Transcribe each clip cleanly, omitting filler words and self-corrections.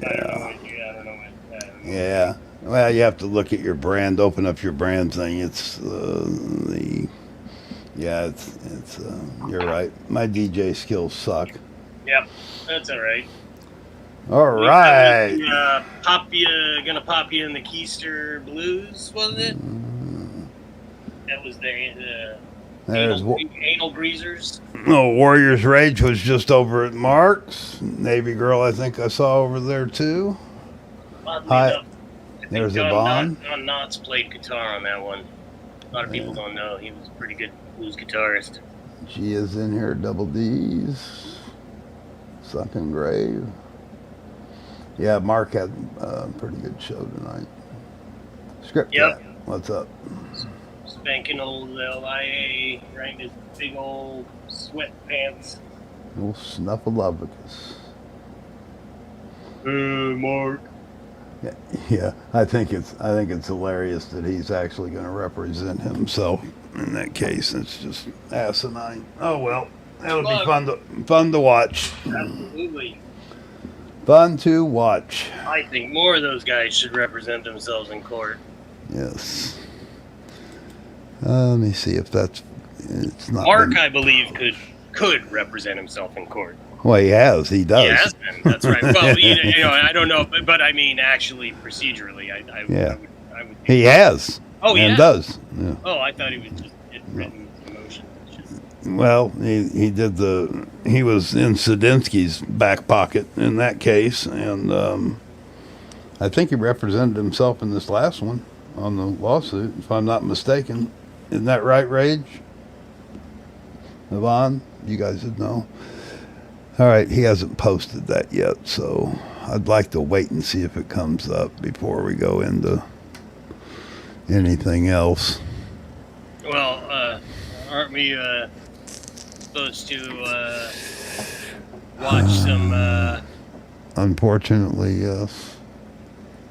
Yeah. I don't know what. Yeah. Well, you have to look at your brand, open up your brand thing. It's yeah, it's you're right. My DJ skills suck. Yep, that's all right. All That was right. the gonna pop you in the Keister Blues, wasn't it? That was the There's anal greasers. no Warriors Rage was just over at Mark's. Navy Girl, I think I saw over there too. Oddly Hi, enough, I think there's a Vaughn. Don Knotts played guitar on that one. A lot of people don't know he was a pretty good blues guitarist. She is in here. Double D's. Sunken Grave. Yeah, Mark had a pretty good show tonight. Script Cat, Yep, what's up? spanking old LIA right in his big old sweatpants. Little Snuffleupagus. Mark. Yeah, yeah. I think it's hilarious that he's actually going to represent himself in that case. It's just asinine. Oh well, it'll be fun to watch. Absolutely. Fun to watch. I think more of those guys should represent themselves in court. Yes. Let me see if that's. It's not. Mark, I believe, could represent himself in court. Well, he has. He does. He has been. That's right. Well, you know, I don't know, but I mean, actually, procedurally, Yeah. I would. He has. Oh, and yeah. does. Yeah. Oh, I thought he was just written emotion. Well, he did the. He was in Sedinsky's back pocket in that case, and I think he represented himself in this last one on the lawsuit, if I'm not mistaken. Isn't that right, Rage? Yvonne, you guys would know. All right, he hasn't posted that yet, so I'd like to wait and see if it comes up before we go into anything else. Well, aren't we supposed to watch some Unfortunately, yes.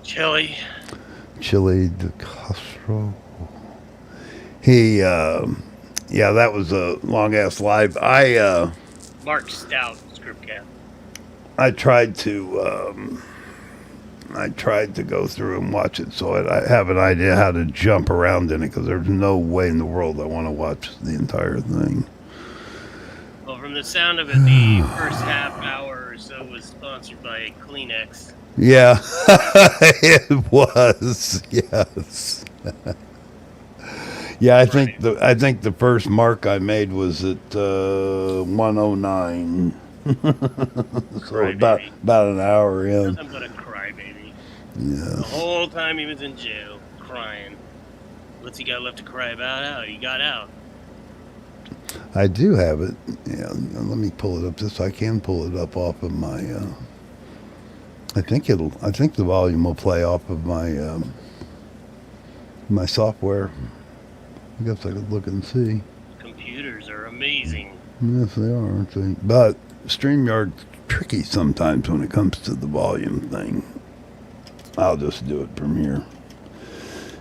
Chille? Chille de Castro. He, yeah, that was a long ass live. Mark Stout, script cap. I tried to go through and watch it, so I have an idea how to jump around in it because there's no way in the world I want to watch the entire thing. Well, from the sound of it, the first half hour or so was sponsored by Kleenex. Yeah, it was. Yes. Yeah, I think the first mark I made was at 109. So about an hour in. Nothing but a crybaby. Yes. The whole time he was in jail, crying. What's he got left to cry about? How he got out. I do have it. Yeah, let me pull it up. I can pull it up off of my. I think the volume will play off of my my software. I guess I could look and see. Computers are amazing. Yes, they are, aren't they? But StreamYard's tricky sometimes when it comes to the volume thing. I'll just do it from here.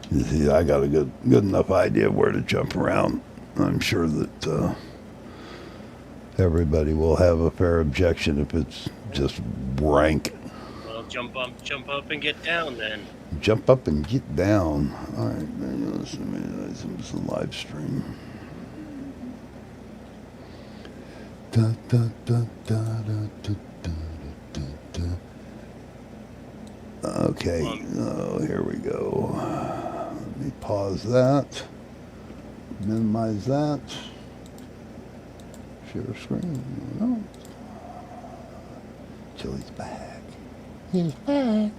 You see, I got a good enough idea of where to jump around. I'm sure that everybody will have a fair objection if it's just rank. Well, jump up and get down then. Jump up and get down. All right, listen to the live stream. Da, da, da, da, da, da, da, da, da. Okay, oh, here we go. Let me pause that. Minimize that. Share screen. No. Chille's back. He's back.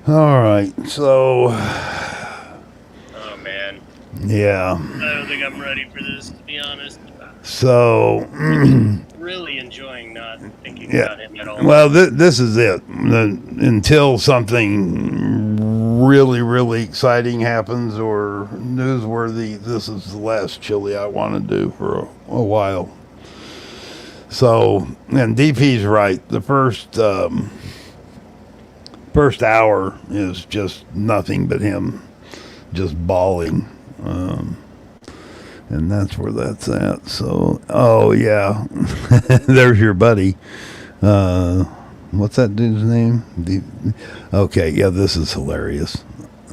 All right, so. Oh man. Yeah. I don't think I'm ready for this, to be honest. So. Really enjoying not thinking Yeah. about him at all. Well, this is it. Until something really, really exciting happens or newsworthy, this is the last Chille I want to do for a while. So, and DP's right. The first hour is just nothing but him just bawling. And that's where that's at. So, oh yeah, there's your buddy. What's that dude's name? Okay, yeah, this is hilarious.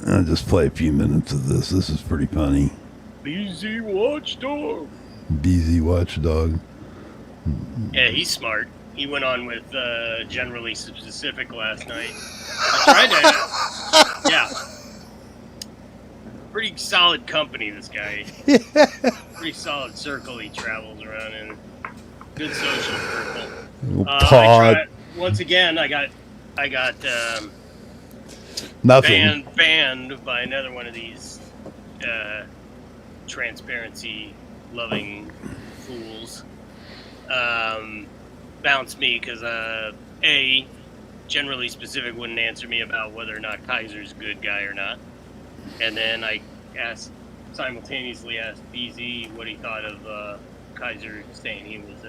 I'll just play a few minutes of this. This is pretty funny. BZ Watchdog. BZ Watchdog. Yeah, he's smart. He went on with Generally Specific last night. I tried to. Yeah. Pretty solid company, this guy. Pretty solid circle he travels around in. Good social circle. Pod. Once again, I got Nothing. banned by another one of these transparency loving fools. Bounced me because Generally Specific wouldn't answer me about whether or not Kaiser's a good guy or not, and then I simultaneously asked BZ what he thought of Kaiser saying he was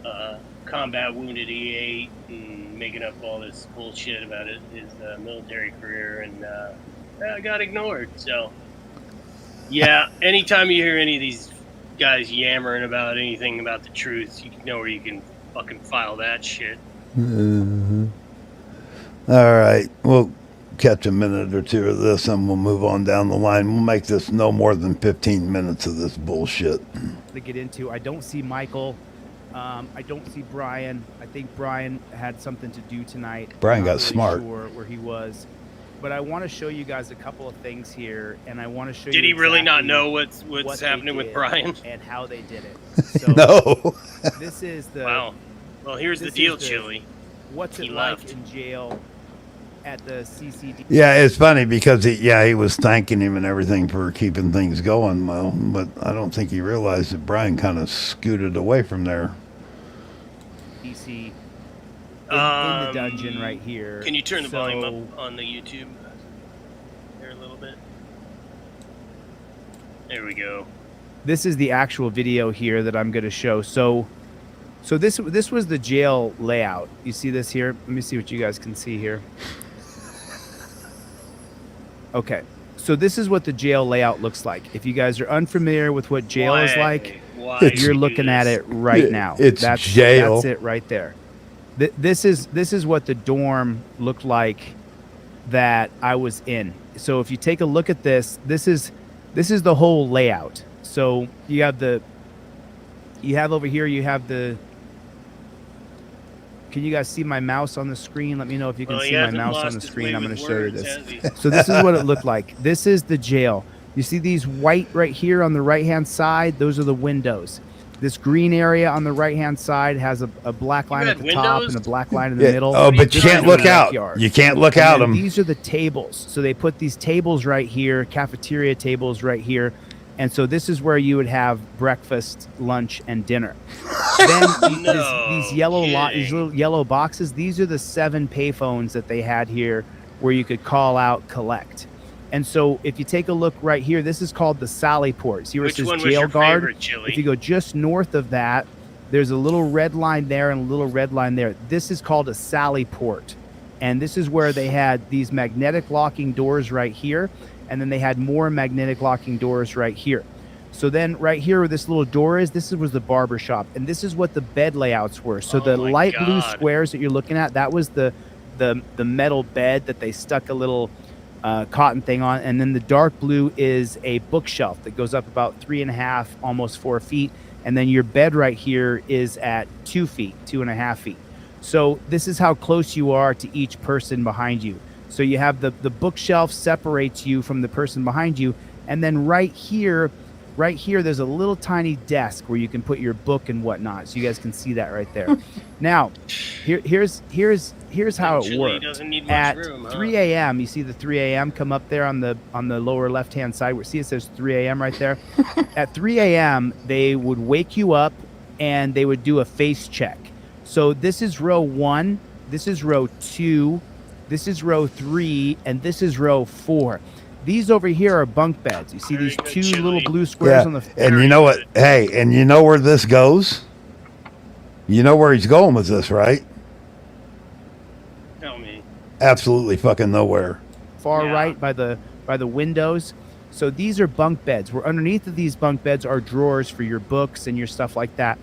a combat wounded E8 and making up all this bullshit about his military career, and I got ignored. So yeah, anytime you hear any of these guys yammering about anything about the truth, you know where you can fucking file that shit. All right, we'll catch a minute or two of this and we'll move on down the line. We'll make this no more than 15 minutes of this bullshit to get into. I don't see Michael. I don't see Brian. I think Brian had something to do tonight. Brian got really smart. Sure where he was. But I want to show you guys a couple of things here, and I want to show you. Did he really not exactly know what's what happening they with did Brian? and how they did it? So No. this is the Wow. Well, here's the this deal, is the- Chille. what's He it like left. in jail at the CCD. Yeah, it's funny because he was thanking him and everything for keeping things going, well, but I don't think he realized that Brian kind of scooted away from there. DC in the dungeon right here. Can you turn the volume So- up on the YouTube there a little bit? There we go. This is the actual video here that I'm going to show. So this was the jail layout. You see this here? Let me see what you guys can see here. Okay. So this is what the jail layout looks like. If you guys are unfamiliar with what jail is like, Why you're looking at it right now. It's jail. That's it right there. This is what the dorm looked like that I was in. So if you take a look at this, this is the whole layout. So you have over here, you have the. Can you guys see my mouse on the screen? Let me know if you can see my mouse on the screen. I'm going to show you this. So this is what it looked like. This is the jail. You see these white right here on the right-hand side? Those are the windows. This green area on the right-hand side has a black line at the top and a black line in the middle. Oh, but you can't look out. You can't look out them. These are the tables. So they put these tables right here, cafeteria tables right here. And so this is where you would have breakfast, lunch, and dinner. Then these these little yellow boxes, these are the 7 payphones that they had here where you could call out, collect. And so if you take a look right here, this is called the Sally Port. See where it says jail guard? If you go just north of that, there's a little red line there and a little red line there. This is called a Sally Port. And this is where they had these magnetic locking doors right here. And then they had more magnetic locking doors right here. So then right here where this little door is, was the barber shop. And this is what the bed layouts were. So the light blue squares that you're looking at, that was the metal bed that they stuck a little cotton thing on. And then the dark blue is a bookshelf that goes up about 3.5, almost 4 feet. And then your bed right here is at 2 feet, 2.5 feet. So this is how close you are to each person behind you. So you have the bookshelf separates you from the person behind you. And then right here, there's a little tiny desk where you can put your book and whatnot. So you guys can see that right there. Now, here's how it works. At 3 a.m., you see the 3 a.m. come up there on the lower left-hand side. Where see it says 3 a.m. right there. At 3 a.m., they would wake you up and they would do a face check. So this is row 1, this is row 2, this is row 3, and this is row 4. These over here are bunk beds. You see these 2 little blue squares on the. And you know what? Hey, and you know where this goes? You know where he's going with this, right? Tell me. Absolutely fucking nowhere. Far right by the windows. So these are bunk beds. Where underneath of these bunk beds are drawers for your books and your stuff like that.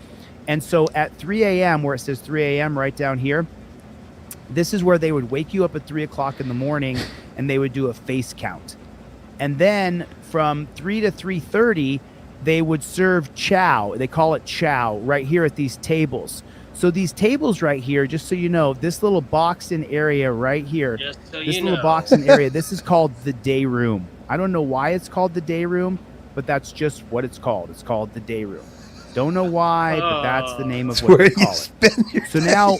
And so at 3 a.m., where it says 3 a.m. right down here, this is where they would wake you up at 3 o'clock in the morning and they would do a face count. And then from 3 to 3:30, they would serve chow. They call it chow right here at these tables. So these tables right here, just so you know, this little boxed-in area right here, this little boxed-in area, this is called the day room. I don't know why it's called the day room, but that's just what it's called. It's called the day room. Don't know why, but that's the name of what they call it. So now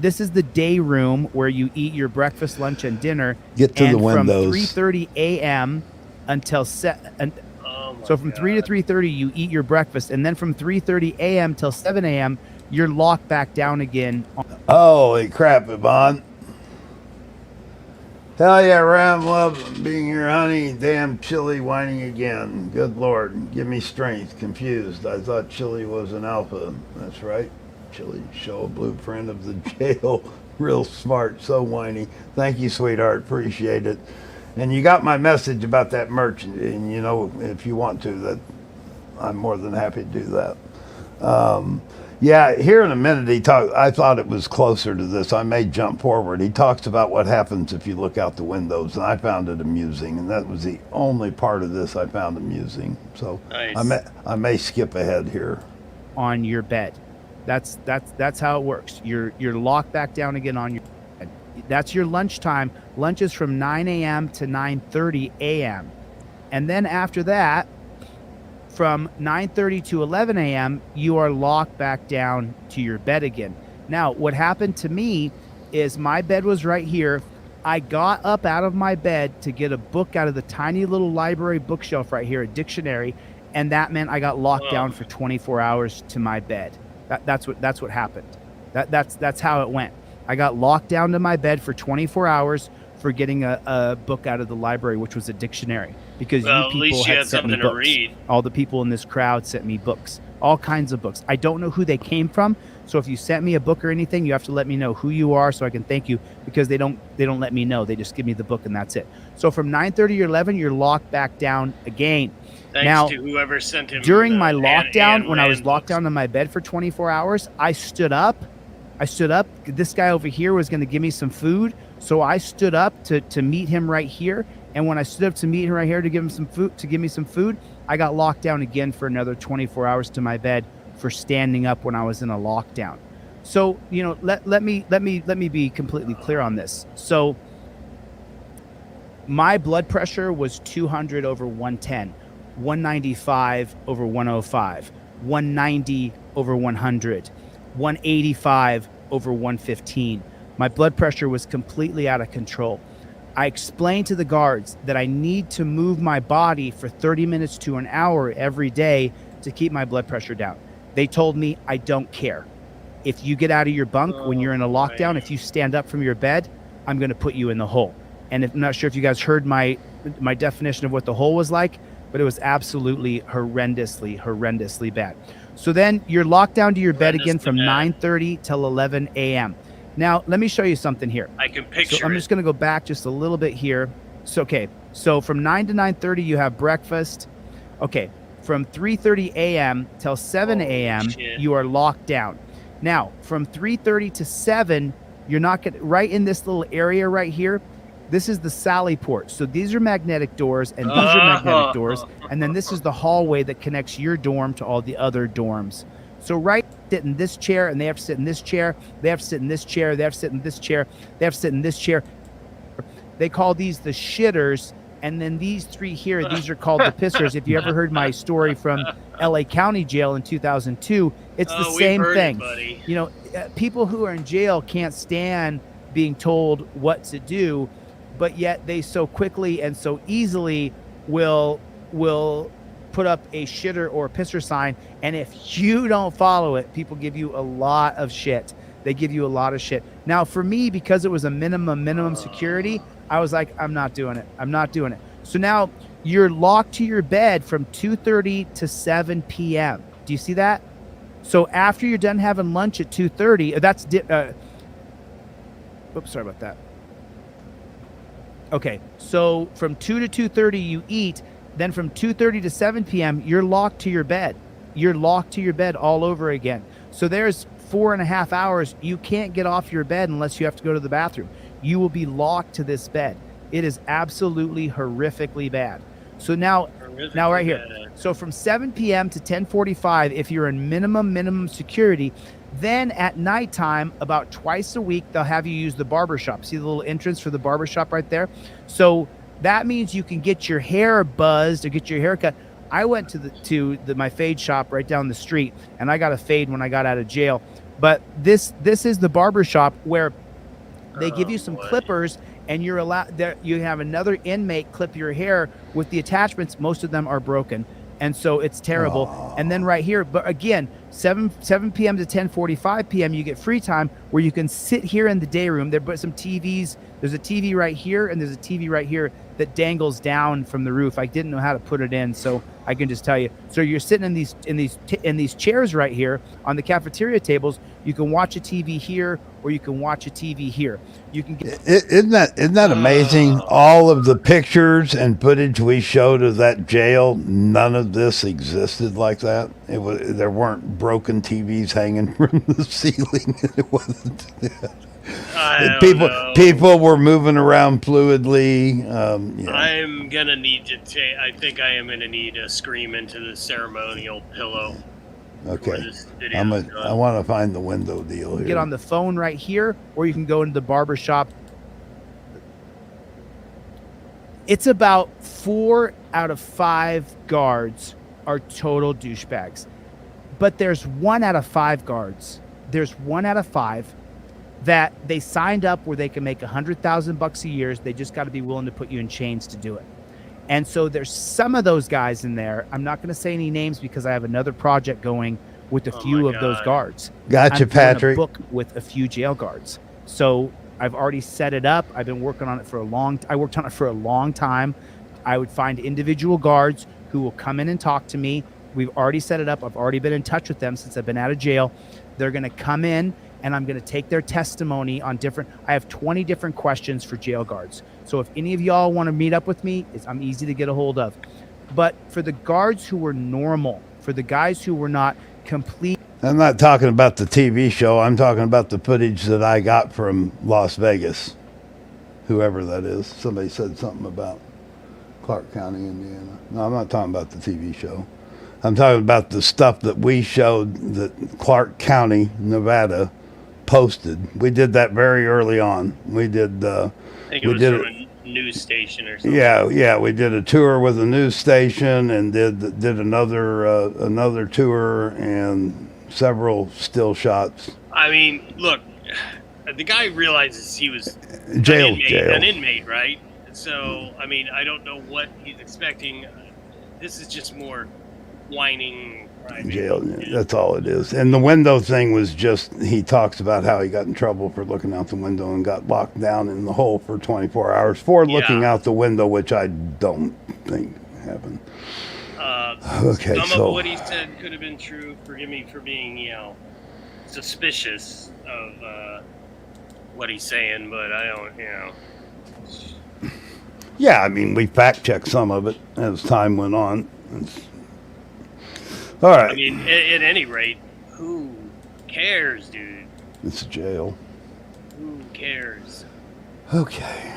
this is the day room where you eat your breakfast, lunch, and dinner. Get to the windows. From 3:30 a.m. until so from 3 to 3:30 you eat your breakfast, and then from 3:30 a.m. till 7 a.m. you're locked back down again. Holy crap, Yvonne. Hell yeah, Ram, love being here, honey. Damn Chille whining again. Good Lord, give me strength. Confused. I thought Chille was an alpha. That's right. Chille, show a blueprint of the jail. Real smart, so whiny. Thank you, sweetheart. Appreciate it. And you got my message about that merch, and you know, if you want to, that I'm more than happy to do that. Yeah, here in a minute I thought it was closer to this. I may jump forward. He talks about what happens if you look out the windows, and I found it amusing, and that was the only part of this I found amusing. So nice. I may skip ahead here. On your bed. That's how it works. You're locked back down again on your bed. That's your lunchtime. Lunch is from 9 a.m. to 9:30 a.m. And then after that, from 9:30 to 11 a.m., you are locked back down to your bed again. Now, what happened to me is my bed was right here. I got up out of my bed to get a book out of the tiny little library bookshelf right here, a dictionary, and that meant I got locked down for 24 hours to my bed. That's what happened. That's how it went. I got locked down to my bed for 24 hours for getting a book out of the library, which was a dictionary, because you people had sent me books. All the people in this crowd sent me books, all kinds of books. I don't know who they came from, so if you sent me a book or anything, you have to let me know who you are so I can thank you, because they don't let me know. They just give me the book and that's it. So from 9:30 or 11, you're locked back down again. Thanks to whoever sent him. During my lockdown, when I was locked down in my bed for 24 hours, I stood up. This guy over here was going to give me some food, so I stood up to meet him right here. And when I stood up to meet him right here to give me some food, I got locked down again for another 24 hours to my bed for standing up when I was in a lockdown. So, you know, let me be completely clear on this. So my blood pressure was 200 over 110, 195 over 105, 190 over 100. 185 over 115. My blood pressure was completely out of control. I explained to the guards that I need to move my body for 30 minutes to an hour every day to keep my blood pressure down. They told me, I don't care. If you get out of your bunk when you're in a lockdown, if you stand up from your bed, I'm going to put you in the hole. And I'm not sure if you guys heard my definition of what the hole was like, but it was absolutely horrendously bad. So then you're locked down to your bed again from 9:30 till 11 a.m. Now, let me show you something here. I can picture I'm just going to go back just a little bit here. So, okay. So from 9 to 9:30, you have breakfast. Okay. From 3:30 a.m. till 7 a.m., you are locked down. Now, from 3:30 to 7, you're not going to, right in this little area right here, this is the Sally port. So these are magnetic doors, and these are magnetic doors. And then this is the hallway that connects your dorm to all the other dorms. So right, sit in this chair, and they have to sit in this chair. They have to sit in this chair. They have to sit in this chair. They have to sit in this chair. They call these the shitters. And then these three here, these are called the pissers. If you ever heard my story from LA County Jail in 2002, it's the same thing. You know, people who are in jail can't stand being told what to do, but yet they so quickly and so easily will put up a shitter or a pisser sign, and if you don't follow it, people give you a lot of shit. They give you a lot of shit. Now, for me, because it was a minimum security, I was like, I'm not doing it. So now you're locked to your bed from 2:30 to 7 p.m. Do you see that? So after you're done having lunch at 2:30, oops, sorry about that. Okay, so from 2 to 2:30 you eat, then from 2:30 to 7 p.m. you're locked to your bed. You're locked to your bed all over again. So there's 4.5 hours. You can't get off your bed unless you have to go to the bathroom. You will be locked to this bed. It is absolutely horrifically bad. So now right here. So from 7 p.m. to 10:45, if you're in minimum security, then at nighttime, about twice a week, they'll have you use the barbershop. See the little entrance for the barbershop right there? So that means you can get your hair buzzed or get your hair cut. I went to my fade shop right down the street, and I got a fade when I got out of jail. But this is the barbershop where they give you some clippers, and you're allowed there. You have another inmate clip your hair with the attachments. Most of them are broken, and so it's terrible. And then right here, but again, 7 p.m. to 10:45 p.m. you get free time where you can sit here in the day room. There are some TVs. There's a TV right here, and there's a TV right here that dangles down from the roof. I didn't know how to put it in, so I can just tell you. So you're sitting in these chairs right here on the cafeteria tables. You can watch a TV here, or you can watch a TV here. You can get. Isn't that amazing? All of the pictures and footage we showed of that jail, none of this existed like that. There weren't broken TVs hanging from the ceiling. It wasn't. People were moving around fluidly. I'm gonna need to take. I think I am gonna need to scream into the ceremonial pillow. Okay. I want to find the window deal here. Get on the phone right here, or you can go into the barber shop. It's about 4 out of 5 guards are total douchebags, but there's 1 out of 5 guards. There's 1 out of 5 that they signed up where they can make $100,000 a year. They just got to be willing to put you in chains to do it. And so there's some of those guys in there. I'm not going to say any names because I have another project going with a few of those guards. Gotcha, Patrick. A book with a few jail guards. So I've already set it up. I've been working on it for I worked on it for a long time. I would find individual guards who will come in and talk to me. We've already set it up. I've already been in touch with them since I've been out of jail. They're going to come in, and I'm going to take their testimony on I have 20 different questions for jail guards. So if any of y'all want to meet up with me, I'm easy to get a hold of. But for the guards who were normal, for the guys who were not complete. I'm not talking about the TV show. I'm talking about the footage that I got from Las Vegas. Whoever that is. Somebody said something about Clark County, Indiana. No, I'm not talking about the TV show. I'm talking about the stuff that we showed that Clark County, Nevada, posted. We did that very early on. We did. I think it was from a news station or something. Yeah. We did a tour with a news station and did another tour and several still shots. I mean, look, the guy realizes he was jail. An inmate, right? So, I mean, I don't know what he's expecting. This is just more whining. Jail. That's all it is. And the window thing was just, he talks about how he got in trouble for looking out the window and got locked down in the hole for 24 hours for looking out the window, which I don't think happened. Okay, some of what he said could have been true. Forgive me for being, suspicious of what he's saying, but I don't, Yeah, I mean, we fact-checked some of it as time went on. All right. I mean, at any rate, who cares, dude? It's jail. Who cares? Okay.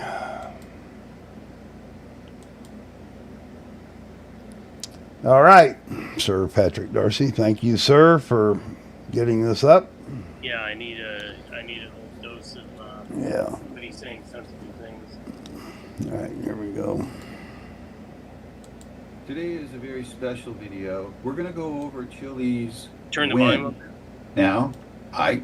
All right, Sir Patrick Darcy. Thank you, sir, for getting this up. Yeah, I need a whole dose of somebody saying sensible things. All right, here we go. Today is a very special video. We're going to go over Chille's Turn the volume up. Now, I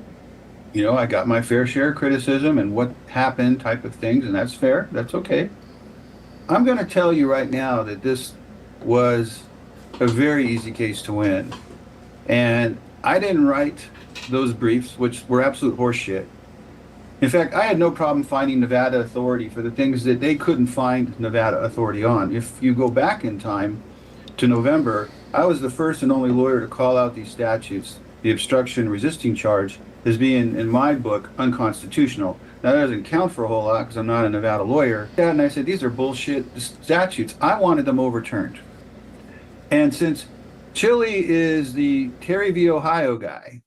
got my fair share of criticism and what happened type of things, and that's fair. That's okay. I'm going to tell you right now that this was a very easy case to win. And I didn't write those briefs, which were absolute horseshit. In fact, I had no problem finding Nevada authority for the things that they couldn't find Nevada authority on. If you go back in time to November, I was the first and only lawyer to call out these statutes, the obstruction resisting charge, as being, in my book, unconstitutional. Now, that doesn't count for a whole lot because I'm not a Nevada lawyer. And I said, these are bullshit statutes. I wanted them overturned. And since Chille is the Terry v. Ohio guy,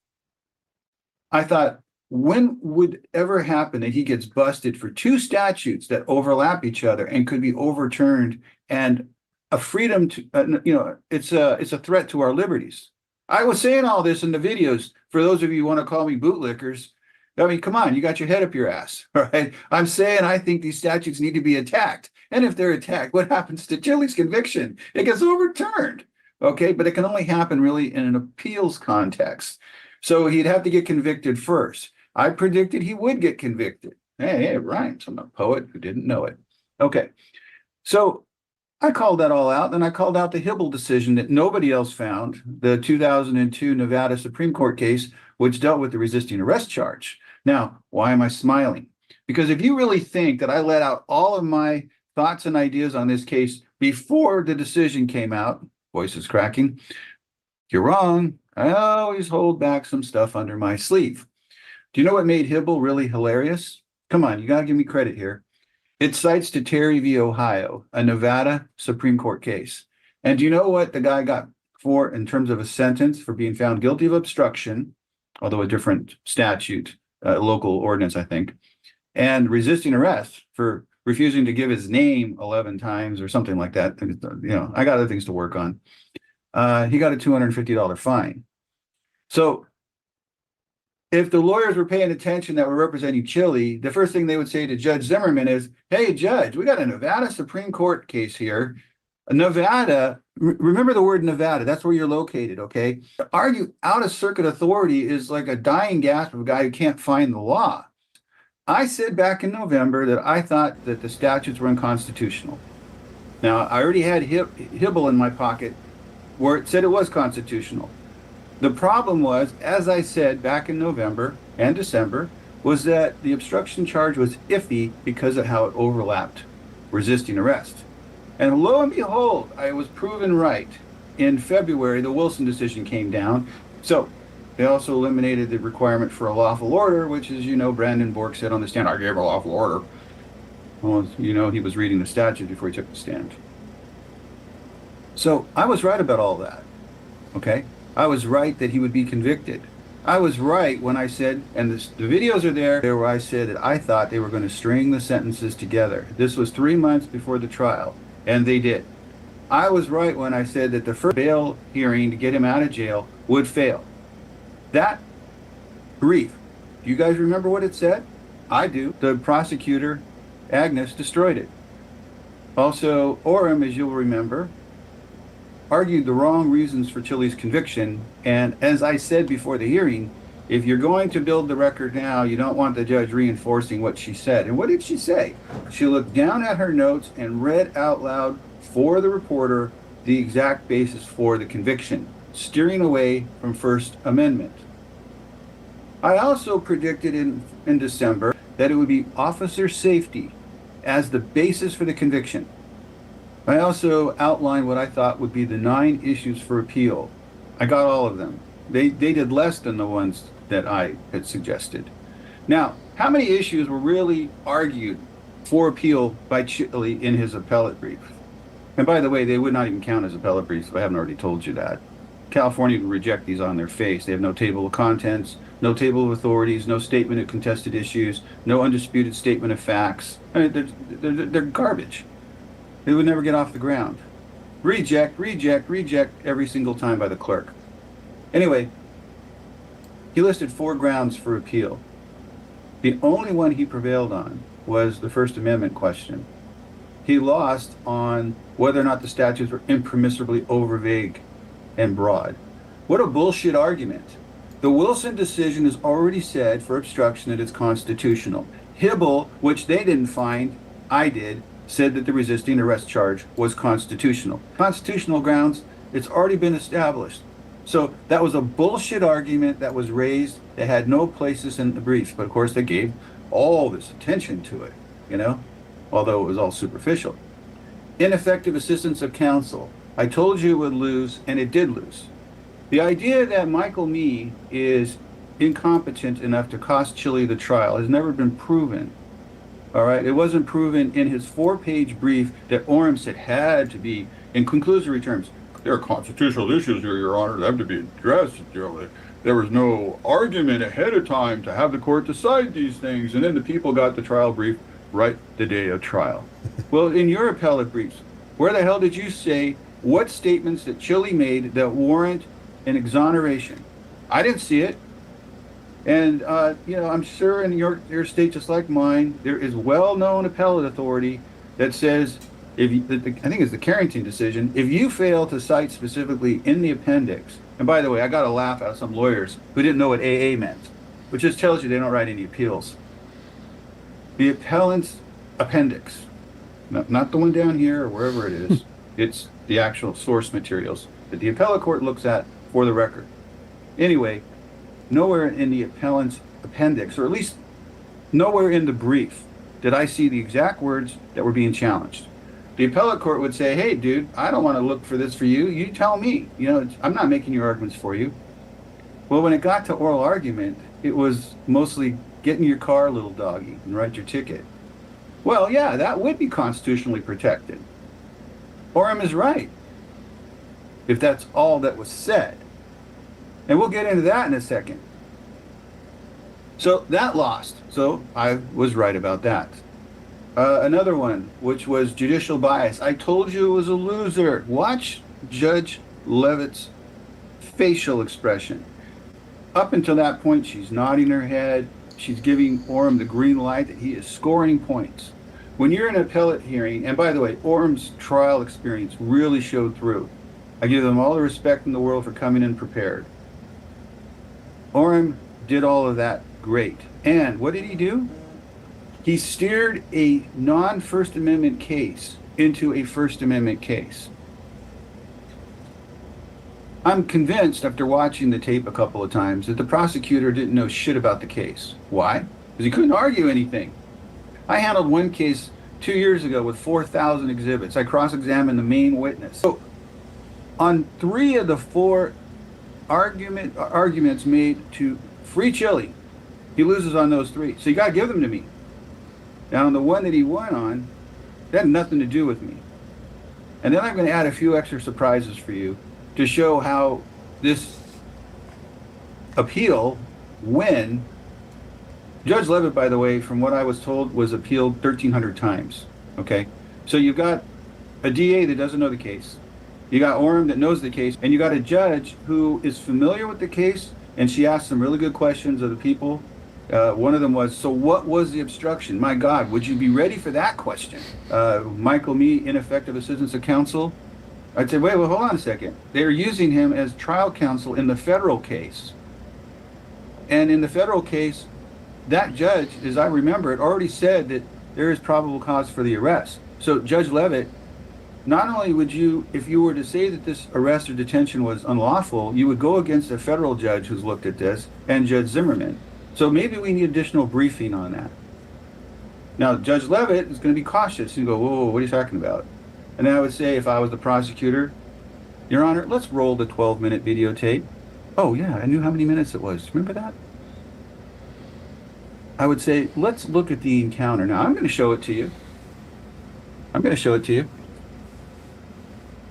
I thought, when would ever happen that he gets busted for two statutes that overlap each other and could be overturned, and a freedom to, it's a threat to our liberties. I was saying all this in the videos. For those of you who want to call me bootlickers, I mean, come on, you got your head up your ass, all right? I'm saying I think these statutes need to be attacked. And if they're attacked, what happens to Chille's conviction? It gets overturned, okay? But it can only happen really in an appeals context. So he'd have to get convicted first. I predicted he would get convicted. Hey, it rhymes. I'm a poet who didn't know it. Okay, so I called that all out. Then I called out the Hibble decision that nobody else found, the 2002 Nevada Supreme Court case, which dealt with the resisting arrest charge. Now, why am I smiling? Because if you really think that I let out all of my thoughts and ideas on this case before the decision came out, voices cracking, you're wrong. I always hold back some stuff under my sleeve. Do you know what made Hibble really hilarious? Come on, you got to give me credit here. It cites to Terry v. Ohio, a Nevada Supreme Court case. And do you know what the guy got for in terms of a sentence for being found guilty of obstruction, although a different statute, local ordinance, I think, and resisting arrest for refusing to give his name 11 times or something like that. I got other things to work on. He got a $250 fine. So if the lawyers were paying attention that were representing Chille, the first thing they would say to Judge Zimmerman is, hey, Judge, we got a Nevada Supreme Court case here. Nevada, remember the word Nevada, that's where you're located, okay? To argue out of circuit authority is like a dying gasp of a guy who can't find the law. I said back in November that I thought that the statutes were unconstitutional. Now, I already had Hibble in my pocket where it said it was constitutional. The problem was, as I said back in November and December, was that the obstruction charge was iffy because of how it overlapped resisting arrest. And lo and behold, I was proven right. In February, the Wilson decision came down. So they also eliminated the requirement for a lawful order, which is, Brandon Bork said on the stand, I gave a lawful order. Well, he was reading the statute before he took the stand. So I was right about all that, okay? I was right that he would be convicted. I was right when I said, and the videos are there where I said that I thought they were going to string the sentences together. This was 3 months before the trial, and they did. I was right when I said that the first bail hearing to get him out of jail would fail. That brief, do you guys remember what it said? I do. The prosecutor, Agnes, destroyed it. Also, Orem, as you'll remember, argued the wrong reasons for Chille's conviction. And as I said before the hearing, if you're going to build the record now, you don't want the judge reinforcing what she said. And what did she say? She looked down at her notes and read out loud for the reporter the exact basis for the conviction, steering away from First Amendment. I also predicted in December that it would be officer safety as the basis for the conviction. I also outlined what I thought would be the 9 issues for appeal. I got all of them. They did less than the ones that I had suggested. Now, how many issues were really argued for appeal by Chille in his appellate brief? And by the way, they would not even count as appellate briefs if I haven't already told you that. California would reject these on their face. They have no table of contents, no table of authorities, no statement of contested issues, no undisputed statement of facts. I mean, they're garbage. They would never get off the ground. Reject, reject, reject every single time by the clerk. Anyway, he listed 4 grounds for appeal. The only one he prevailed on was the First Amendment question. He lost on whether or not the statutes were impermissibly overvague and broad. What a bullshit argument. The Wilson decision has already said for obstruction that it's constitutional. Hibble, which they didn't find, I did, said that the resisting arrest charge was constitutional. Constitutional grounds, it's already been established. So that was a bullshit argument that was raised that had no places in the briefs, but of course they gave all this attention to it, although it was all superficial. Ineffective assistance of counsel. I told you it would lose, and it did lose. The idea that Michael Mee is incompetent enough to cost Chille the trial has never been proven. All right, it wasn't proven in his 4-page brief that Orem said had to be in conclusory terms. There are constitutional issues here, Your Honor, that have to be addressed. there was no argument ahead of time to have the court decide these things, and then the people got the trial brief right the day of trial. Well, in your appellate briefs, where the hell did you say what statements that Chille made that warrant an exoneration? I didn't see it. And, I'm sure in your state, just like mine, there is well-known appellate authority that says, I think it's the Carrington decision, if you fail to cite specifically in the appendix, and by the way, I got a laugh out of some lawyers who didn't know what AA meant, which just tells you they don't write any appeals. The appellant's appendix, not the one down here or wherever it is, it's the actual source materials that the appellate court looks at for the record. Anyway, nowhere in the appellant's appendix, or at least nowhere in the brief, did I see the exact words that were being challenged. The appellate court would say, hey, dude, I don't want to look for this for you. You tell me. I'm not making your arguments for you. Well, when it got to oral argument, it was mostly get in your car, little doggy, and write your ticket. Well, yeah, that would be constitutionally protected. Orem is right, if that's all that was said. And we'll get into that in a second. So that lost. So I was right about that. Another one, which was judicial bias. I told you it was a loser. Watch Judge Levitt's facial expression. Up until that point, she's nodding her head. She's giving Orem the green light that he is scoring points. When you're in an appellate hearing, and by the way, Orem's trial experience really showed through. I give them all the respect in the world for coming in prepared. Orem did all of that great. And what did he do? He steered a non-First Amendment case into a First Amendment case. I'm convinced after watching the tape a couple of times that the prosecutor didn't know shit about the case. Why? Because he couldn't argue anything. I handled one case 2 years ago with 4,000 exhibits. I cross-examined the main witness. So on 3 of the 4 arguments made to free Chille, he loses on those 3. So you got to give them to me. Now, on the one that he won on, that had nothing to do with me. And then I'm going to add a few extra surprises for you to show how this appeal, when Judge Levitt, by the way, from what I was told, was appealed 1,300 times. Okay? So you've got a DA that doesn't know the case. You got Orem that knows the case. And you got a judge who is familiar with the case, and she asked some really good questions of the people. One of them was, so what was the obstruction? My God, would you be ready for that question? Michael Mee, ineffective assistance of counsel. I'd say, wait, hold on a second. They're using him as trial counsel in the federal case. And in the federal case, that judge, as I remember it, already said that there is probable cause for the arrest. So Judge Levitt, not only would you, if you were to say that this arrest or detention was unlawful, you would go against a federal judge who's looked at this and Judge Zimmerman. So maybe we need additional briefing on that. Now, Judge Levitt is going to be cautious and go, whoa, what are you talking about? And then I would say, if I was the prosecutor, Your Honor, let's roll the 12-minute videotape. Oh, yeah, I knew how many minutes it was. Remember that? I would say, let's look at the encounter. Now, I'm going to show it to you. I'm going to show it to you.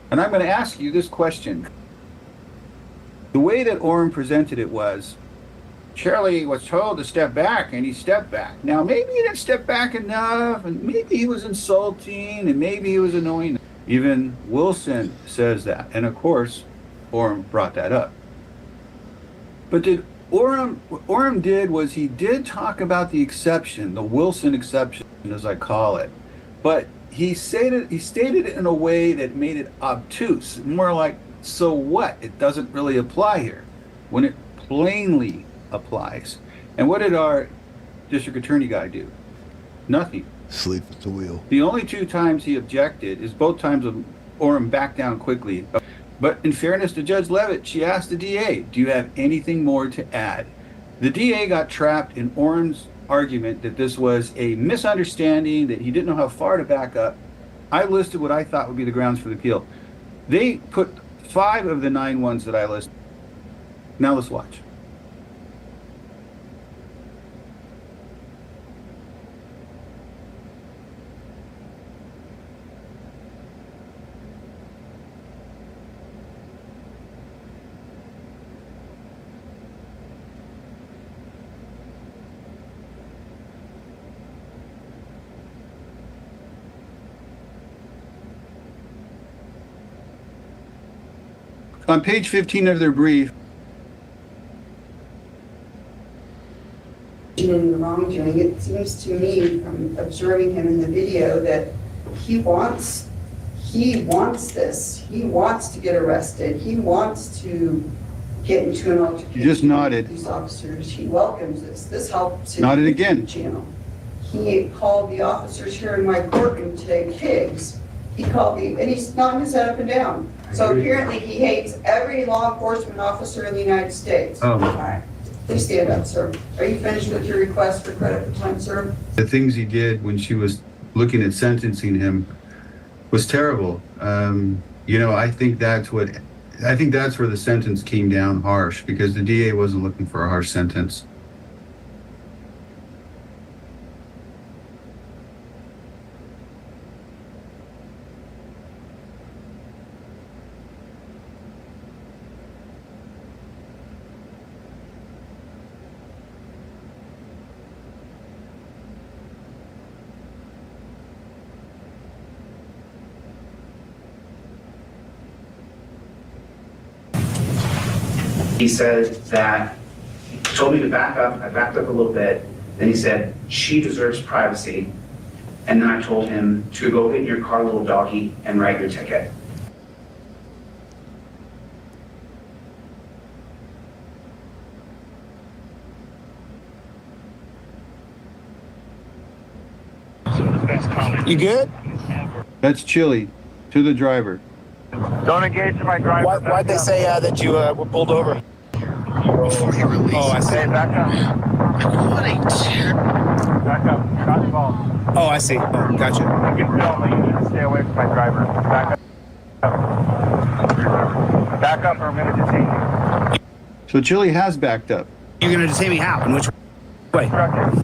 And I'm going to ask you this question. The way that Orem presented it was, Chille was told to step back, and he stepped back. Now, maybe he didn't step back enough, and maybe he was insulting, and maybe he was annoying. Even Wilson says that. And, of course, Orem brought that up. But what Orem did was he did talk about the exception, the Wilson exception, as I call it. But he stated it in a way that made it obtuse, more like, so what? It doesn't really apply here, when it plainly applies. And what did our district attorney guy do? Nothing. Sleep at the wheel. The only 2 times he objected is both times Orem backed down quickly. But in fairness to Judge Levitt, she asked the DA, do you have anything more to add? The DA got trapped in Orem's argument that this was a misunderstanding, that he didn't know how far to back up. I listed what I thought would be the grounds for the appeal. They put 5 of the 9 ones that I listed. Now let's watch. On page 15 of their brief, in the wrongdoing, it seems to me from observing him in the video that he wants this. He wants to get arrested. He wants to get into an altercation. You just nodded. With these officers. He welcomes this. This helps his Nodded again. YouTube channel. He called the officers here in my courtroom today pigs. He called me, and he's nodding his head up and down. So apparently he hates every law enforcement officer in the United States. Oh. All right. Please stand up, sir. Are you finished with your request for credit for time, sir? the things he did when she was looking at sentencing him was terrible. I think that's where the sentence came down harsh, because the DA wasn't looking for a harsh sentence. He said that, he told me to back up, I backed up a little bit, then he said, she deserves privacy. And then I told him to go get in your car, little doggy, and write your ticket. You good? That's Chille to the driver. Don't engage my driver. Why'd they say that you were pulled over? Before he released. Oh, I see. Hey, back up. What a back up. Not involved. Oh, I see. Oh, gotcha. You can film me. You need to stay away from my driver. Back up. Back up, or I'm going to detain you. So Chille has backed up. You're gonna detain me how? In which way? Obstructing.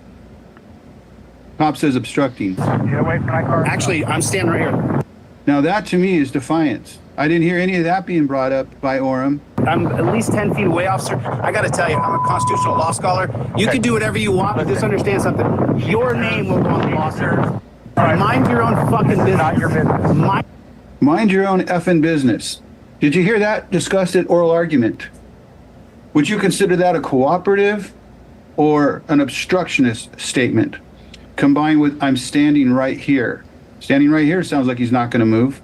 Cop says obstructing. Get away from my car. Actually, I'm standing right here. Now that to me is defiance. I didn't hear any of that being brought up by Orem. I'm at least 10 feet away, officer. I gotta tell you, I'm a constitutional law scholar. You can do whatever you want, but just understand something. Your name will go on the law, sir. Mind your own fucking business. Not your business. Mind your own effing business. Did you hear that discussed at oral argument? Would you consider that a cooperative or an obstructionist statement? Combined with, I'm standing right here. Standing right here sounds like he's not going to move.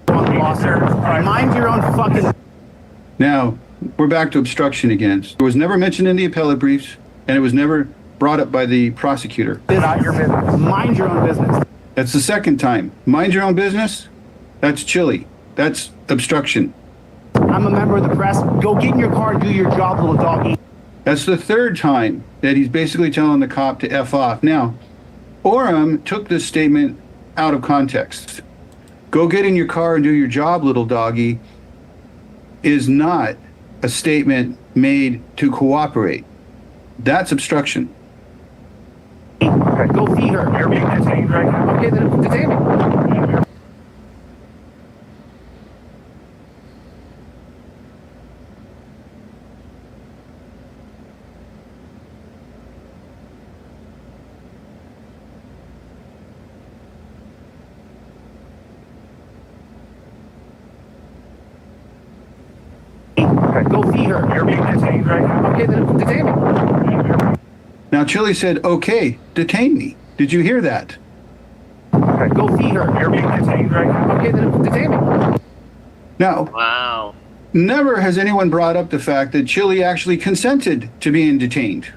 On the law, sir. Mind your own fucking... Now, we're back to obstruction again. It was never mentioned in the appellate briefs, and it was never brought up by the prosecutor. Not your business. Mind your own business. That's the second time. Mind your own business? That's Chille. That's obstruction. I'm a member of the press. Go get in your car and do your job, little doggy. That's the third time that he's basically telling the cop to F off. Now, Orem took this statement out of context. Go get in your car and do your job, little doggy, is not a statement made to cooperate. That's obstruction. Okay. Go feed her. You're being detained right now. Okay, then detain me. Okay. Go feed her. You're being detained right now. Okay, then detain me. Now, Chille said, okay, detain me. Did you hear that? Okay. Go feed her. You're being detained right now. Okay, then detain me. Now, Wow. never has anyone brought up the fact that Chille actually consented to being detained.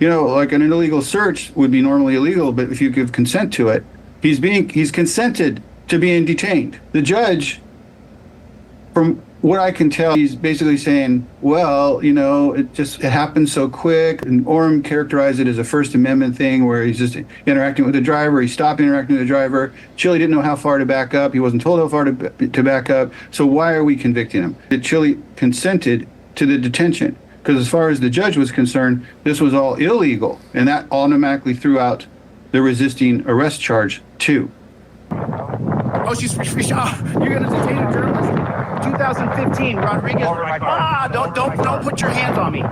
You know, like an illegal search would be normally illegal, but if you give consent to it, he's consented to being detained. The judge, from what I can tell, he's basically saying, well, it happened so quick. And Orem characterized it as a First Amendment thing where he's just interacting with the driver. He stopped interacting with the driver. Chille didn't know how far to back up. He wasn't told how far to back up. So why are we convicting him? Chille consented to the detention, because as far as the judge was concerned, this was all illegal. And that automatically threw out the resisting arrest charge too. Oh, she's you're gonna detain a journalist. 2015, Rodriguez. Don't put your hands on me.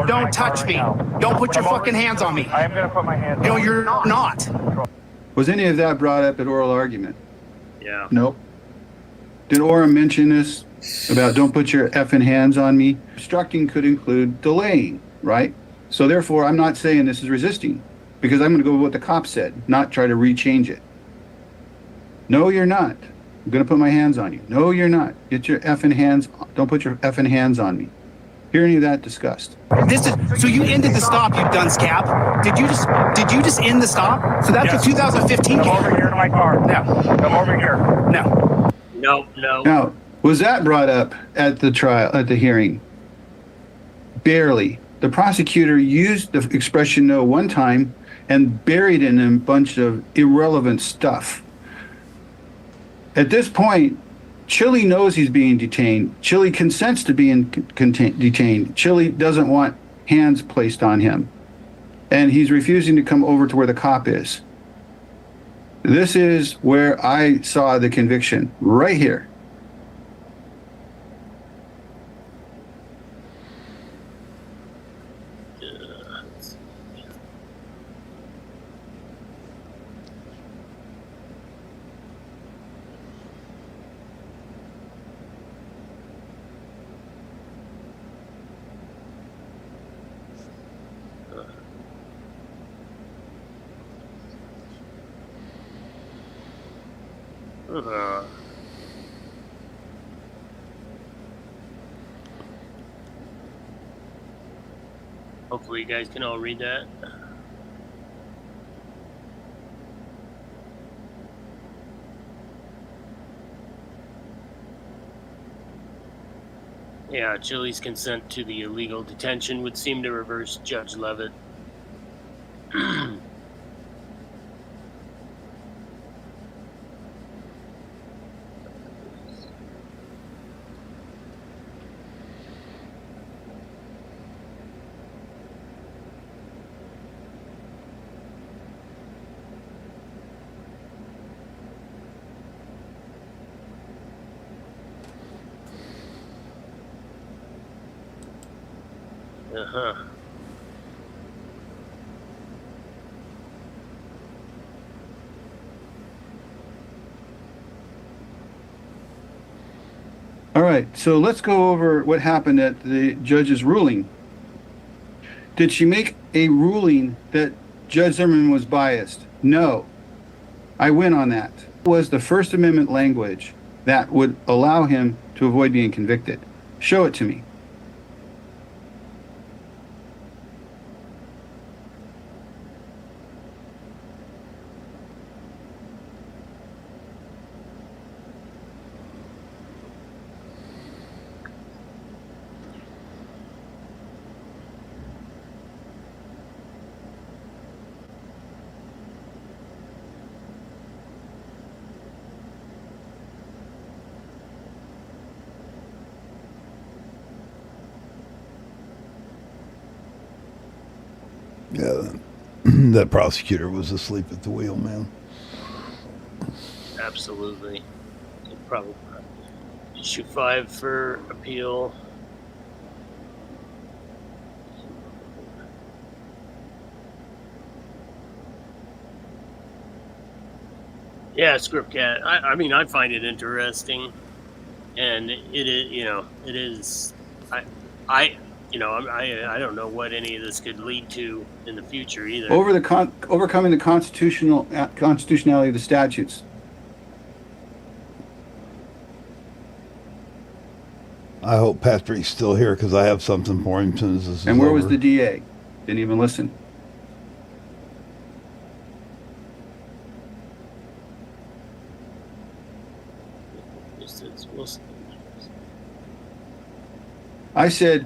Don't touch me. Don't put your fucking hands on me. I am going to put my hands on No, you. you're not. Was any of that brought up at oral argument? Yeah. Nope. Did Orem mention this about don't put your effing hands on me. Obstructing could include delaying, right? So therefore, I'm not saying this is resisting because I'm going to go with what the cop said, not try to rechange it. No, you're not. I'm going to put my hands on you. No, you're not. Get your effing hands. Don't put your effing hands on me. Hear any of that discussed? This is so you ended the stop, you dunce cap. Did you just end the stop? So that's the 2015 Come over here to my car. No. Come over here. No. No. Now, was that brought up at the trial, at the hearing? Barely. The prosecutor used the expression no one time and buried in a bunch of irrelevant stuff. At this point, Chille knows he's being detained. Chille consents to being detained. Chille doesn't want hands placed on him. And he's refusing to come over to where the cop is. This is where I saw the conviction, right here. Hopefully you guys can all read that. Yeah, Chille's consent to the illegal detention would seem to reverse Judge Levitt. Uh-huh. All right, so let's go over what happened at the judge's ruling. Did she make a ruling that Judge Zimmerman was biased? No. I win on that. It was the First Amendment language that would allow him to avoid being convicted. Show it to me. Yeah, that prosecutor was asleep at the wheel, man. Absolutely. Probably issue 5 for appeal. Yeah, Script Cat. I mean, I find it interesting, and it is, it is. I don't know what any of this could lead to in the future either. Overcoming the constitutionality of the statutes. I hope Patrick's still here because I have something for him as soon as this is And where was over. the DA? Didn't even listen. I said,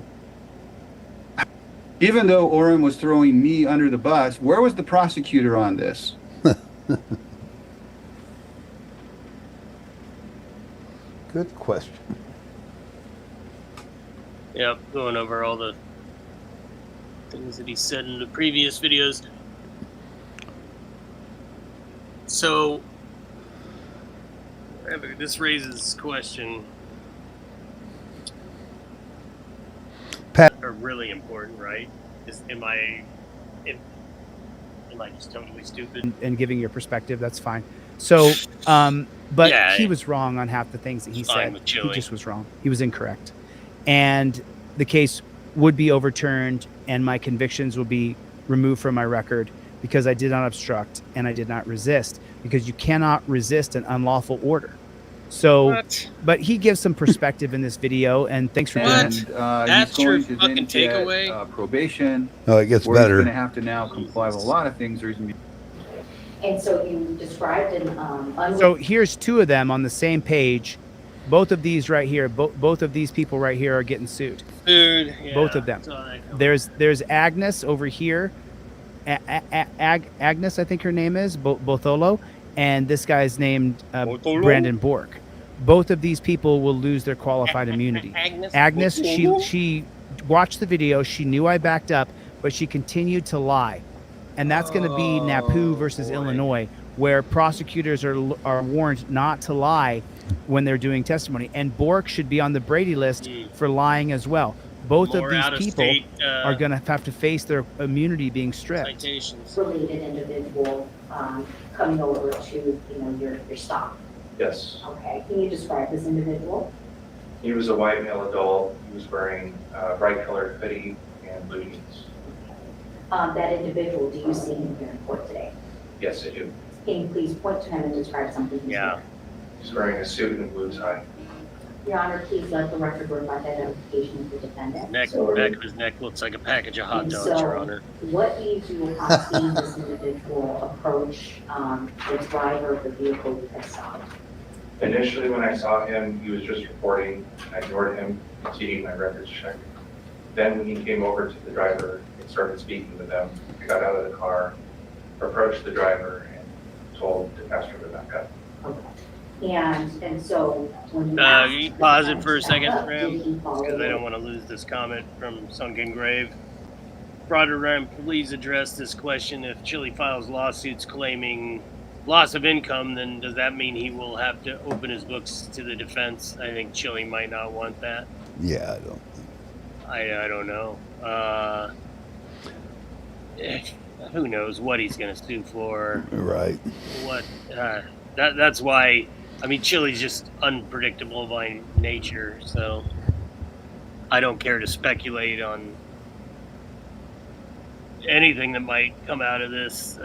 even though Orrin was throwing me under the bus, where was the prosecutor on this? Good question. Yep, going over all the things that he said in the previous videos. So, this raises question. Pat, are really important, right? Am I just totally stupid? and giving your perspective. That's fine. So, but Yeah, he was wrong on half the things that he fine said. with He Chille. just was wrong. He was incorrect. And the case would be overturned and my convictions would be removed from my record because I did not obstruct and I did not resist, because you cannot resist an unlawful order. So, What? but he gives some perspective in this video, and thanks for doing And it. That's he's going your to fucking then get takeaway? probation, No, it gets where he's better. going to have to now comply with a lot of things. There's going to be And so you described an So here's two of them on the same page. Both of these right here, both of these people right here are getting sued. Dude, yeah, Both of them. that's all I know. There's Agnes over here. Agnes, I think her name is Botholo, and this guy's named Botholo? Brandon Bork. Both of these people will lose their qualified immunity. Agnes, she watched the video. She knew I backed up, but she continued to lie, and that's going to be Napu versus boy. Illinois, where prosecutors are warned not to lie when they're doing testimony. And Bork should be on the Brady list for lying as well. Both More of these people out-of-state, are going to have to face their immunity being stripped. citations. related individual coming over to, your stop. Yes. Okay, can you describe this individual? He was a white male adult. He was wearing a bright colored hoodie and blue jeans. That individual, do you see him here in court today? Yes, I do. Can you please point to him and describe something he's Yeah. wearing? He's wearing a suit and blue tie. Your Honor, please let the record reflect identification of the defendant. Back of his neck looks like a package of hot And dogs, so- Your Honor. What leads you upon seeing this individual approach the driver of the vehicle you had stopped? Initially, when I saw him, he was just reporting. I ignored him, continued my records check. Then when he came over to the driver and started speaking with them, I got out of the car, approached the driver, and told the passenger to back up. Okay. And so when you Can asked you the pause it defense for a to second, back up, Ram? did he follow Because I you? don't want to lose this comment from Sunken Grave. Broader Ram, please address this question. If Chille files lawsuits claiming loss of income, then does that mean he will have to open his books to the defense? I think Chille might not want that. Yeah, I don't. I don't know. Who knows what he's going to sue for? Right. What? That's why. I mean, Chille's just unpredictable by nature, so I don't care to speculate on anything that might come out of this.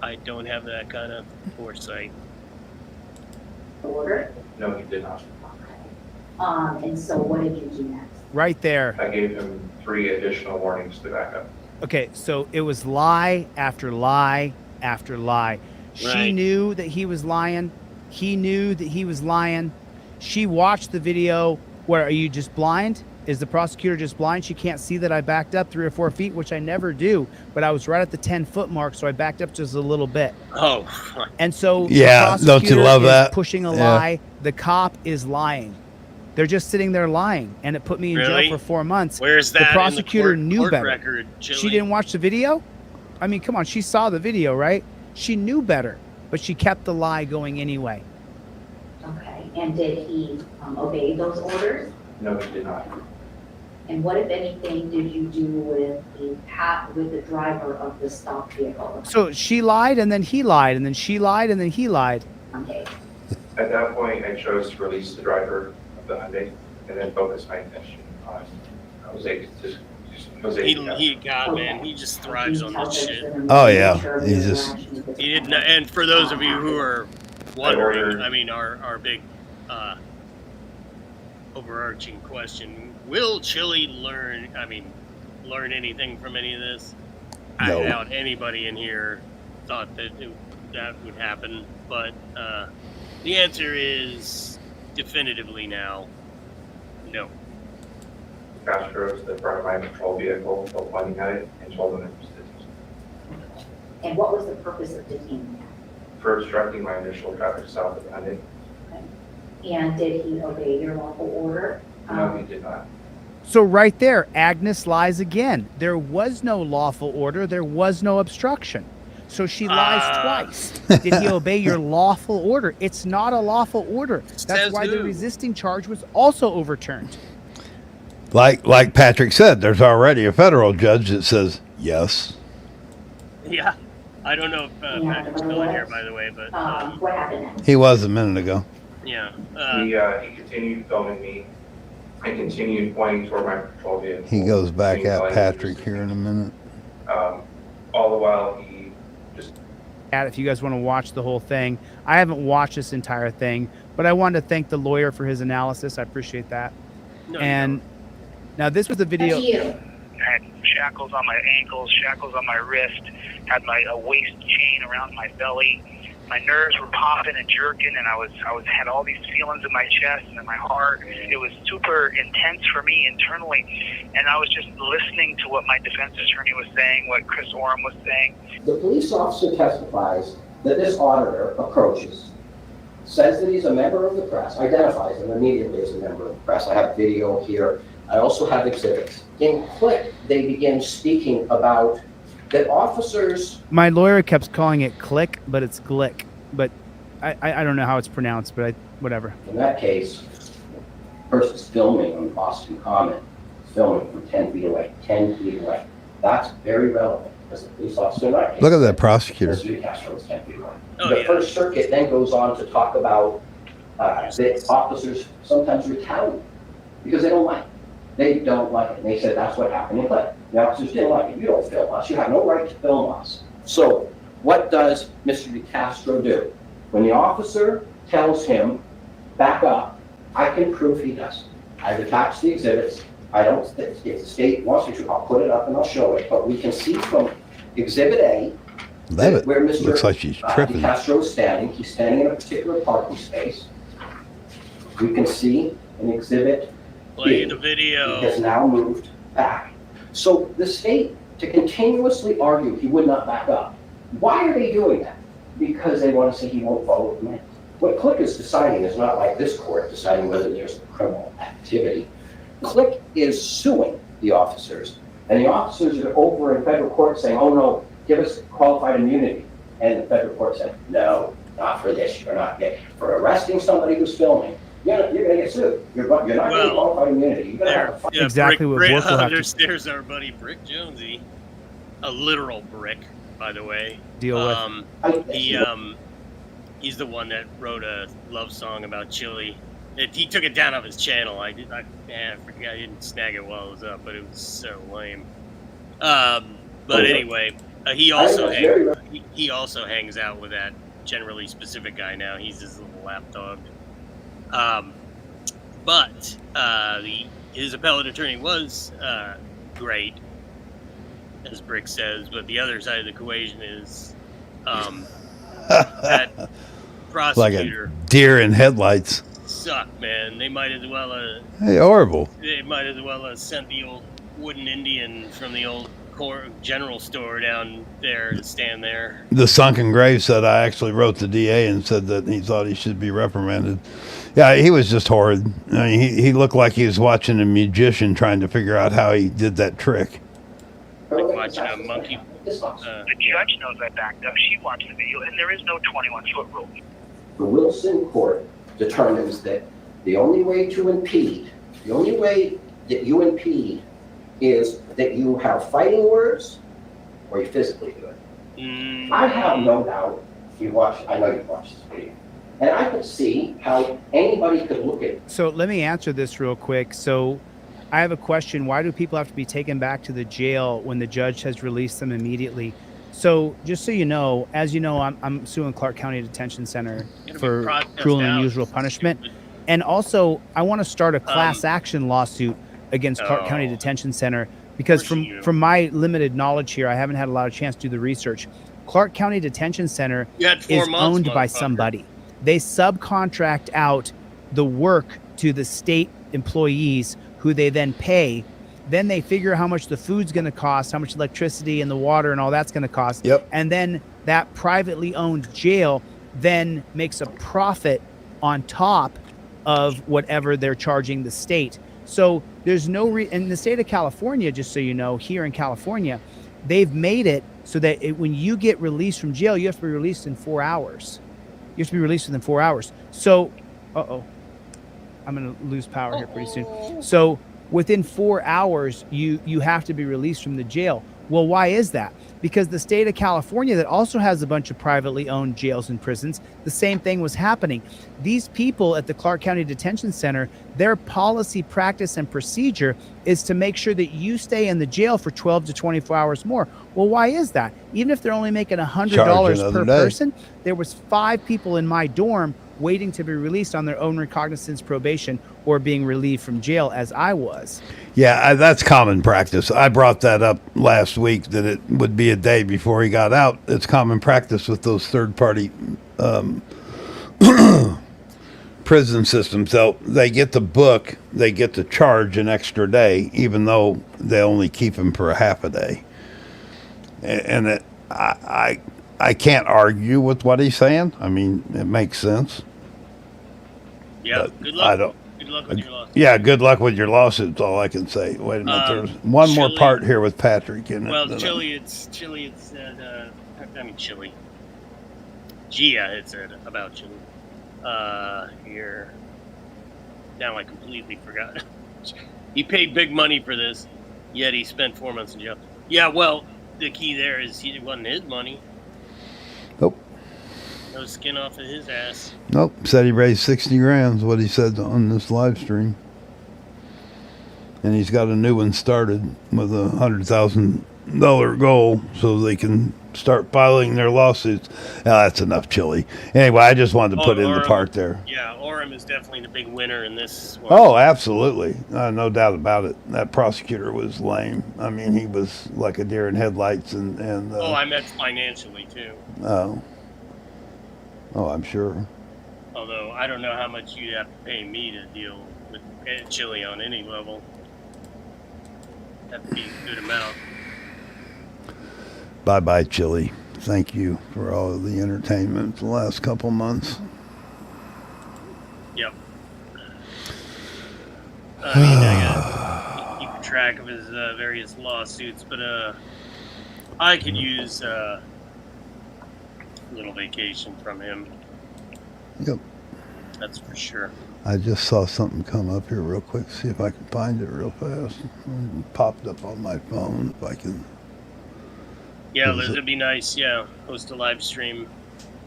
I don't have that kind of foresight. Order? No, he did not. Okay. And so what did you do next? Right there. I gave him 3 additional warnings to back up. Okay, so it was lie after lie after lie. She Right. knew that he was lying. He knew that he was lying. She watched the video. Where, are you just blind? Is the prosecutor just blind? She can't see that I backed up 3 or 4 feet, which I never do. But I was right at the 10-foot mark, so I backed up just a little bit. Oh, And so Yeah, the don't you prosecutor love is that? pushing a Yeah. lie. The cop is lying. They're just sitting there lying, and it put me in Really? jail for 4 months. where's that? The prosecutor in the knew court better. Record, She Chille? didn't watch the video? I mean, come on, she saw the video, right? She knew better, but she kept the lie going anyway. Okay. And did he obey those orders? No, he did not. And what, if anything, did you do with the driver of the stopped vehicle? So she lied, and then he lied, and then she lied, and then he lied. Okay. At that point, I chose to release the driver of the Hyundai and then focus my attention on Jose. God, man, he just thrives on this shit. Oh, yeah. He just- He didn't. And for those of you who are wondering, I mean, our big overarching question: will Chille learn anything from any of this? No. I doubt anybody in here thought that that would happen, but the answer is definitively now, no. The passenger drove to the front of my patrol vehicle while pointing at it and told them it was business. And what was the purpose of detaining him? For obstructing my initial traffic stop at the Hyundai. And did he obey your lawful order? No, he did not. So right there, Agnes lies again. There was no lawful order. There was no obstruction. So she lies twice. Did he obey your lawful order? It's not a lawful order. That's Says why the who? resisting charge was also overturned. Like Patrick said, there's already a federal judge that says yes. Yeah. I don't know if Patrick's still in here, by the way, but What happened next? He was a minute ago. yeah. He continued filming me. I continued pointing toward my patrol vehicle. He goes back continued at telling me Patrick to here in a minute. all the while he just If you guys want to watch the whole thing, I haven't watched this entire thing, but I wanted to thank the lawyer for his analysis. I appreciate that. No, And now this was the video. That's you. I had shackles on my ankles, shackles on my wrist, had my waist chain around my belly. My nerves were popping and jerking, and I had all these feelings in my chest and in my heart. It was super intense for me internally, and I was just listening to what my defense attorney was saying, what Chris Orem was saying. The police officer testifies that this auditor approaches, says that he's a member of the press, identifies him immediately as a member of the press. I have video here. I also have exhibits. In Click, they begin speaking about that officers. My lawyer kept calling it click, but it's glick. But I don't know how it's pronounced, but whatever. In that case, person's filming on Boston Common, filming from 10 feet away, 10 feet away. That's very relevant because the police officer in that case. Look at that prosecutor. Mr. Castro was 10 feet away. Oh, The yeah. First Circuit then goes on to talk about that officers sometimes retaliate because they don't like it. They don't like it. And they said that's what happened in Click. The officers didn't like it. You don't film us. You have no right to film us. So what does Mr. DeCastro do? When the officer tells him, back up, I can prove he doesn't. I've attached the exhibits. I don't, if the state wants me to, I'll put it up and I'll show it. But we can see from Exhibit A, Levitt where Mr. looks like she's tripping. DeCastro is standing. He's standing in a particular parking space. We can see an exhibit Play B. the He video. has now moved back. So the state, to continuously argue he would not back up. Why are they doing that? Because they want to say he won't follow command. What Click is deciding is not like this court deciding whether there's criminal activity. Click is suing the officers, and the officers are over in federal court saying, oh no, give us qualified immunity. And the federal court said, no, not for this. You're not getting, for arresting somebody who's filming, you're going to get sued. You're not getting qualified immunity. You're going to have to fight. Exactly what Bork will have to there's our buddy Brick Jonesy, a literal brick, by the way. deal with. He's the one that wrote a love song about Chille. He took it down off his channel. I forgot I didn't snag it while it was up, but it was so lame. But anyway, he also hangs out with that generally specific guy now. He's his little lapdog. But his appellate attorney was great, as Brick says. But the other side of the equation is that prosecutor Like a deer in headlights. sucked, man. They might as well Hey, horrible. have sent the old wooden Indian from the old general store down there to stand there. The sunken grave said I actually wrote the DA and said that he thought he should be reprimanded. Yeah, he was just horrid. I mean, he looked like he was watching a magician trying to figure out how he did that trick. Like watching a monkey. The judge knows I backed up. She watched the video, and there is no 21-foot rule. The Wilson court determines that the only way to impede, the only way that you impede is that you have fighting words or you physically do it. I have no doubt I know you've watched this video. And I could see how anybody could look at it. So let me answer this real quick. So I have a question. Why do people have to be taken back to the jail when the judge has released them immediately? So just so you know, as you know, I'm suing Clark County Detention Center for cruel and unusual punishment. And also, I want to start a class action lawsuit against Clark County Detention Center because from my limited knowledge here, I haven't had a lot of chance to do the research. Clark County Detention Center is owned by somebody. They subcontract out the work to the state employees who they then pay. Then they figure how much the food's going to cost, how much electricity and the water and all that's going to cost. Yep. And then that privately owned jail then makes a profit on top of whatever they're charging the state. So there's no in the state of California, just so you know, here in California, they've made it so that when you get released from jail, you have to be released in 4 hours. You have to be released within 4 hours. So, I'm going to lose power here pretty soon. So within 4 hours, you have to be released from the jail. Well, why is that? because the state of California, that also has a bunch of privately owned jails and prisons, the same thing was happening. These people at the Clark County Detention Center, their policy, practice, and procedure is to make sure that you stay in the jail for 12 to 24 hours more. Well, why is that? Even if they're only making $100 per person, there was 5 people in my dorm waiting to be released on their own recognizance probation or being relieved from jail, as I was. Yeah, that's common practice. I brought that up last week, that it would be a day before he got out. It's common practice with those third-party prison systems. So they get to book, they get to charge an extra day, even though they only keep him for a half a day. And I can't argue with what he's saying. I mean, it makes sense. Yeah, good luck. Good luck with your lawsuit. Yeah, good luck with your lawsuits. All I can say. Wait a minute. There's one more part here with Patrick in it. Well, Chille, it's Chille. Gia had said about Chille. Here. Now I completely forgot. He paid big money for this, yet he spent 4 months in jail. Yeah, well, the key there is it wasn't his money. Nope. No skin off of his ass. Nope. Said he raised 60 grand is what he said on this live stream. And he's got a new one started with a $100,000 goal so they can start filing their lawsuits. That's enough, Chille. Anyway, I just wanted to put in the part there. Yeah, Orem is definitely the big winner in this one. Oh, absolutely. No doubt about it. That prosecutor was lame. I mean, he was like a deer in headlights. And I meant financially, too. Oh, I'm sure. Although, I don't know how much you'd have to pay me to deal with Chille on any level. That'd be a good amount. Bye-bye, Chille. Thank you for all of the entertainment for the last couple months. Yep. I mean, I gotta keep track of his various lawsuits, but I could use a little vacation from him. Yep. That's for sure. I just saw something come up here real quick. See if I can find it real fast. It popped up on my phone. If I can. Yeah, Liz, it'd be nice. Yeah, host a live stream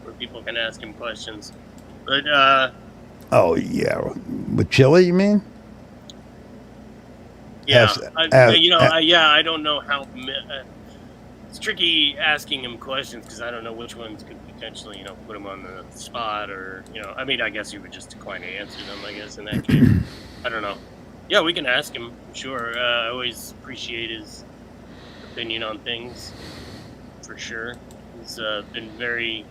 where people can ask him questions. But oh yeah, with Chille, you mean? Yeah, I don't know how. It's tricky asking him questions because I don't know which ones could potentially, put him on the spot or, I mean, I guess he would just decline to answer them, I guess, in that case. I don't know. Yeah, we can ask him, sure. I always appreciate his opinion on things, for sure. He's been very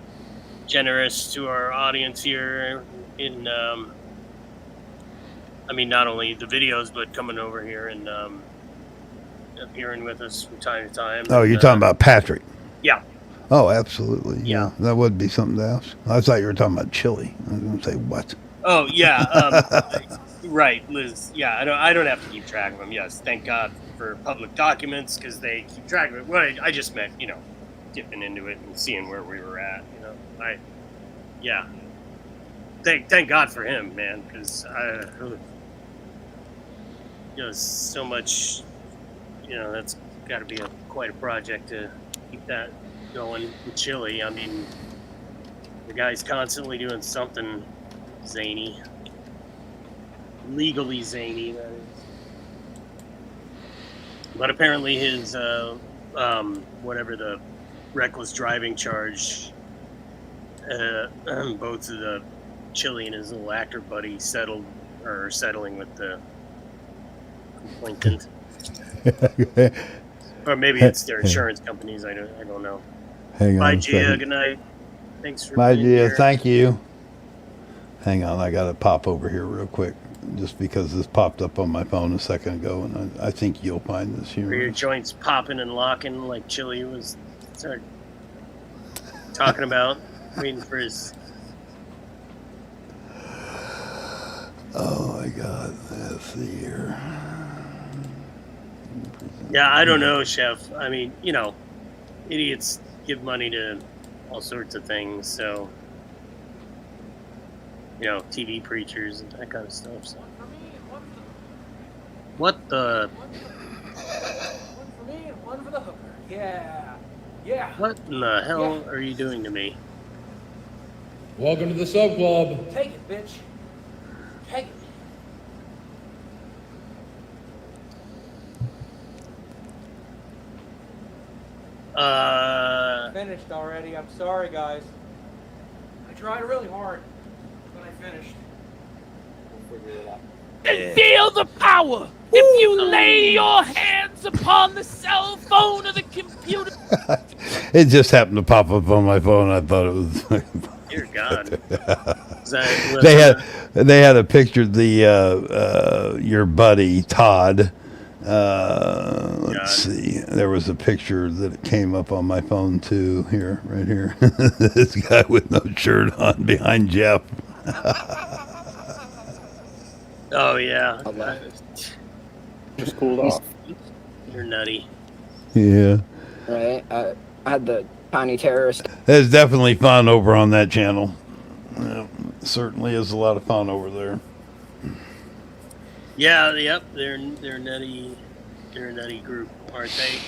generous to our audience here in, not only the videos, but coming over here and appearing with us from time to time. Oh, you're talking about Patrick? Yeah. Oh, absolutely. Yeah. That would be something to ask. I thought you were talking about Chille. I was going to say, what? Oh, yeah. Right, Liz. Yeah, I don't have to keep track of them. Yes, thank God for public documents because they keep track of it. Well, I just meant, dipping into it and seeing where we were at. Thank God for him, man, because so much. That's got to be quite a project to keep that going with Chille. I mean, the guy's constantly doing something zany, legally zany, that is. But apparently his, whatever the reckless driving charge, both of the Chille and his little actor buddy settling with the complainant. Or maybe it's their insurance companies. I don't know. Hang on. Bye, Gia. Good night. Thanks for Bye, being Gia. here. Thank you. Hang on. I got to pop over here real quick just because this popped up on my phone a second ago, and I think you'll find this Are your humorous. joints popping and locking like Chille was talking about? Waiting for his... Oh, my God. That's the year. Yeah, I don't know, Chef. I mean, idiots give money to all sorts of things, so... TV preachers and that kind of stuff. So. What the... One for me and one for the hooker. Yeah. Yeah. What in the hell are you doing to me? Welcome to the sub club. Take it, bitch. Take it. Finished already. I'm sorry, guys. I tried really hard, but I finished. We'll figure it out. And feel the power if you lay your hands upon the cell phone or the computer. It just happened to pop up on my phone. I thought it was. Dear God. They had a picture of the your buddy Todd. Let's see. There was a picture that came up on my phone too. Here, right here. This guy with no shirt on behind Jeff. Oh yeah. Just cooled off. You're nutty. Yeah. Right. I had the tiny terrorist. There's definitely fun over on that channel. Yeah, certainly is a lot of fun over there. Yeah, yep, they're nutty. They're a nutty group, aren't they?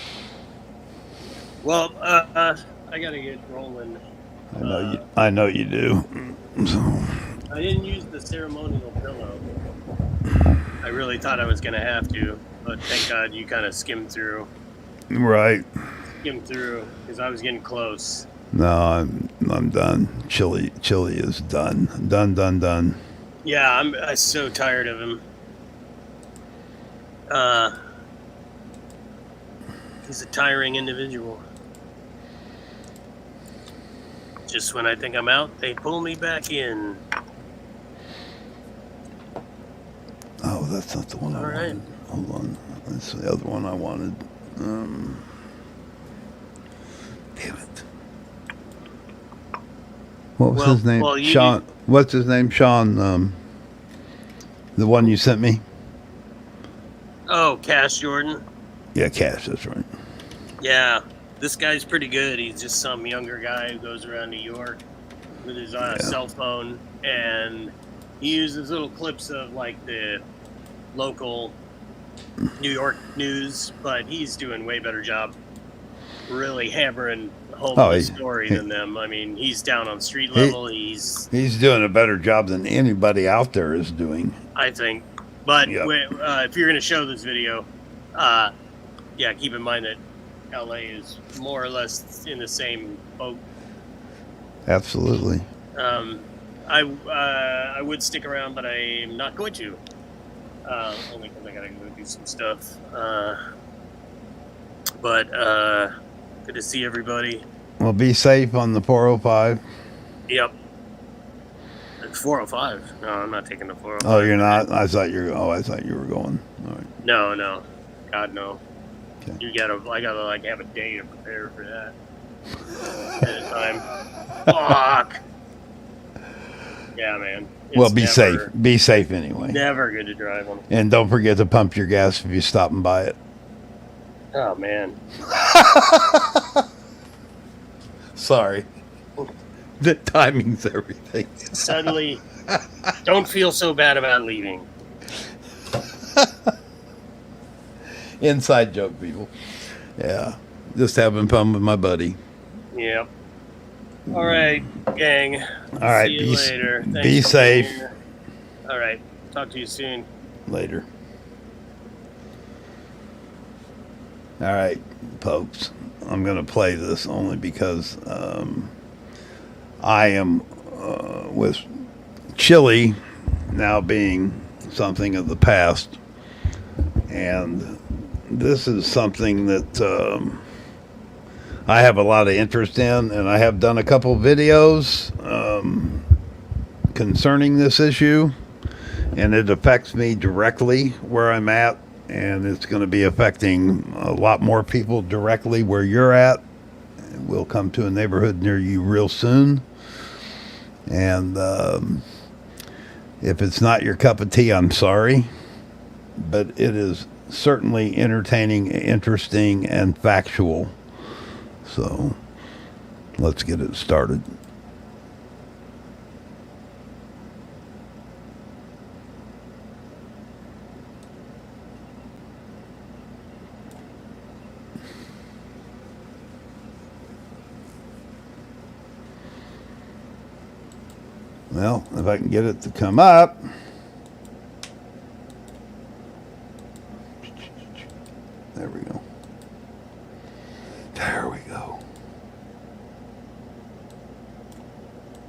Well, I gotta get rolling. I know you do. So. I didn't use the ceremonial pillow. I really thought I was gonna have to, but thank God you kind of skimmed through. Right. Skimmed through because I was getting close. No, I'm done. Chille is done. Done. Yeah, I'm so tired of him. He's a tiring individual. Just when I think I'm out, they pull me back in. Oh, that's not the one I wanted. Hold on. That's the other one I wanted. Damn it. What was his name? Sean. What's his name? Sean. The one you sent me? Oh, Cash Jordan. Yeah, Cash, that's right. Yeah, this guy's pretty good. He's just some younger guy who goes around New York with his cell phone, and he uses little clips of like the local New York news, but he's doing way better job really hammering home the story than them. I mean, he's down on street level. He's doing a better job than anybody out there is doing, I think. But if you're going to show this video, yeah, keep in mind that LA is more or less in the same boat. Absolutely. I would stick around, but I'm not going to. Only because I gotta go do some stuff. But good to see everybody. Well, be safe on the 405. Yep. It's 405. No, I'm not taking the 405. Oh, you're not? I thought you were going. All right. No. God, no. Okay. I gotta like have a day to prepare for that. At a time. Fuck. Yeah, man. Well, be safe. Be safe anyway. Never good to drive on. And don't forget to pump your gas if you're stopping by it. Oh, man. Sorry. The timing's everything. Suddenly, don't feel so bad about leaving. Inside joke, people. Yeah. Just having fun with my buddy. Yep. All right, gang. All right. See you later. Thanks Be safe. All right. Talk to you soon. Later. All right, folks. I'm going to play this only because I am with Chille now being something of the past. And this is something that I have a lot of interest in, and I have done a couple videos concerning this issue, and it affects me directly where I'm at, and it's going to be affecting a lot more people directly where you're at. We'll come to a neighborhood near you real soon, and if it's not your cup of tea, I'm sorry, but it is certainly entertaining, interesting, and factual. So let's get it started. Well, if I can get it to come up. There we go. There we go.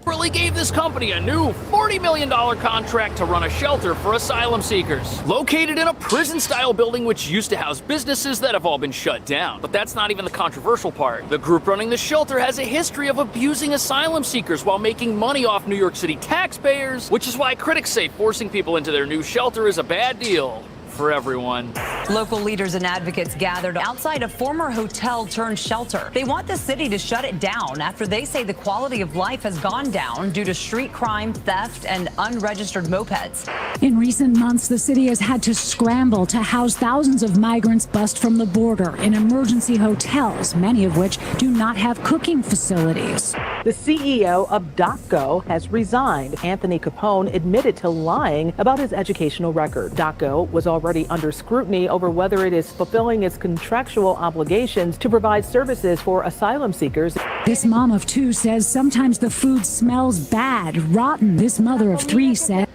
Really gave this company a new $40 million contract to run a shelter for asylum seekers, located in a prison-style building which used to house businesses that have all been shut down. But that's not even the controversial part. The group running the shelter has a history of abusing asylum seekers while making money off New York City taxpayers, which is why critics say forcing people into their new shelter is a bad deal for everyone. Local leaders and advocates gathered outside a former hotel turned shelter. They want the city to shut it down after they say the quality of life has gone down due to street crime, theft, and unregistered mopeds. In recent months, the city has had to scramble to house thousands of migrants bussed from the border in emergency hotels, many of which do not have cooking facilities. The CEO of DocGo has resigned. Anthony Capone admitted to lying about his educational record. DocGo was already under scrutiny over whether it is fulfilling its contractual obligations to provide services for asylum seekers. This mom of two says sometimes the food smells bad, rotten. This mother of three said,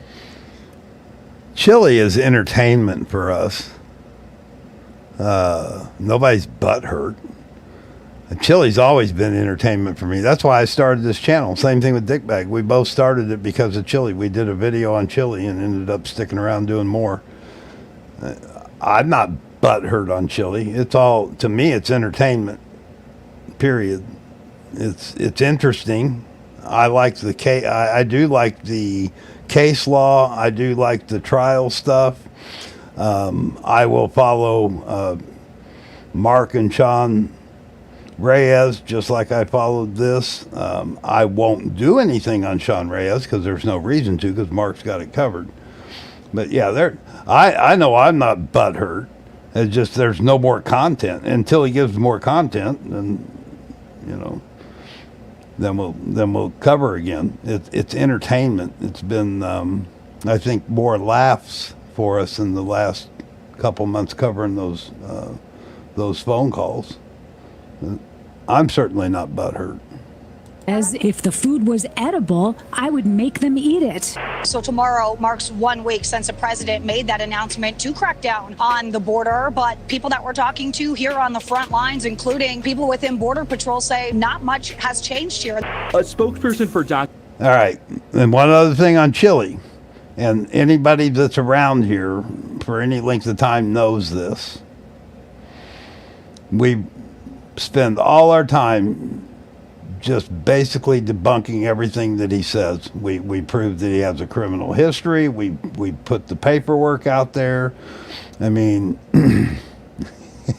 Chille is entertainment for us. Nobody's butthurt. Chille's always been entertainment for me. That's why I started this channel. Same thing with Dickbag. We both started it because of Chille. We did a video on Chille and ended up sticking around doing more. I'm not butthurt on Chille. It's all, to me, it's entertainment. Period. It's interesting. I like the case. I do like the case law. I do like the trial stuff. I will follow Mark and Sean Reyes, just like I followed this. I won't do anything on Sean Reyes because there's no reason to, because Mark's got it covered. But yeah, I know I'm not butthurt. It's just there's no more content. Until he gives more content, and then we'll cover again. It's entertainment. It's been I think more laughs for us in the last couple months covering those phone calls. I'm certainly not butthurt. as if the food was edible, I would make them eat it. So tomorrow marks 1 week since the president made that announcement to crack down on the border. But people that we're talking to here on the front lines, including people within Border Patrol, say not much has changed here. A spokesperson for All right. And one other thing on Chille, and anybody that's around here for any length of time knows this. We spend all our time just basically debunking everything that he says. We prove that he has a criminal history. We put the paperwork out there. I mean,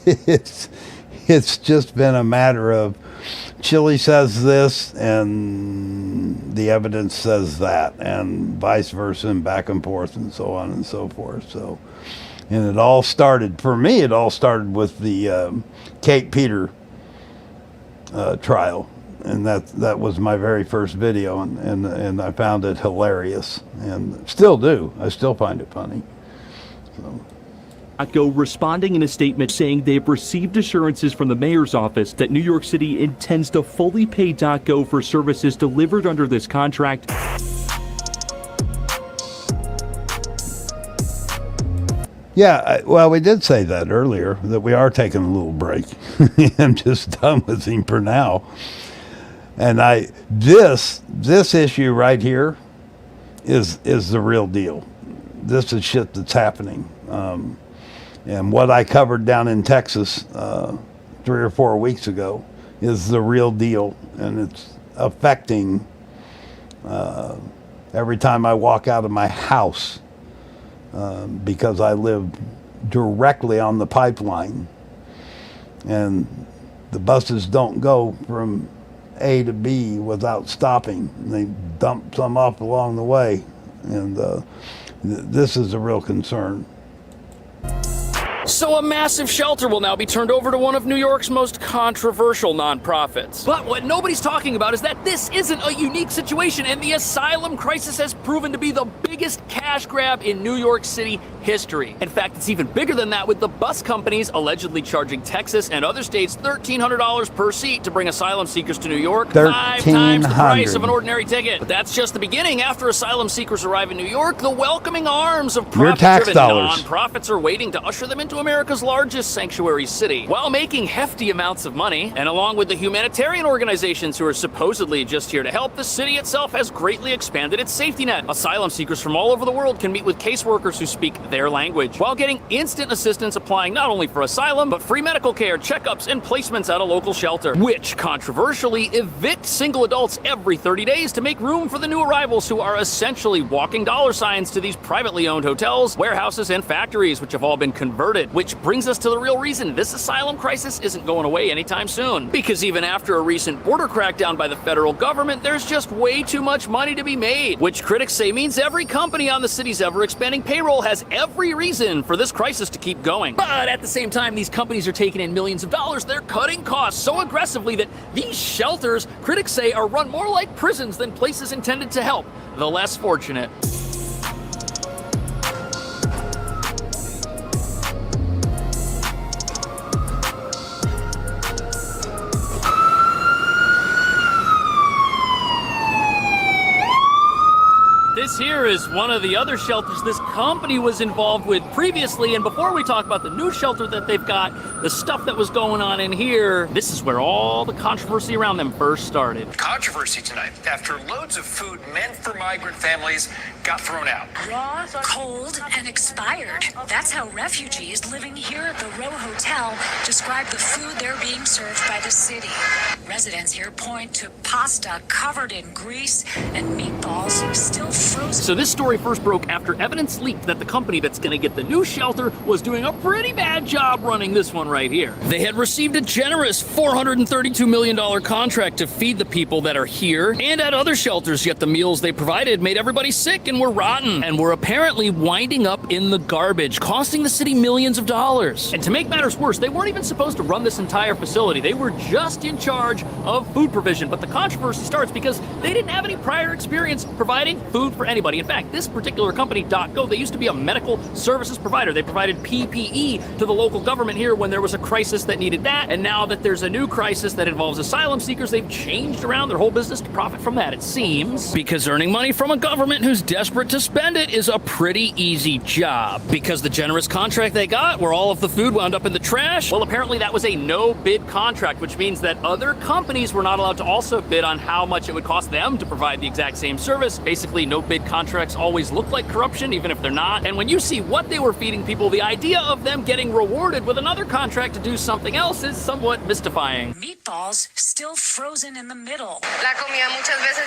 it's just been a matter of Chille says this and the evidence says that, and vice versa, and back and forth and so on and so forth. So, and it all started, for me, it all started with the Kate Peter trial. And that was my very first video, and I found it hilarious, and still do. I still find it funny. So. Go responding in a statement saying they've received assurances from the mayor's office that New York City intends to fully pay .go for services delivered under this contract. Yeah, well, we did say that earlier, that we are taking a little break. I'm just done with him for now. And this issue right here is the real deal. This is shit that's happening. And what I covered down in Texas 3 or 4 weeks ago is the real deal, and it's affecting every time I walk out of my house because I live directly on the pipeline, and the buses don't go from A to B without stopping. They dump some off along the way, and this is a real concern. So a massive shelter will now be turned over to one of New York's most controversial nonprofits. But what nobody's talking about is that this isn't a unique situation, and the asylum crisis has proven to be the biggest cash grab in New York City history. In fact, it's even bigger than that, with the bus companies allegedly charging Texas and other states $1,300 per seat to bring asylum seekers to New York, 5 times the price of an ordinary ticket. But that's just the beginning. After asylum seekers arrive in New York, the welcoming arms of profit-driven nonprofits are waiting to usher them into America's largest sanctuary city, while making hefty amounts of money. And along with the humanitarian organizations who are supposedly just here to help, the city itself has greatly expanded its safety net. Asylum seekers from all over the world can meet with caseworkers who speak their language, while getting instant assistance applying not only for asylum, but free medical care, checkups, and placements at a local shelter, which controversially evict single adults every 30 days to make room for the new arrivals, who are essentially walking dollar signs to these privately owned hotels, warehouses, and factories, which have all been converted. Which brings us to the real reason this asylum crisis isn't going away anytime soon. Because even after a recent border crackdown by the federal government, there's just way too much money to be made, which critics say means every company on the city's ever-expanding payroll has every reason for this crisis to keep going. But at the same time, these companies are taking in millions of dollars. They're cutting costs so aggressively that these shelters, critics say, are run more like prisons than places intended to help the less fortunate. This here is one of the other shelters this company was involved with previously, and before we talk about the new shelter that they've got, the stuff that was going on in here, this is where all the controversy around them first started. Controversy tonight after loads of food meant for migrant families got thrown out. Raw, cold, and expired. That's how refugees living here at the Row Hotel describe the food they're being served by the city. Residents here point to pasta covered in grease and meatballs still frozen. So this story first broke after evidence leaked that the company that's going to get the new shelter was doing a pretty bad job running this one right here. They had received a generous $432 million contract to feed the people that are here and at other shelters, yet the meals they provided made everybody sick and were rotten, and were apparently winding up in the garbage, costing the city millions of dollars. And to make matters worse, they weren't even supposed to run this entire facility. They were just in charge of food provision. But the controversy starts because they didn't have any prior experience providing food for anybody. In fact, this particular company, .go, they used to be a medical services provider. They provided PPE to the local government here when there was a crisis that needed that. And now that there's a new crisis that involves asylum seekers, they've changed around their whole business to profit from that, it seems. Because earning money from a government who's desperate to spend it is a pretty easy job. Because the generous contract they got, where all of the food wound up in the trash, well, apparently that was a no-bid contract, which means that other companies were not allowed to also bid on how much it would cost them to provide the exact same service. Basically, no-bid contracts always look like corruption, even if they're not. And when you see what they were feeding people, the idea of them getting rewarded with another contract to do something else is somewhat mystifying. Meatballs still frozen in the middle.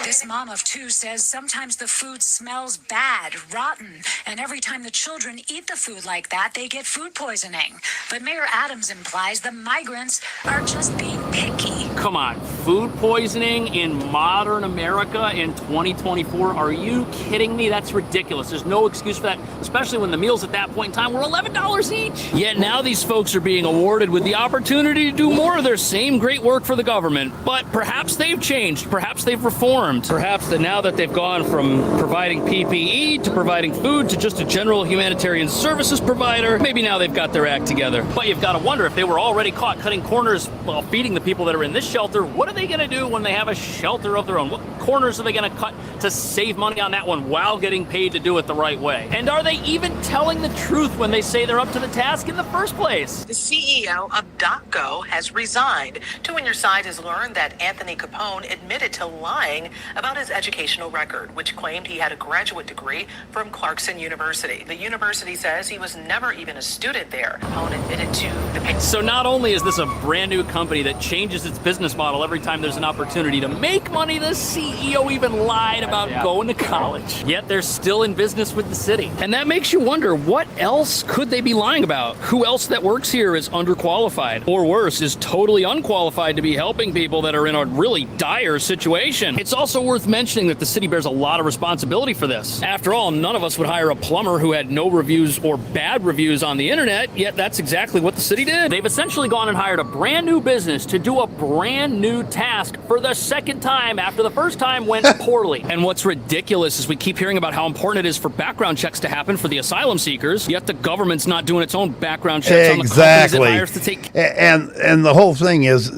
This mom of two says sometimes the food smells bad, rotten, and every time the children eat the food like that, they get food poisoning. But Mayor Adams implies the migrants are just being picky. Come on, food poisoning in modern America in 2024? Are you kidding me? That's ridiculous. There's no excuse for that, especially when the meals at that point in time were $11 each. Yet now these folks are being awarded with the opportunity to do more of their same great work for the government. But perhaps they've changed. Perhaps they've reformed. Perhaps that now that they've gone from providing PPE to providing food to just a general humanitarian services provider, maybe now they've got their act together. But you've got to wonder, if they were already caught cutting corners while feeding the people that are in this shelter, what are they going to do when they have a shelter of their own? What corners are they going to cut to save money on that one while getting paid to do it the right way? And are they even telling the truth when they say they're up to the task in the first place? The CEO of .go has resigned. Two on your side has learned that Anthony Capone admitted to lying about his educational record, which claimed he had a graduate degree from Clarkson University. The university says he was never even a student there. Capone admitted to the... So not only is this a brand new company that changes its business model every every time there's an opportunity to make money, the CEO even lied about going to college. Yet they're still in business with the city. And that makes you wonder, what else could they be lying about? Who else that works here is underqualified? Or worse, is totally unqualified to be helping people that are in a really dire situation? It's also worth mentioning that the city bears a lot of responsibility for this. After all, none of us would hire a plumber who had no reviews or bad reviews on the internet, yet that's exactly what the city did. They've essentially gone and hired a brand new business to do a brand new task for the second time after the first time went poorly. And what's ridiculous is we keep hearing about how important it is for background checks to happen for the asylum seekers, yet the government's not doing its own background checks on the companies it hires to take. And the whole thing is,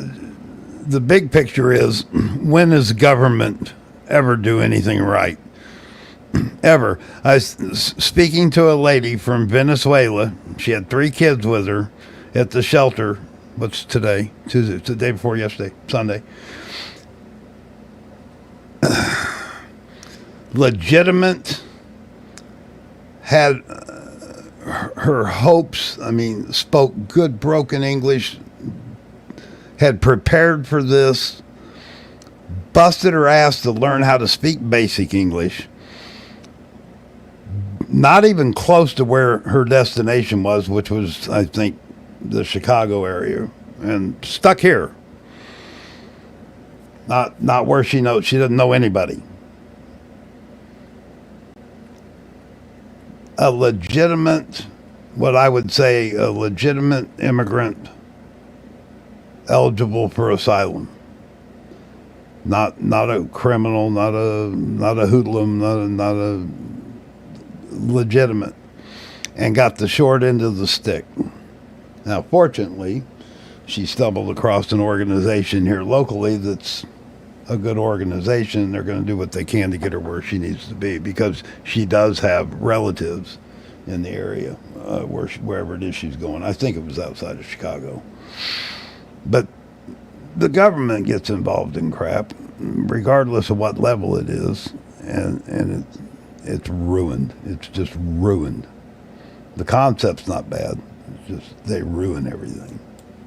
the big picture is, when does government ever do anything right? Ever. I was speaking to a lady from Venezuela. She had 3 kids with her at the shelter. What's today? Tuesday. It's the day before yesterday, Sunday. Legitimate, had her hopes. I mean, spoke good broken English, had prepared for this, busted her ass to learn how to speak basic English. Not even close to where her destination was, which was, I think, the Chicago area, and stuck here. Not where she knows. She doesn't know anybody. A legitimate, what I would say, a legitimate immigrant eligible for asylum. Not a criminal, not a hoodlum, not a legitimate, and got the short end of the stick. Now, fortunately, she stumbled across an organization here locally that's a good organization. They're going to do what they can to get her where she needs to be, because she does have relatives in the area wherever it is she's going. I think it was outside of Chicago. But the government gets involved in crap, regardless of what level it is, and it's ruined. It's just ruined. The concept's not bad. It's just they ruin everything.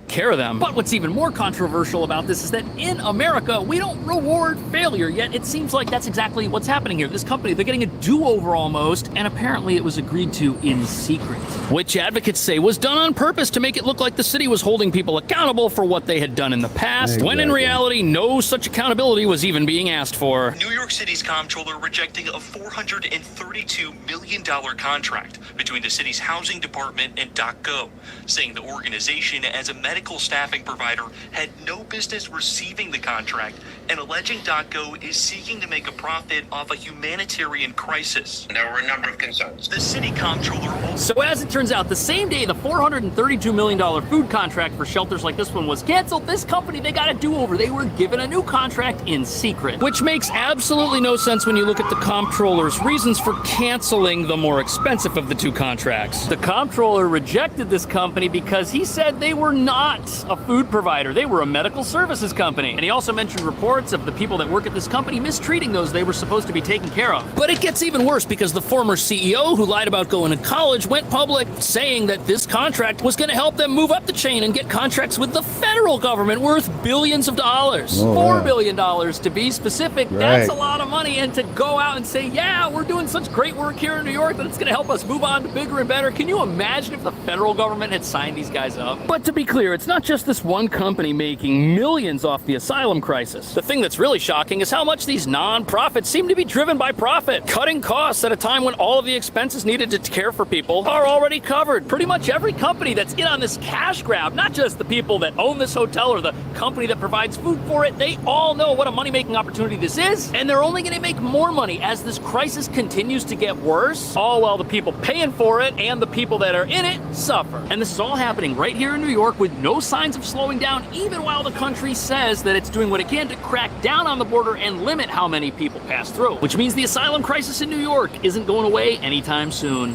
Care of them. But what's even more controversial about this is that in America, we don't reward failure, yet it seems like that's exactly what's happening here. This company, they're getting a do-over almost, and apparently it was agreed to in secret, which advocates say was done on purpose to make it look like the city was holding people accountable for what they had done in the past, when in reality, no such accountability was even being asked for. New York City's comptroller rejecting a $432 million contract between the city's housing department and DocGo, saying the organization, as a medical staffing provider, had no business receiving the contract, and alleging DocGo is seeking to make a profit off a humanitarian crisis. There were a number of concerns. The city comptroller also... So as it turns out, the same day the $432 million food contract for shelters like this one was canceled, this company, they got a do-over. They were given a new contract in secret, which makes absolutely no sense when you look at the comptroller's reasons for canceling the more expensive of the 2 contracts. The comptroller rejected this company because he said they were not a food provider. They were a medical services company. And he also mentioned reports of the people that work at this company mistreating those they were supposed to be taking care of. But it gets even worse, because the former CEO, who lied about going to college, went public saying that this contract was going to help them move up the chain and get contracts with the federal government worth billions of dollars. $4 billion to be specific. Right. That's a lot of money. And to go out and say, yeah, we're doing such great work here in New York that it's going to help us move on to bigger and better. Can you imagine if the federal government had signed these guys up? But to be clear, it's not just this one company making millions off the asylum crisis. The thing that's really shocking is how much these non-profits seem to be driven by profit, cutting costs at a time when all of the expenses needed to care for people are already covered. Pretty much every company that's in on this cash grab, not just the people that own this hotel or the company that provides food for it, they all know what a money-making opportunity this is, and they're only going to make more money as this crisis continues to get worse, all while the people paying for it and the people that are in it suffer. And this is all happening right here in New York with no signs of slowing down, even while the country says that it's doing what it can to crack down on the border and limit how many people pass through, which means the asylum crisis in New York isn't going away anytime soon.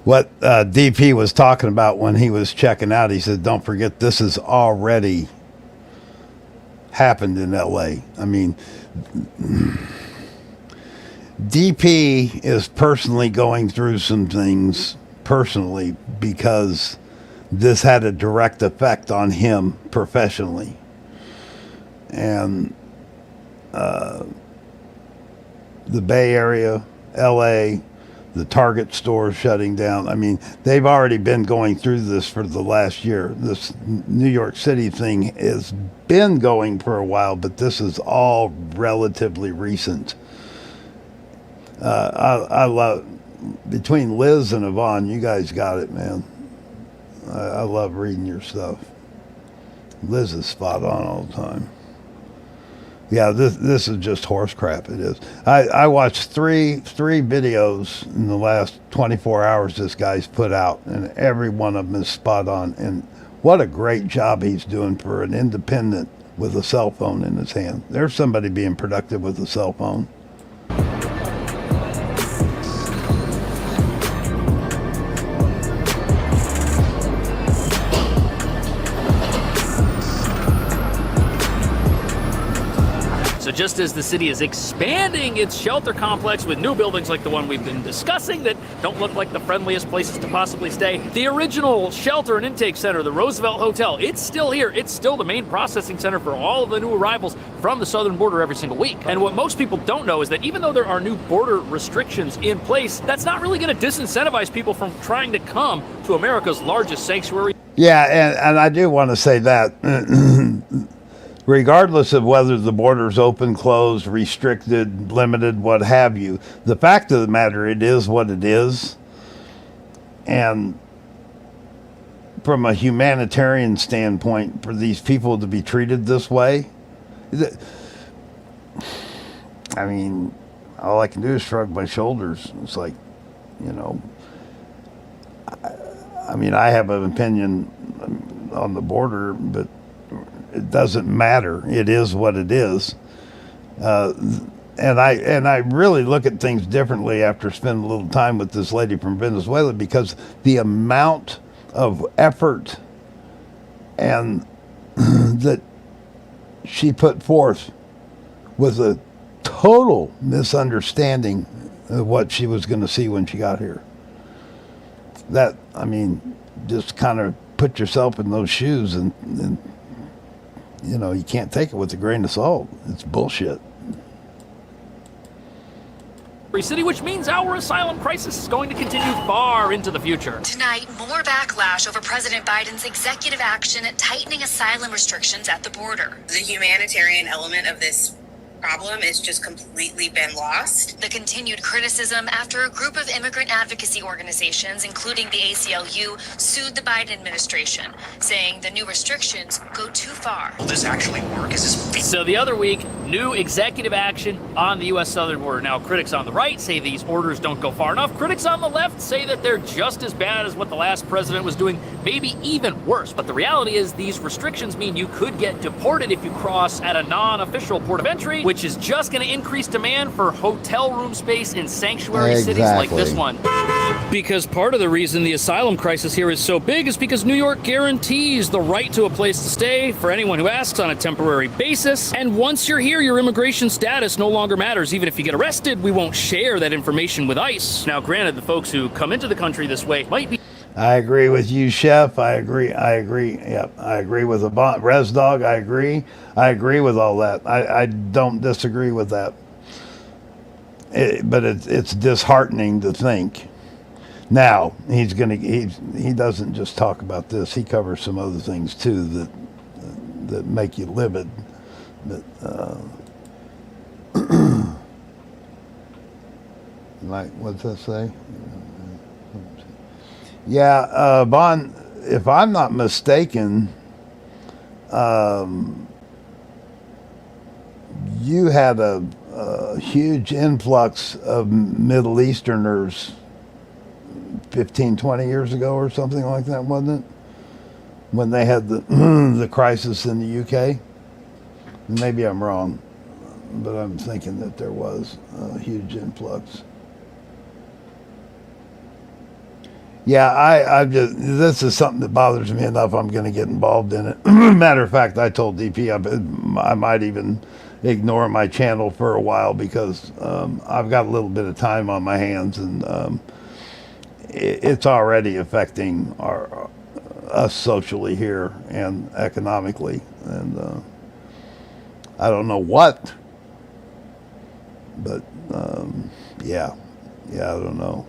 What DP was talking about when he was checking out, he said, don't forget, this has already happened in LA. I mean, DP is personally going through some things personally because this had a direct effect on him professionally. and the Bay Area, LA, the Target stores shutting down. I mean, they've already been going through this for the last year. This New York City thing has been going for a while, but this is all relatively recent. I love, between Liz and Yvonne, you guys got it, man. I love reading your stuff. Liz is spot on all the time. Yeah, this is just horse crap. It is. I watched three videos in the last 24 hours this guy's put out, and every one of them is spot on. And what a great job he's doing for an independent with a cell phone in his hand. There's somebody being productive with a cell phone. So just as the city is expanding its shelter complex with new buildings like the one we've been discussing that don't look like the friendliest places to possibly stay, the original shelter and intake center, the Roosevelt Hotel, it's still here. It's still the main processing center for all of the new arrivals from the southern border every single week. And what most people don't know is that even though there are new border restrictions in place, that's not really going to disincentivize people from trying to come to America's largest sanctuary. Yeah, and I do want to say that regardless of whether the border's open, closed, restricted, limited, what have you, the fact of the matter, it is what it is. And from a humanitarian standpoint, for these people to be treated this way, I mean, all I can do is shrug my shoulders. It's like, you know, I mean, I have an opinion on the border, but it doesn't matter. It is what it is. And I really look at things differently after spending a little time with this lady from Venezuela, because the amount of effort and that she put forth was a total misunderstanding of what she was going to see when she got here. That, I mean, just kind of put yourself in those shoes and you know, you can't take it with a grain of salt. It's bullshit. City, which means our asylum crisis is going to continue far into the future. Tonight, more backlash over President Biden's executive action tightening asylum restrictions at the border. The humanitarian element of this problem is just completely been lost. The continued criticism after a group of immigrant advocacy organizations, including the ACLU, sued the Biden administration, saying the new restrictions go too far. Will this actually work? So the other week, new executive action on the U.S. southern border. Now, critics on the right say these orders don't go far enough. Critics on the left say that they're just as bad as what the last president was doing, maybe even worse. But the reality is these restrictions mean you could get deported if you cross at a non-official port of entry, which is just going to increase demand for hotel room space in sanctuary cities like this one. Because part of the reason the asylum crisis here is so big is because New York guarantees the right to a place to stay for anyone who asks on a temporary basis. And once you're here, your immigration status no longer matters. Even if you get arrested, we won't share that information with ICE. Now, granted, the folks who come into the country this way might be... I agree with you, Chef. I agree. Yep. I agree with the Res Dog. I agree with all that. I don't disagree with that. But it's disheartening to think. Now, he doesn't just talk about this. He covers some other things too that make you livid. But like, what's that say? Yeah, Bon, if I'm not mistaken, you had a huge influx of Middle Easterners 15, 20 years ago or something like that, wasn't it? When they had the crisis in the UK. Maybe I'm wrong, but I'm thinking that there was a huge influx. Yeah, I just, this is something that bothers me enough. I'm going to get involved in it. Matter of fact, I told DP I might even ignore my channel for a while because I've got a little bit of time on my hands, and it's already affecting us socially here and economically. And I don't know what. But, yeah, I don't know.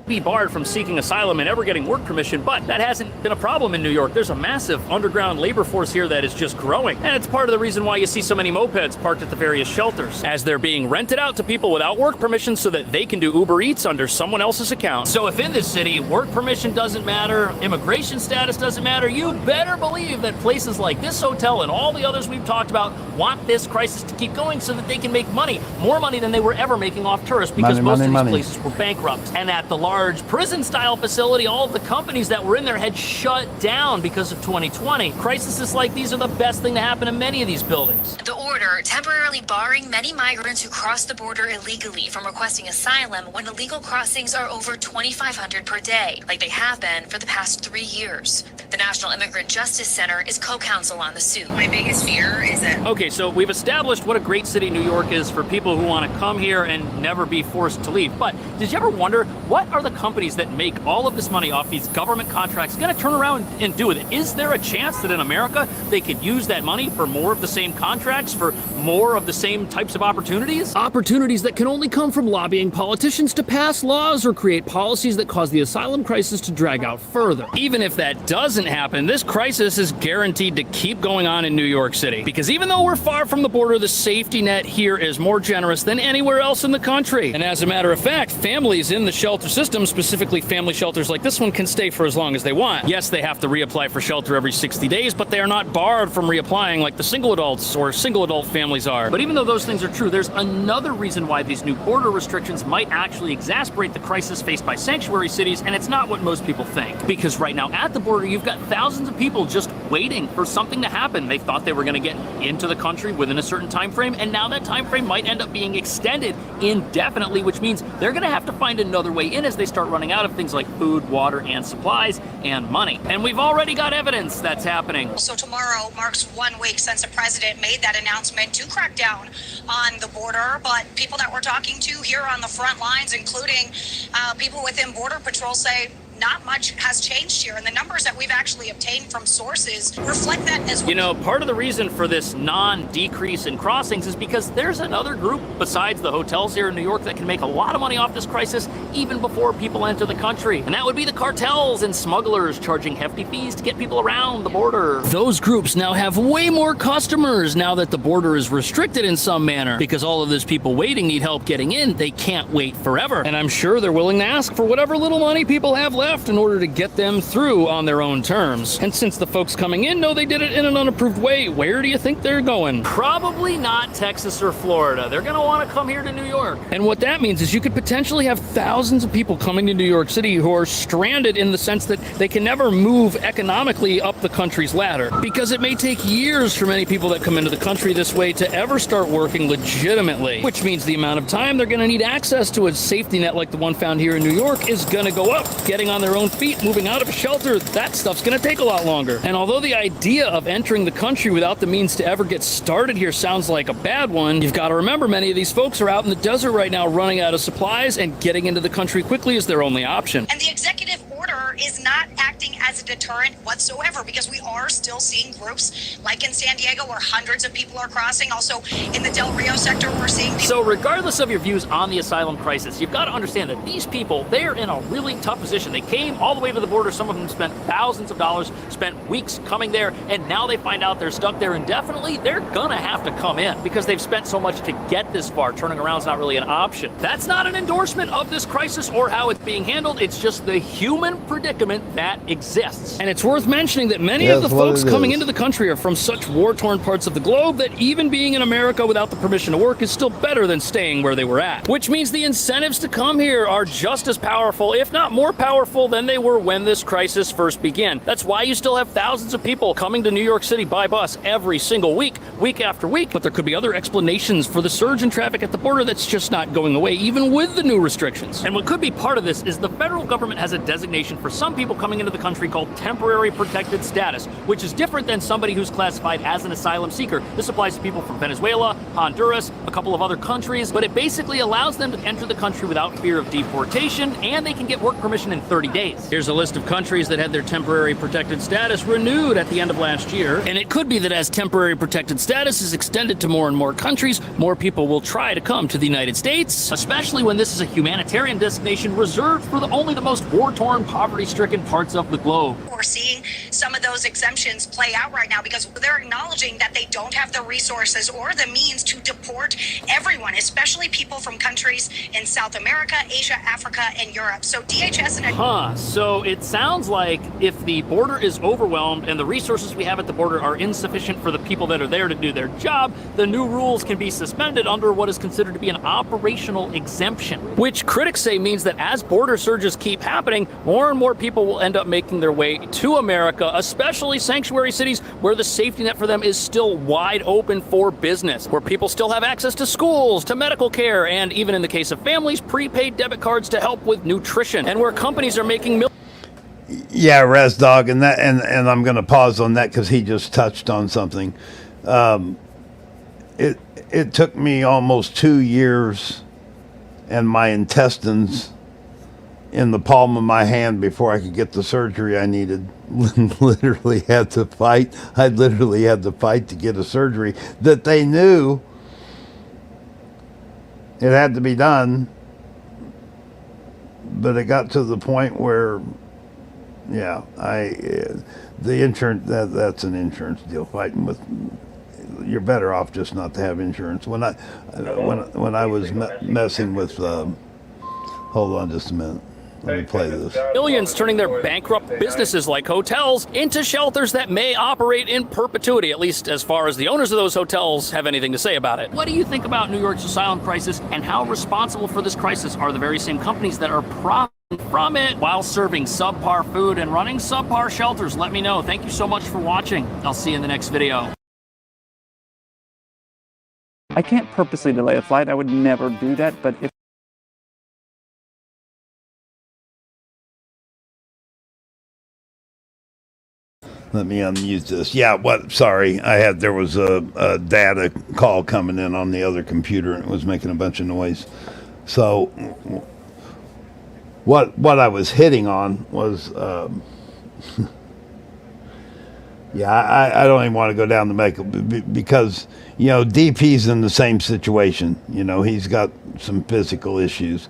Be barred from seeking asylum and ever getting work permission, but that hasn't been a problem in New York. There's a massive underground labor force here that is just growing, and it's part of the reason why you see so many mopeds parked at the various shelters, as they're being rented out to people without work permission so that they can do Uber Eats under someone else's account. So if in this city work permission doesn't matter, immigration status doesn't matter, you better believe that places like this hotel and all the others we've talked about want this crisis to keep going so that they can make money, more money than they were ever making off tourists, because most of these places were bankrupt. And at the large prison-style facility, all of the companies that were in there had shut down because of 2020. Crises like these are the best thing to happen to many of these buildings. The order temporarily barring many migrants who cross the border illegally from requesting asylum when illegal crossings are over 2,500 per day, like they have been for the past 3 years. The National Immigrant Justice Center is co-counsel on the suit. My biggest fear is that... Okay, so we've established what a great city New York is for people who want to come here and never be forced to leave. But did you ever wonder, what are the companies that make all of this money off these government contracts going to turn around and do with it? Is there a chance that in America they could use that money for more of the same contracts, for more of the same types of opportunities? Opportunities that can only come from lobbying politicians to pass laws or create policies that cause the asylum crisis to drag out further. Even if that doesn't happen, this crisis is guaranteed to keep going on in New York City, because even though we're far from the border, the safety net here is more generous than anywhere else in the country. And as a matter of fact, families in the shelter system, specifically family shelters like this one, can stay for as long as they want. Yes, they have to reapply for shelter every 60 days, but they are not barred from reapplying like the single adults or single adult families are. But even though those things are true, there's another reason why these new border restrictions might actually exacerbate the crisis faced by sanctuary cities, and it's not what most people think. Because right now at the border, you've got thousands of people just waiting for something to happen. They thought they were going to get into the country within a certain time frame, and now that time frame might end up being extended indefinitely, which means they're going to have to find another way in as they start running out of things like food, water, and supplies, and money. And we've already got evidence that's happening. So tomorrow marks 1 week since the president made that announcement to crack down on the border, but people that we're talking to here on the front lines, including people within Border Patrol, say not much has changed here, and the numbers that we've actually obtained from sources reflect that as well. You know, part of the reason for this non-decrease in crossings is because there's another group besides the hotels here in New York that can make a lot of money off this crisis even before people enter the country, and that would be the cartels and smugglers charging hefty fees to get people around the border. Those groups now have way more customers now that the border is restricted in some manner, because all of those people waiting need help getting in. They can't wait forever, and I'm sure they're willing to ask for whatever little money people have left in order to get them through on their own terms. And since the folks coming in know they did it in an unapproved way, where do you think they're going? Probably not Texas or Florida. They're gonna want to come here to New York. And what that means is you could potentially have thousands of people coming to New York City who are stranded in the sense that they can never move economically up the country's ladder, because it may take years for many people that come into the country this way to ever start working legitimately, which means the amount of time they're gonna need access to a safety net like the one found here in New York is gonna go up. Getting on their own feet, moving out of a shelter, that stuff's gonna take a lot longer. And although the idea of entering the country without the means to ever get started here sounds like a bad one, you've got to remember many of these folks are out in the desert right now running out of supplies, and getting into the country quickly is their only option. And the executive order is not acting as a deterrent whatsoever, because we are still seeing groups like in San Diego where hundreds of people are crossing. Also in the Del Rio sector, we're seeing people. So regardless of your views on the asylum crisis, you've got to understand that these people, they're in a really tough position. They came all the way to the border. Some of them spent thousands of dollars, spent weeks coming there, and now they find out they're stuck there indefinitely. They're gonna have to come in because they've spent so much to get this far. Turning around is not really an option. That's not an endorsement of this crisis or how it's being handled. It's just the human predicament that exists. And it's worth mentioning that many of the folks coming into the country are from such war-torn parts of the globe that even being in America without the permission to work is still better than staying where they were at. Which means the incentives to come here are just as powerful, if not more powerful, than they were when this crisis first began. That's why you still have thousands of people coming to New York City by bus every single week, week after week. But there could be other explanations for the surge in traffic at the border that's just not going away, even with the new restrictions. And what could be part of this is the federal government has a designation for some people coming into the country called temporary protected status, which is different than somebody who's classified as an asylum seeker. This applies to people from Venezuela, Honduras, a couple of other countries, but it basically allows them to enter the country without fear of deportation, and they can get work permission in 30 days. Here's a list of countries that had their temporary protected status renewed at the end of last year, and it could be that as temporary protected status is extended to more and more countries, more people will try to come to the United States, especially when this is a humanitarian destination reserved for only the most war-torn, poverty-stricken parts of the globe. We're seeing some of those exemptions play out right now because they're acknowledging that they don't have the resources or the means to deport everyone, especially people from countries in South America, Asia, Africa, and Europe. So DHS and So it sounds like if the border is overwhelmed and the resources we have at the border are insufficient for the people that are there to do their job, the new rules can be suspended under what is considered to be an operational exemption, which critics say means that as border surges keep happening, more and more people will end up making their way to America, especially sanctuary cities where the safety net for them is still wide open for business, where people still have access to schools, to medical care, and even in the case of families, prepaid debit cards to help with nutrition, and where companies are making Yeah, Res Dog, and I'm going to pause on that because he just touched on something. It took me almost 2 years and my intestines in the palm of my hand before I could get the surgery I needed. Literally had to fight. I literally had to fight to get a surgery that they knew it had to be done, but it got to the point where, yeah, the insurance, that's an insurance deal. Fighting with, you're better off just not to have insurance. When I was messing with, hold on just a minute. Let me play this. Millions turning their bankrupt businesses like hotels into shelters that may operate in perpetuity, at least as far as the owners of those hotels have anything to say about it. What do you think about New York's asylum crisis, and how responsible for this crisis are the very same companies that are profiting from it while serving subpar food and running subpar shelters? Let me know. Thank you so much for watching. I'll see you in the next video. I can't purposely delay a flight. I would never do that, but if Let me unmute this. Yeah, what? Sorry, there was a data call coming in on the other computer, and it was making a bunch of noise. So, what I was hitting on was, yeah, I don't even want to go down the makeup because DP's in the same situation. He's got some physical issues.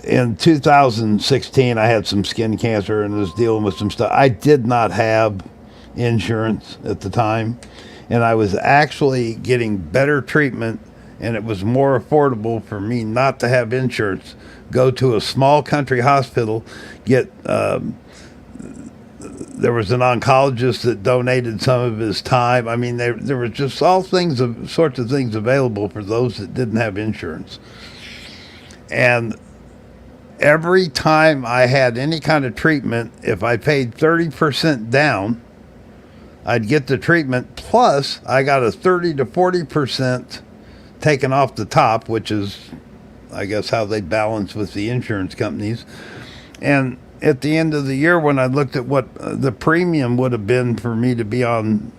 In 2016, I had some skin cancer and was dealing with some stuff. I did not have insurance at the time, and I was actually getting better treatment, and it was more affordable for me not to have insurance. Go to a small country hospital, get there was an oncologist that donated some of his time. I mean, there were just sorts of things available for those that didn't have insurance. And every time I had any kind of treatment, if I paid 30% down, I'd get the treatment, plus I got a 30 to 40% taken off the top, which is, I guess, how they balance with the insurance companies. And at the end of the year, when I looked at what the premium would have been for me to be on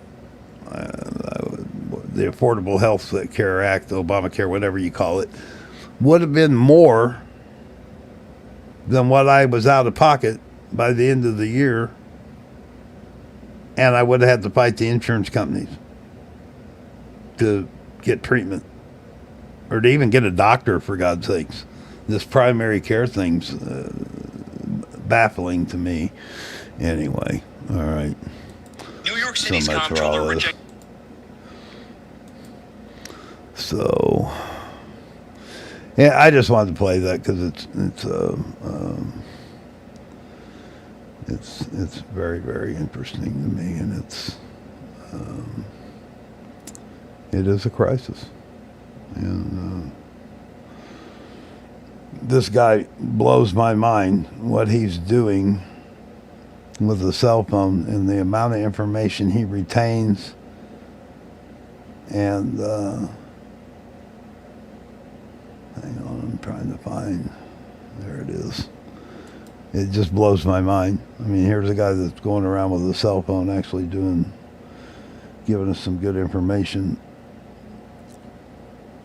the Affordable Health Care Act, Obamacare, whatever you call it, would have been more than what I was out of pocket by the end of the year. And I would have had to fight the insurance companies to get treatment or to even get a doctor, for God's sakes. This primary care thing's baffling to me. Anyway, all right. New York City's So much for comptroller all this. rejected. So, yeah, I just wanted to play that because it's very, very interesting to me, and it is a crisis. And this guy blows my mind, what he's doing with the cell phone and the amount of information he retains. And hang on, I'm trying to find, there it is. It just blows my mind. I mean, here's a guy that's going around with a cell phone actually giving us some good information.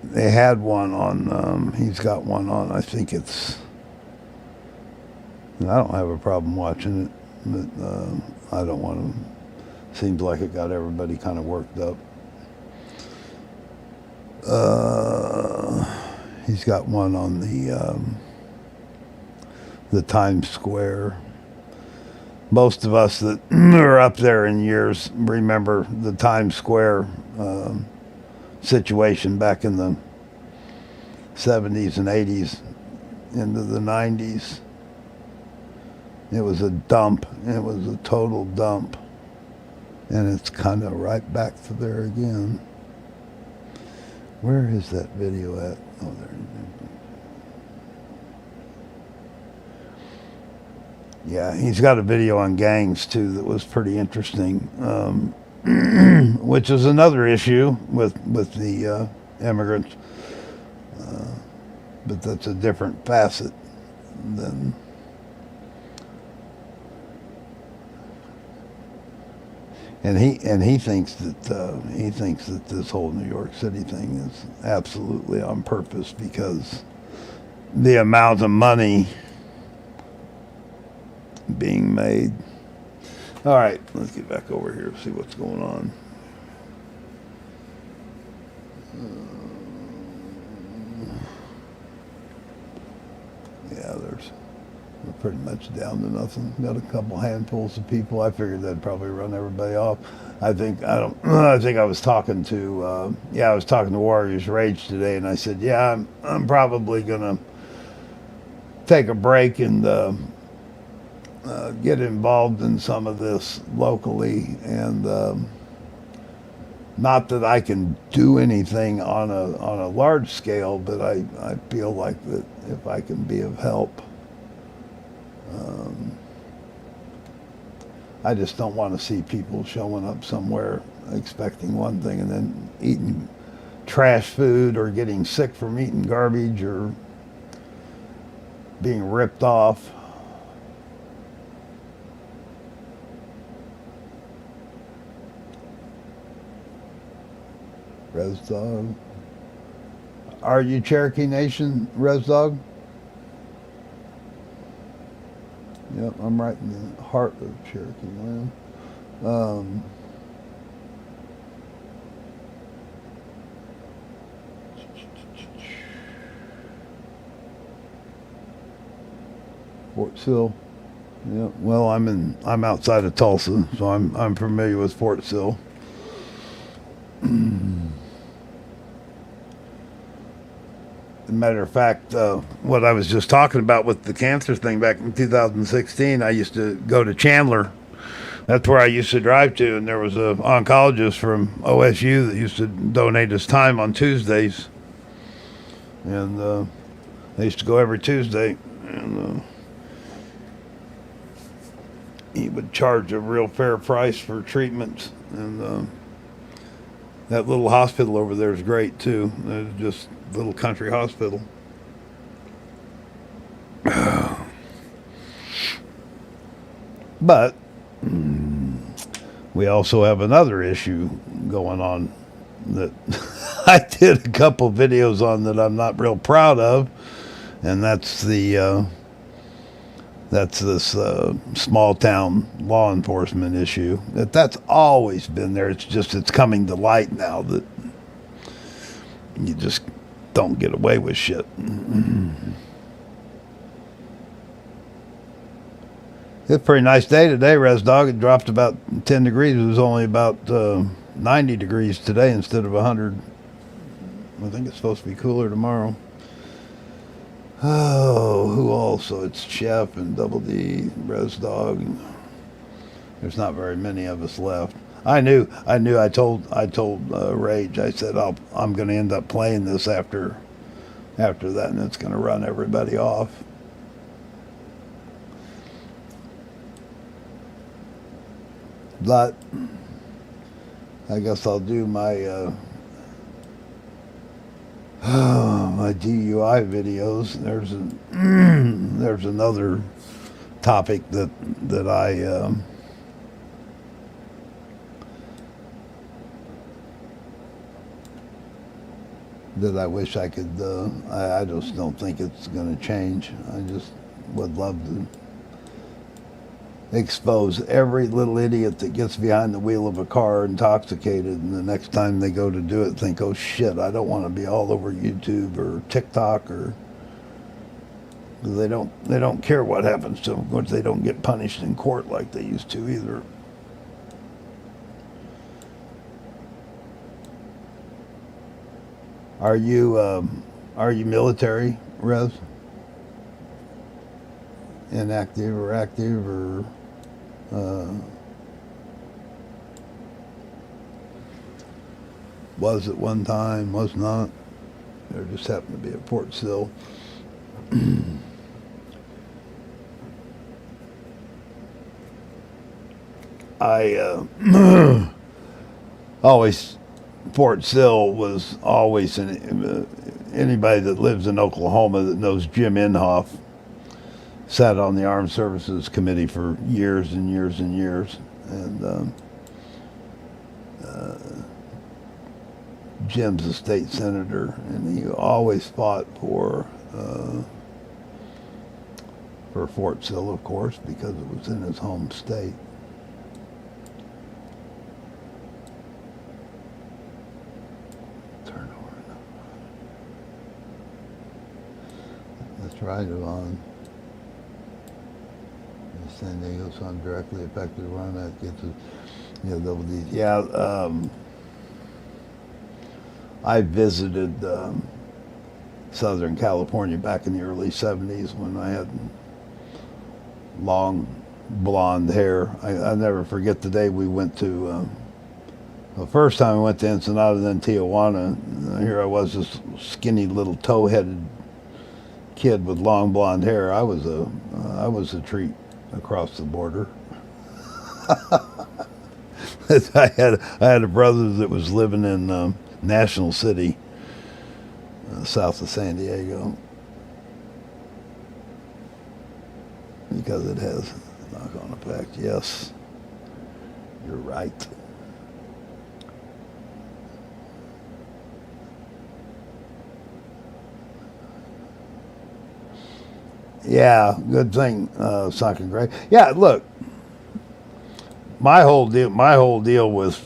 They had one on, he's got one on, I think it's, and I don't have a problem watching it, but I don't want to, seems like it got everybody kind of worked up. He's got one on the Times Square. Most of us that are up there in years remember the Times Square situation back in the 70s and 80s into the 90s. It was a dump. It was a total dump. And it's kind of right back to there again. Where is that video at? Oh, there. Yeah, he's got a video on gangs too that was pretty interesting, which is another issue with the immigrants, but that's a different facet than. And he thinks that this whole New York City thing is absolutely on purpose because the amount of money being made. All right, let's get back over here and see what's going on. Yeah, we're pretty much down to nothing. Got a couple handfuls of people. I figured that'd probably run everybody off. I think I was talking to I was talking to Warriors Rage today, and I said, yeah, I'm probably gonna take a break and get involved in some of this locally, and not that I can do anything on a large scale, but I feel like that if I can be of help. I just don't want to see people showing up somewhere expecting one thing and then eating trash food or getting sick from eating garbage or being ripped off. Res Dog. Are you Cherokee Nation, Res Dog? Yep, I'm right in the heart of Cherokee land. Fort Sill. Yeah. Well, I'm outside of Tulsa, so I'm familiar with Fort Sill. Matter of fact, what I was just talking about with the cancer thing back in 2016, I used to go to Chandler. That's where I used to drive to, and there was an oncologist from OSU that used to donate his time on Tuesdays. And I used to go every Tuesday, and he would charge a real fair price for treatments. And that little hospital over there is great, too. It's just a little country hospital. But we also have another issue going on that I did a couple videos on that I'm not real proud of, and that's this small town law enforcement issue. That's always been there. It's just it's coming to light now that you just don't get away with shit. It's a pretty nice day today, Res Dog. It dropped about 10 degrees. It was only about 90 degrees today instead of 100. I think it's supposed to be cooler tomorrow. Oh, who also? It's Chef and Double D, Res Dog. There's not very many of us left. I knew. I told Rage. I said I'm going to end up playing this after that, and it's going to run everybody off. But I guess I'll do my my DUI videos. There's another topic that I wish I could. I just don't think it's going to change. I just would love to expose every little idiot that gets behind the wheel of a car intoxicated, and the next time they go to do it, think, "Oh shit, I don't want to be all over YouTube or TikTok," or they don't care what happens to them. Of course, they don't get punished in court like they used to either. Are you military, Rez? Inactive or active or was at one time, was not, or just happened to be at Fort Sill? I always, Fort Sill was always anybody that lives in Oklahoma that knows Jim Inhofe sat on the Armed Services Committee for years and years and years, and Jim's a state senator, and he always fought for Fort Sill, of course, because it was in his home state. Turn over. That's right, Yvonne. San Diego Sun directly affected around that gets double D. Yeah, I visited Southern California back in the early 70s when I had long blonde hair. I never forget the day we went to, the first time we went to Ensenada, then Tijuana. Here I was, this skinny little toe-headed kid with long blonde hair. I was a treat across the border. I had a brother that was living in National City, south of San Diego, because it has a knock-on effect. Yes, you're right. Yeah, good thing, Sunken Gray. Yeah, look, my whole deal with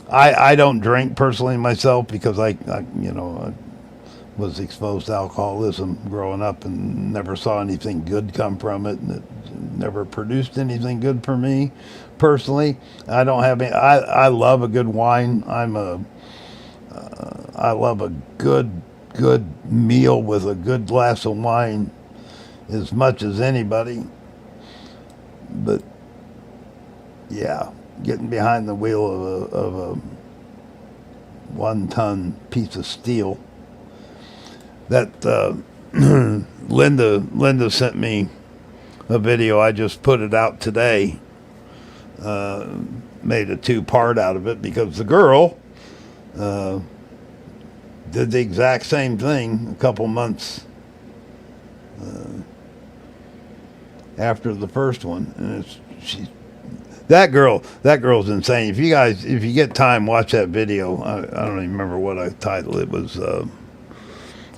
I don't drink personally myself because I was exposed to alcoholism growing up and never saw anything good come from it, and it never produced anything good for me personally. I don't have any. I love a good wine. I love a good meal with a good glass of wine as much as anybody. But yeah, getting behind the wheel of a 1-ton piece of steel. That Linda sent me a video. I just put it out today. Made a 2-part out of it because the girl did the exact same thing a couple months after the first one, and that girl's insane. If you get time, watch that video. I don't even remember what I titled it. Was I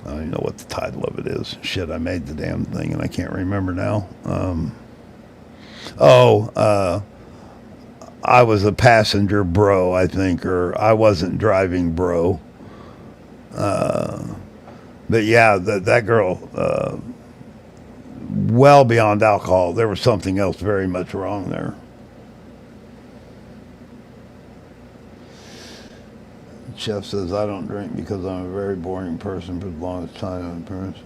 don't even know what the title of it is. Shit, I made the damn thing and I can't remember now. I was a passenger, bro, I think, or I wasn't driving, bro. But yeah, that girl, well beyond alcohol. There was something else very much wrong there. Chef says, I don't drink because I'm a very boring person for the longest time. My parents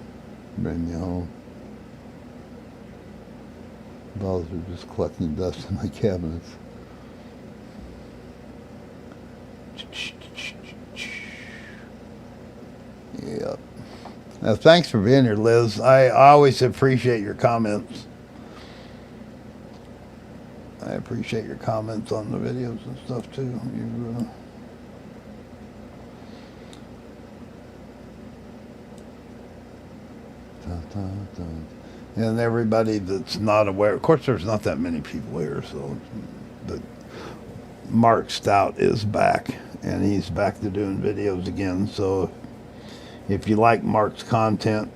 bring me home. Bottles are just collecting dust in my cabinets. Yep. Now, thanks for being here, Liz. I always appreciate your comments. I appreciate your comments on the videos and stuff, too. And everybody that's not aware, of course, there's not that many people here, so but Mark Stout is back, and he's back to doing videos again. So if you like Mark's content,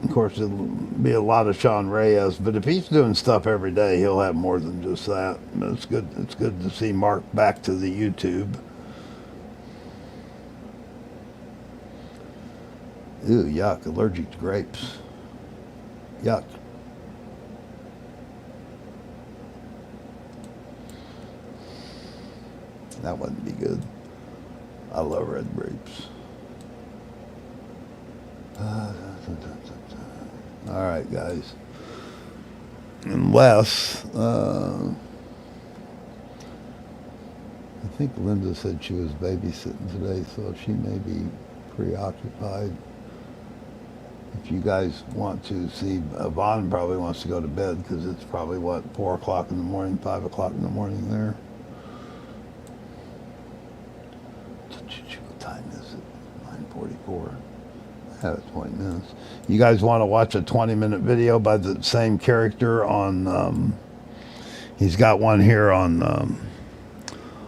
of course, it'll be a lot of Sean Reyes, but if he's doing stuff every day, he'll have more than just that. But it's good. It's good to see Mark back to the YouTube. Ew, yuck! Allergic to grapes. Yuck. That wouldn't be good. I love red grapes. All right, guys. Unless, I think Linda said she was babysitting today, so she may be preoccupied. If you guys want to see, Vaughn probably wants to go to bed because it's probably, what, 4 o'clock in the morning, 5 o'clock in the morning there. What time is it? 9:44. I have it 20 minutes. You guys want to watch a 20-minute video by the same character on, he's got one here on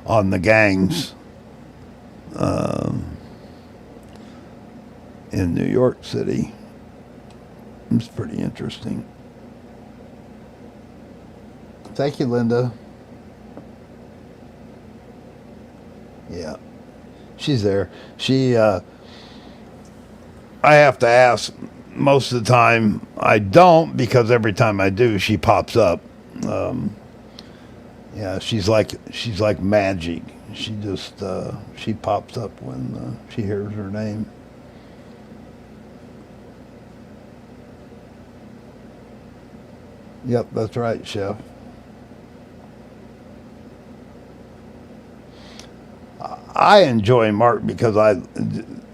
the gangs in New York City. It's pretty interesting. Thank you, Linda. Yeah, she's there. She, I have to ask. Most of the time, I don't, because every time I do, she pops up. Yeah, she's like magic. She just she pops up when she hears her name. Yep, that's right, Chef. I enjoy Mark because I,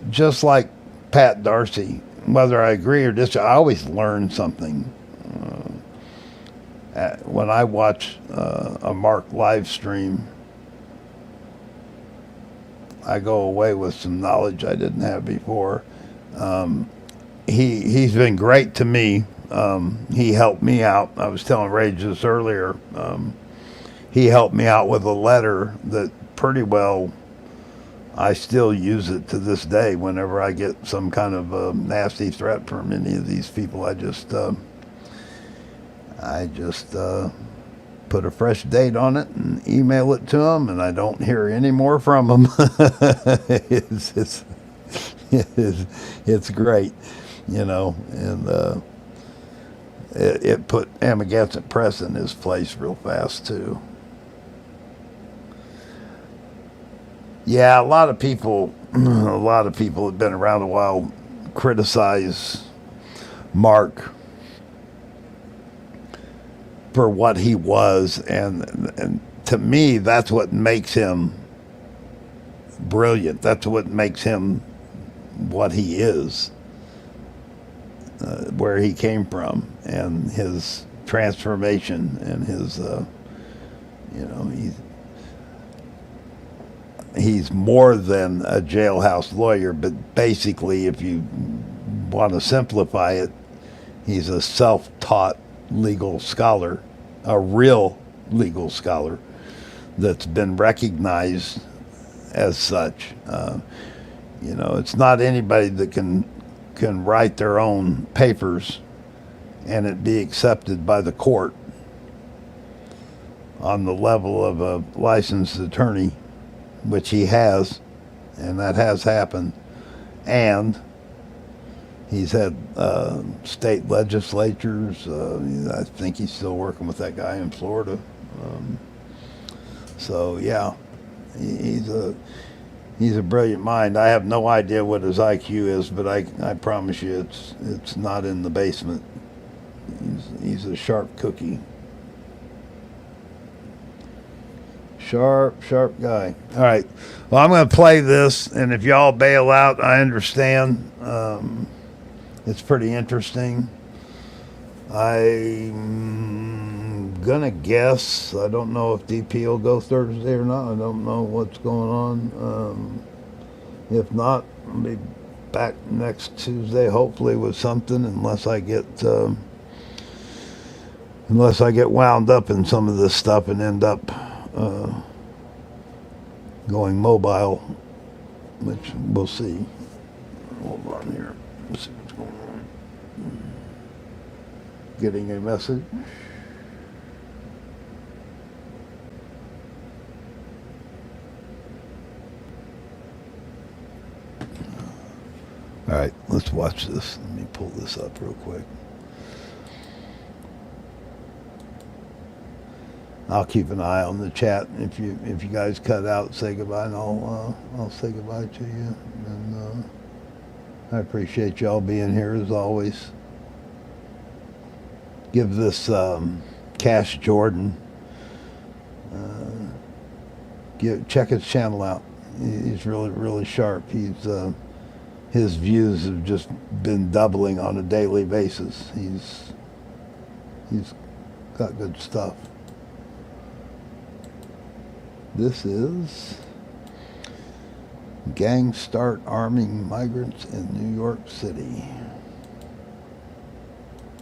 just like Pat Darcy, whether I agree or disagree, I always learn something. When I watch a Mark live stream, I go away with some knowledge I didn't have before. He's been great to me. He helped me out. I was telling Rage this earlier. He helped me out with a letter that pretty well I still use it to this day. Whenever I get some kind of nasty threat from any of these people, I just put a fresh date on it and email it to them, and I don't hear any more from them. It's great, you know, and it put Amagansett Press in his place real fast too. Yeah, a lot of people have been around a while criticize Mark for what he was, and to me, that's what makes him brilliant. That's what makes him what he is, where he came from, and his transformation, and his, you know, he's more than a jailhouse lawyer, but basically, if you want to simplify it, he's a self-taught legal scholar, a real legal scholar that's been recognized as such. You know, it's not anybody that can write their own papers and it be accepted by the court on the level of a licensed attorney, which he has, and that has happened. And he's had state legislatures. I think he's still working with that guy in Florida. So yeah, he's a brilliant mind. I have no idea what his IQ is, but I promise you, it's not in the basement. He's a sharp cookie. Sharp guy. All right. Well, I'm going to play this, and if y'all bail out, I understand. It's pretty interesting. I'm going to guess. I don't know if DP will go Thursday or not. I don't know what's going on. If not, I'll be back next Tuesday, hopefully, with something, unless I get Unless I get wound up in some of this stuff and end up going mobile, which we'll see. Hold on here. Let's see what's going on. Getting a message. All right, let's watch this. Let me pull this up real quick. I'll keep an eye on the chat. If you guys cut out, say goodbye, and I'll say goodbye to you. And I appreciate y'all being here as always. Give this Cash Jordan. Check his channel out. He's really sharp. His views have just been doubling on a daily basis. He's got good stuff. This is Gangs Start Arming Migrants in New York City.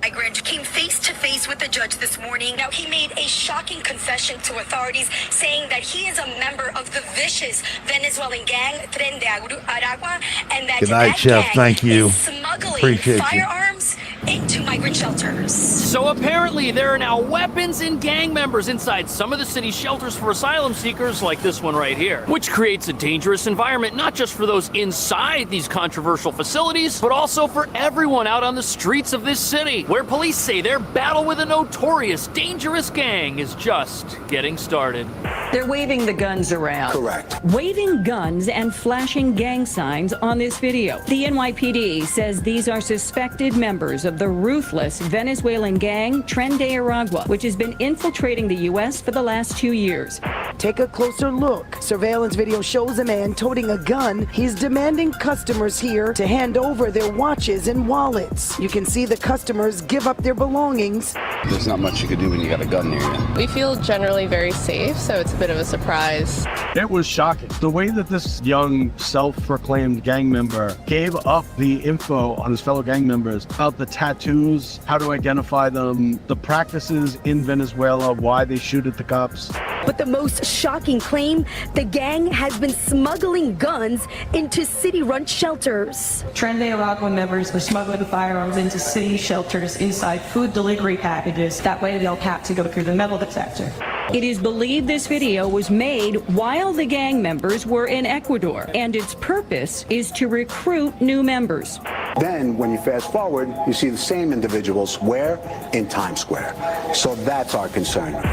Migrant came face to face with the judge this morning. Now, he made a shocking confession to authorities, saying that he is a member of the vicious Venezuelan gang Tren de Aragua, and that Good night, that Chef. gang Thank you. is smuggling Appreciate you. firearms into migrant shelters. So apparently there are now weapons and gang members inside some of the city's shelters for asylum seekers, like this one right here, which creates a dangerous environment not just for those inside these controversial facilities, but also for everyone out on the streets of this city, where police say their battle with a notorious, dangerous gang is just getting started. They're waving the guns around. Correct. Waving guns and flashing gang signs on this video. The NYPD says these are suspected members of the ruthless Venezuelan gang Tren de Aragua, which has been infiltrating the U.S. for the last 2 years. Take a closer look. Surveillance video shows a man toting a gun. He's demanding customers here to hand over their watches and wallets. You can see the customers give up their belongings. There's not much you can do when you got a gun near you. We feel generally very safe, so it's a bit of a surprise. It was shocking. The way that this young self-proclaimed gang member gave up the info on his fellow gang members about the tattoos, how to identify them, the practices in Venezuela, why they shoot at the cops. But the most shocking claim, the gang has been smuggling guns into city-run shelters. Tren de Aragua members were smuggling firearms into city shelters inside food delivery packages. That way they'll have to go through the metal detector. It is believed this video was made while the gang members were in Ecuador, and its purpose is to recruit new members. Then, when you fast forward, you see the same individuals where? In Times Square. So that's our concern.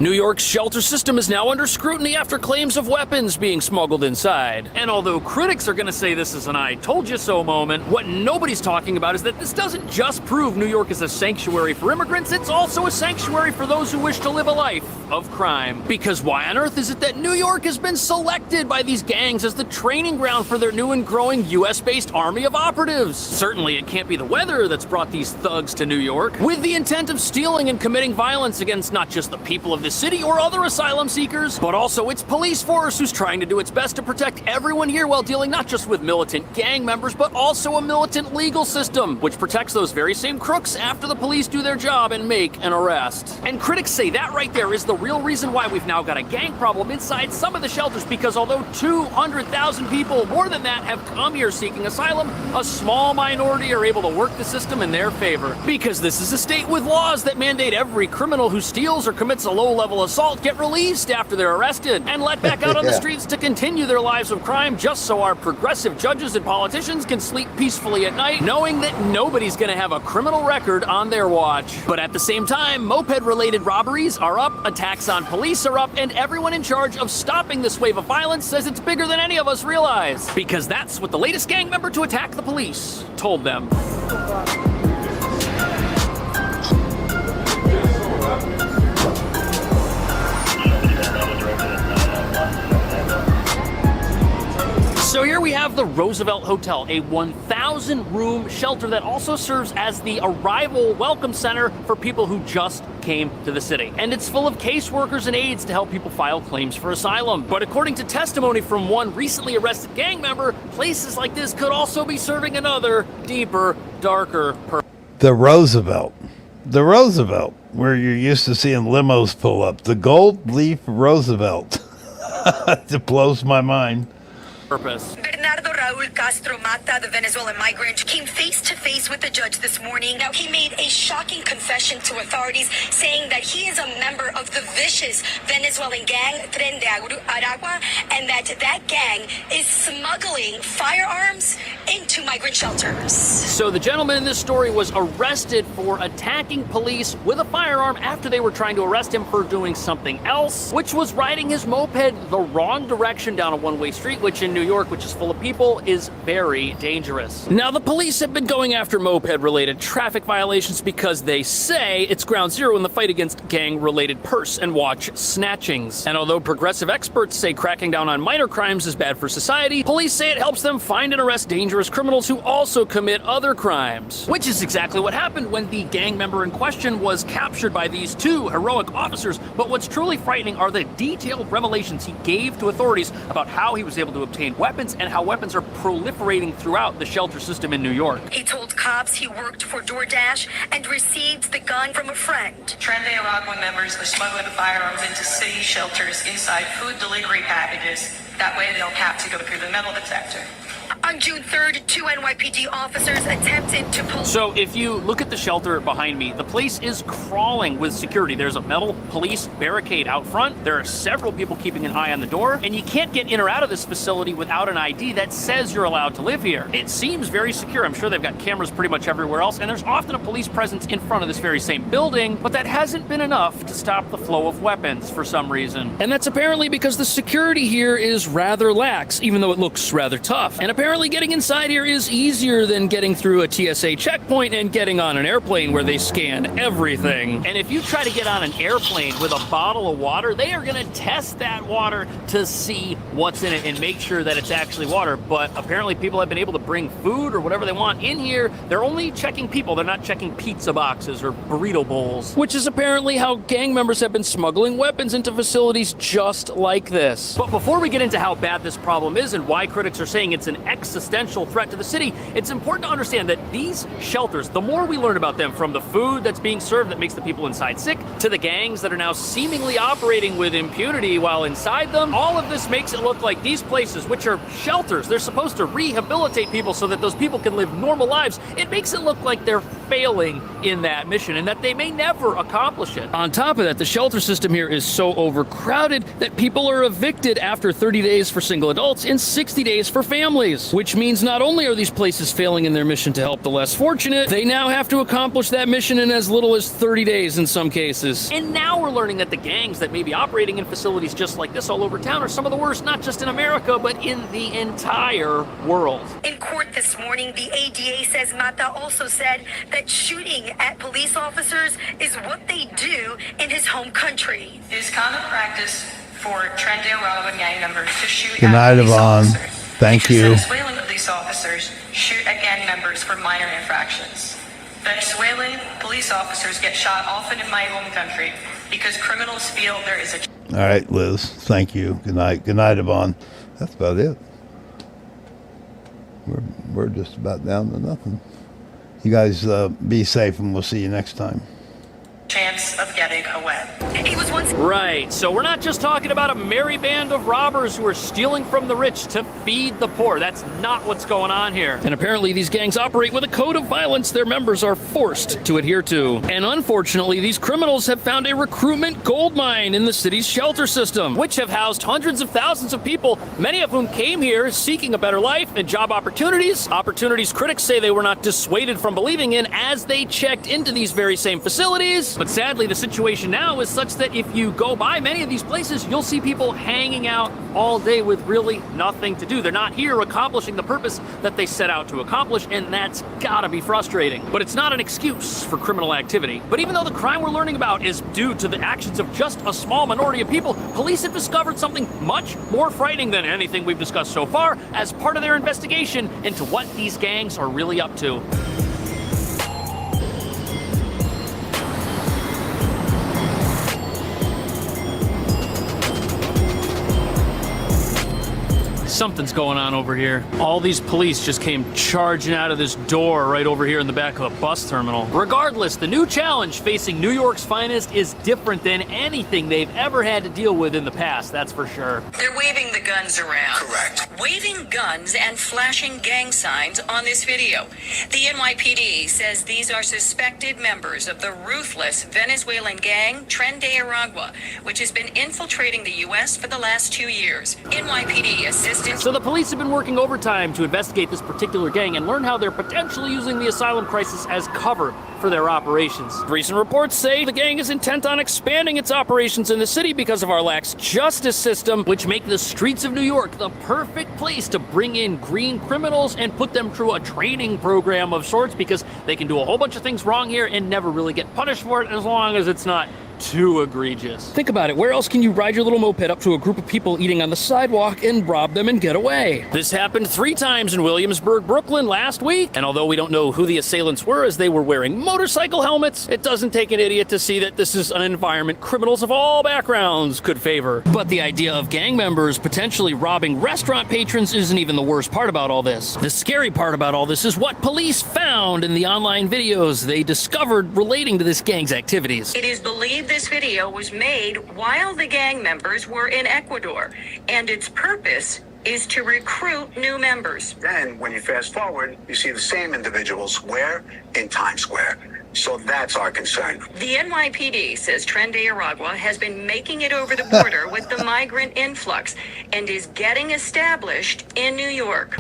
New York's shelter system is now under scrutiny after claims of weapons being smuggled inside. And although critics are going to say this is an I told you so moment, what nobody's talking about is that this doesn't just prove New York is a sanctuary for immigrants, it's also a sanctuary for those who wish to live a life of crime. Because why on earth is it that New York has been selected by these gangs as the training ground for their new and growing US-based army of operatives? Certainly it can't be the weather that's brought these thugs to New York, with the intent of stealing and committing violence against not just the people of the city or other asylum seekers, but also its police force, who's trying to do its best to protect everyone here while dealing not just with militant gang members, but also a militant legal system, which protects those very same crooks after the police do their job and make an arrest. And critics say that right there is the real reason why we've now got a gang problem inside some of the shelters, because although 200,000 people, more than that, have come here seeking asylum, a small minority are able to work the system in their favor. Because this is a state with laws that mandate every criminal who steals or commits a low-level assault get released after they're arrested and let back out on the streets to continue their lives of crime, just so our progressive judges and politicians can sleep peacefully at night, knowing that nobody's gonna have a criminal record on their watch. But at the same time, moped-related robberies are up, attacks on police are up, and everyone in charge of stopping this wave of violence says it's bigger than any of us realize. Because that's what the latest gang member to attack the police told them. So here Here we have the Roosevelt Hotel, a 1,000-room shelter that also serves as the arrival welcome center for people who just came to the city. And it's full of caseworkers and aides to help people file claims for asylum. But according to testimony from one recently arrested gang member, places like this could also be serving another, deeper, darker purpose. The Roosevelt, where you're used to seeing limos pull up. The Gold Leaf Roosevelt. It blows my mind. Bernardo Raul Castro Mata, the Venezuelan migrant, came face to face with the judge this morning. Now, he made a shocking confession to authorities, saying that he is a member of the vicious Venezuelan gang Tren de Aragua, and that gang is smuggling firearms into migrant shelters. So the gentleman in this story was arrested for attacking police with a firearm after they were trying to arrest him for doing something else, which was riding his moped the wrong direction down a one-way street, which in New York, which is full of people, is very dangerous. Now, the police have been going after moped-related traffic violations because they say it's ground zero in the fight against gang-related purse and watch snatchings. And although progressive experts say cracking down on minor crimes is bad for society, police say it helps them find and arrest dangerous criminals who also commit other crimes. Which is exactly what happened when the gang member in question was captured by these two heroic officers. But what's truly frightening are the detailed revelations he gave to authorities about how he was able to obtain weapons and how weapons are proliferating throughout the shelter system in New York. He told cops he worked for DoorDash and received the gun from a friend. Tren de Aragua members are smuggling firearms into city shelters inside food delivery packages. That way they don't have to go through the metal detector. On June 3rd, two NYPD officers attempted to pull... So if you look at the shelter behind me, the place is crawling with security. There's a metal police barricade out front. There are several people keeping an eye on the door, and you can't get in or out of this facility without an ID that says you're allowed to live here. It seems very secure. I'm sure they've got cameras pretty much everywhere else, and there's often a police presence in front of this very same building, but that hasn't been enough to stop the flow of weapons for some reason. And that's apparently because the security here is rather lax, even though it looks rather tough. And apparently getting inside here is easier than getting through a TSA checkpoint and getting on an airplane where they scan everything. And if you try to get on an airplane with a bottle of water, they are going to test that water to see what's in it and make sure that it's actually water. But apparently people have been able to bring food or whatever they want in here. They're only checking people. They're not checking pizza boxes or burrito bowls, which is apparently how gang members have been smuggling weapons into facilities just like this. But before we get into how bad this problem is and why critics are saying it's an existential threat to the city, it's important to understand that these shelters, the more we learn about them, from the food that's being served that makes the people inside sick, to the gangs that are now seemingly operating with impunity while inside them, all of this makes it look like these places, which are shelters, they're supposed to rehabilitate people so that those people can live normal lives. It makes it look like they're failing in that mission and that they may never accomplish it. On top of that, the shelter system here is so overcrowded that people are evicted after 30 days for single adults and 60 days for families, which means not only are these places failing in their mission to help the less fortunate, they now have to accomplish that mission in as little as 30 days in some cases. And now we're learning that the gangs that may be operating in facilities just like this all over town are some of the worst, not just in America, but in the entire world. In court this morning, the ADA says Mata also said that shooting at police officers is what they do in his home country. It is common practice for Tren de Aragua gang members to shoot Good night, at police Yvonne. officers. Thank you. Venezuelan police officers shoot at gang members for minor infractions. Venezuelan police officers get shot often in my home country because criminals feel there is a... All right, Liz. Thank you. Good night. Good night, Yvonne. That's about it. We're just about down to nothing. You guys be safe, and we'll see you next time. chance of getting away. He was once... Right, so we're not just talking about a merry band of robbers who are stealing from the rich to feed the poor. That's not what's going on here. And apparently these gangs operate with a code of violence their members are forced to adhere to. And unfortunately, these criminals have found a recruitment goldmine in the city's shelter system, which have housed hundreds of thousands of people, many of whom came here seeking a better life and job opportunities critics say they were not dissuaded from believing in as they checked into these very same facilities. But sadly, the situation now is such reports that if you go by many of these places, you'll see people hanging out all day with really nothing to do. They're not here accomplishing the purpose that they set out to accomplish, and that's gotta be frustrating. But it's not an excuse for criminal activity. But even though the crime we're learning about is due to the actions of just a small minority of people, police have discovered something much more frightening than anything we've discussed so far as part of their investigation into what these gangs are really up to. Something's going on over here. All these police just came charging out of this door right over here in the back of the bus terminal. Regardless, the new challenge facing New York's finest is different than anything they've ever had to deal with in the past, that's for sure. They're waving the guns around. Correct. Waving guns and flashing gang signs on this video. The NYPD says these are suspected members of the ruthless Venezuelan gang Tren de Aragua, which has been infiltrating the U.S. for the last 2 years. NYPD assisted. So the police have been working overtime to investigate this particular gang and learn how they're potentially using the asylum crisis as cover for their operations. Recent reports say the gang is intent on expanding its operations in the city because of our lax justice system, which make the streets of New York the perfect place to bring in green criminals and put them through a training program of sorts, because they can do a whole bunch of things wrong here and never really get punished for it as long as it's not too egregious. Think about it. Where else can you ride your little moped up to a group of people eating on the sidewalk and rob them and get away? This happened 3 times in Williamsburg, Brooklyn last week. And although we don't know who the assailants were as they were wearing motorcycle helmets, it doesn't take an idiot to see that this is an environment criminals of all backgrounds could favor. But the idea of gang members potentially robbing restaurant patrons isn't even the worst part about all this. The scary part about all this is what police found in the online videos they discovered relating to this gang's activities. It is believed this video was made while the gang members were in Ecuador, and its purpose is to recruit new members. Then, when you fast forward, you see the same individuals where? In Times Square. So that's our concern. The NYPD says Tren de Aragua has been making it over the border with the migrant influx and is getting established in New York.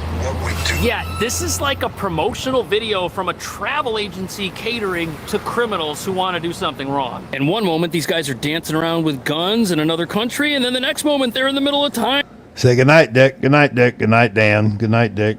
Yeah, this is like a promotional video from a travel agency catering to criminals who want to do something wrong. And one moment, these guys are dancing around with guns in another country, and then the next moment, they're in the middle of time. Say goodnight, Dick. Good night, Dick. Good night, Dan. Good night, Dick.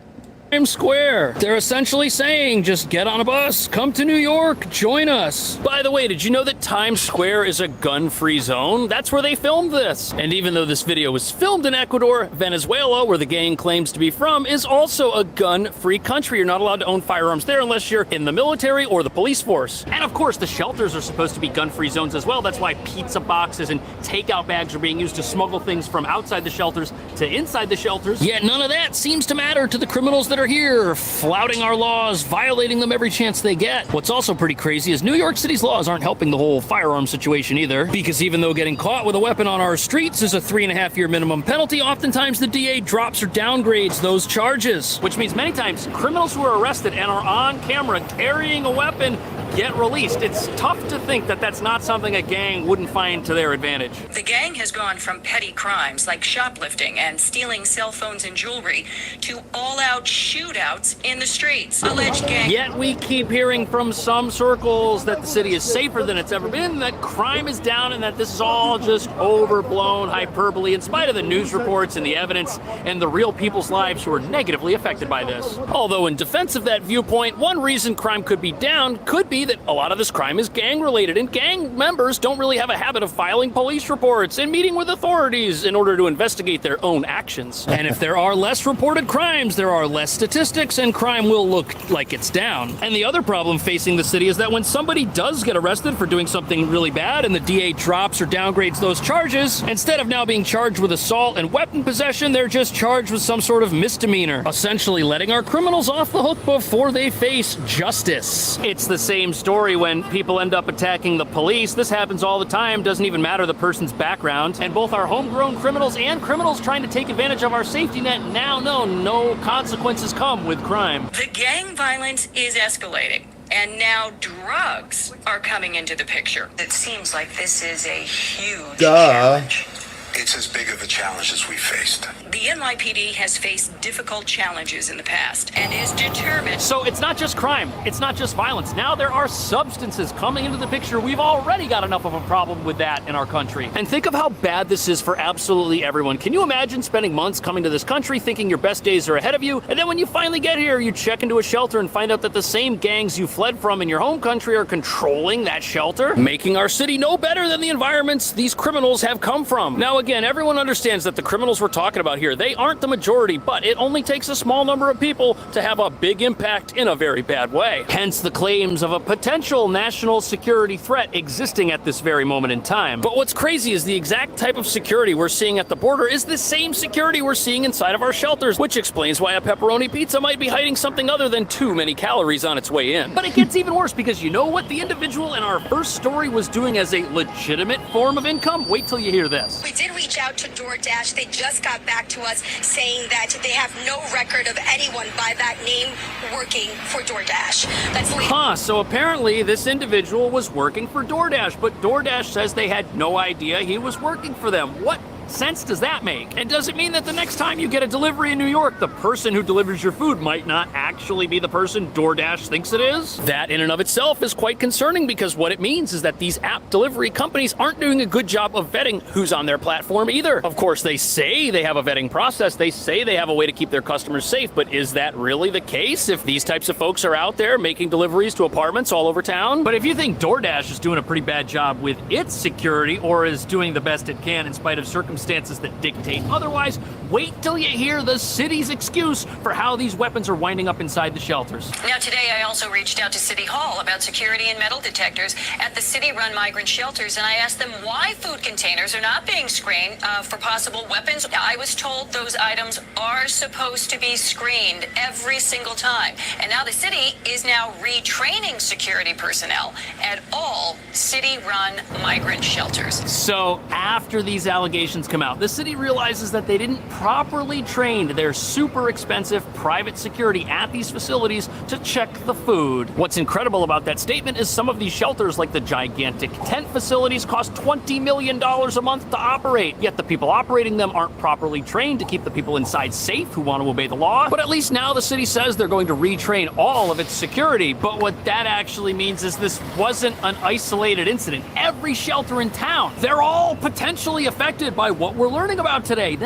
Times Square. They're essentially saying, just get on a bus, come to New York, join us. By the way, did you know that Times Square is a gun-free zone? That's where they filmed this. And even though this video was filmed in Ecuador, Venezuela, where the gang claims to be from, is also a gun-free country. You're not allowed to own firearms there unless you're in the military or the police force. And of course, the shelters are supposed to be gun-free zones as well. That's why pizza boxes and takeout bags are being used to smuggle things from outside the shelters to inside the shelters. Yet none of that seems to matter to the criminals that are here, flouting our laws, violating them every chance they get. What's also pretty crazy is New York City's laws aren't helping the whole firearm situation either, because even though getting caught with a weapon on our streets is a 3.5-year minimum penalty, oftentimes the DA drops or downgrades those charges, which means many times criminals who are arrested and are on camera carrying a weapon get released. It's tough to think that that's not something a gang wouldn't find to their advantage. The gang has gone from petty crimes like shoplifting and stealing cell phones and jewelry to all-out shootouts in the streets. Alleged gang. Yet we keep hearing from some circles that the city is safer than it's ever been, that crime is down, and that this is all just overblown hyperbole in spite of the news reports and the evidence and the real people's lives who are negatively affected by this. Although in defense of that viewpoint, one reason crime could be down could be that a lot of this crime is gang-related, and gang members don't really have a habit of filing police reports and meeting with authorities in order to investigate their own actions. And if there are less reported crimes, there are less statistics, and crime will look like it's down. And the other problem facing the city is that when somebody does get arrested for doing something really bad and the DA drops or downgrades those charges, instead of now being charged with assault and weapon possession, they're just charged with some sort of misdemeanor, essentially letting our criminals off the hook before they face justice. It's the same story when people end up attacking the police. This happens all the time, doesn't even matter the person's background. And both our homegrown criminals and criminals trying to take advantage of our safety net now know no consequences come with crime. The gang violence is escalating, and now drugs are coming into the picture. It seems like this is a huge challenge. It it's as big of a challenge as we faced. The NYPD has faced difficult challenges in the past and is determined. So it's not just crime, it's not just violence. Now there are substances coming into the picture. We've already got enough of a problem with that in our country. And think of how bad this is for absolutely everyone. Can you imagine spending months coming to this country thinking your best days are ahead of you, and then when you finally get here, you check into a shelter and find out that the same gangs you fled from in your home country are controlling that shelter, making our city no better than the environments these criminals have come from. Now again, everyone understands that the criminals we're talking about here, they aren't the majority, but it only takes a small number of people to have a big impact in a very bad way. Hence the claims of a potential national security threat existing at this very moment in time. But what's crazy is the exact type of security we're seeing at the border is the same security we're seeing inside of our shelters, which explains why a pepperoni pizza might be hiding something other than too many calories on its way in. But it gets even worse, because you know what the individual in our first story was doing as a legitimate form of income? Wait till you hear this. We did reach out to DoorDash. They just got back to us saying that they have no record of anyone by that name working for DoorDash. So apparently this individual was working for DoorDash, but DoorDash says they had no idea he was working for them. What sense does that make? And does it mean that the next time you get a delivery in New York, the person who delivers your food might not actually be the person DoorDash thinks it is? That in and of itself is quite concerning, because what it means is that these app delivery companies aren't doing a good job of vetting who's on their platform either. Of course, they say they have a vetting process, they say they have a way to keep their customers safe, but is that really the case if these types of folks are out there making deliveries to apartments all over town? But if you think DoorDash is doing a pretty bad job with its security, or is doing the best it can in spite of circumstances that dictate otherwise, wait till you hear the city's excuse for how these weapons are winding up inside the shelters. Now today I also reached out to City Hall about security and metal detectors at the city-run migrant shelters, and I asked them why food containers are not being screened for possible weapons. I was told those items are supposed to be screened every single time, and now the city is now retraining security personnel at all city-run migrant shelters. So after these allegations come out, the city realizes that they didn't properly train their super expensive private security at these facilities to check the food. What's incredible about that statement is some of these shelters, like the gigantic tent facilities, cost $20 million a month to operate, yet the people operating them aren't properly trained to keep the people inside safe who want to obey the law. But at least now the city says they're going to retrain all of its security. But what that actually means is this wasn't an isolated incident. Every shelter in town, they're all potentially affected by what we're learning about today.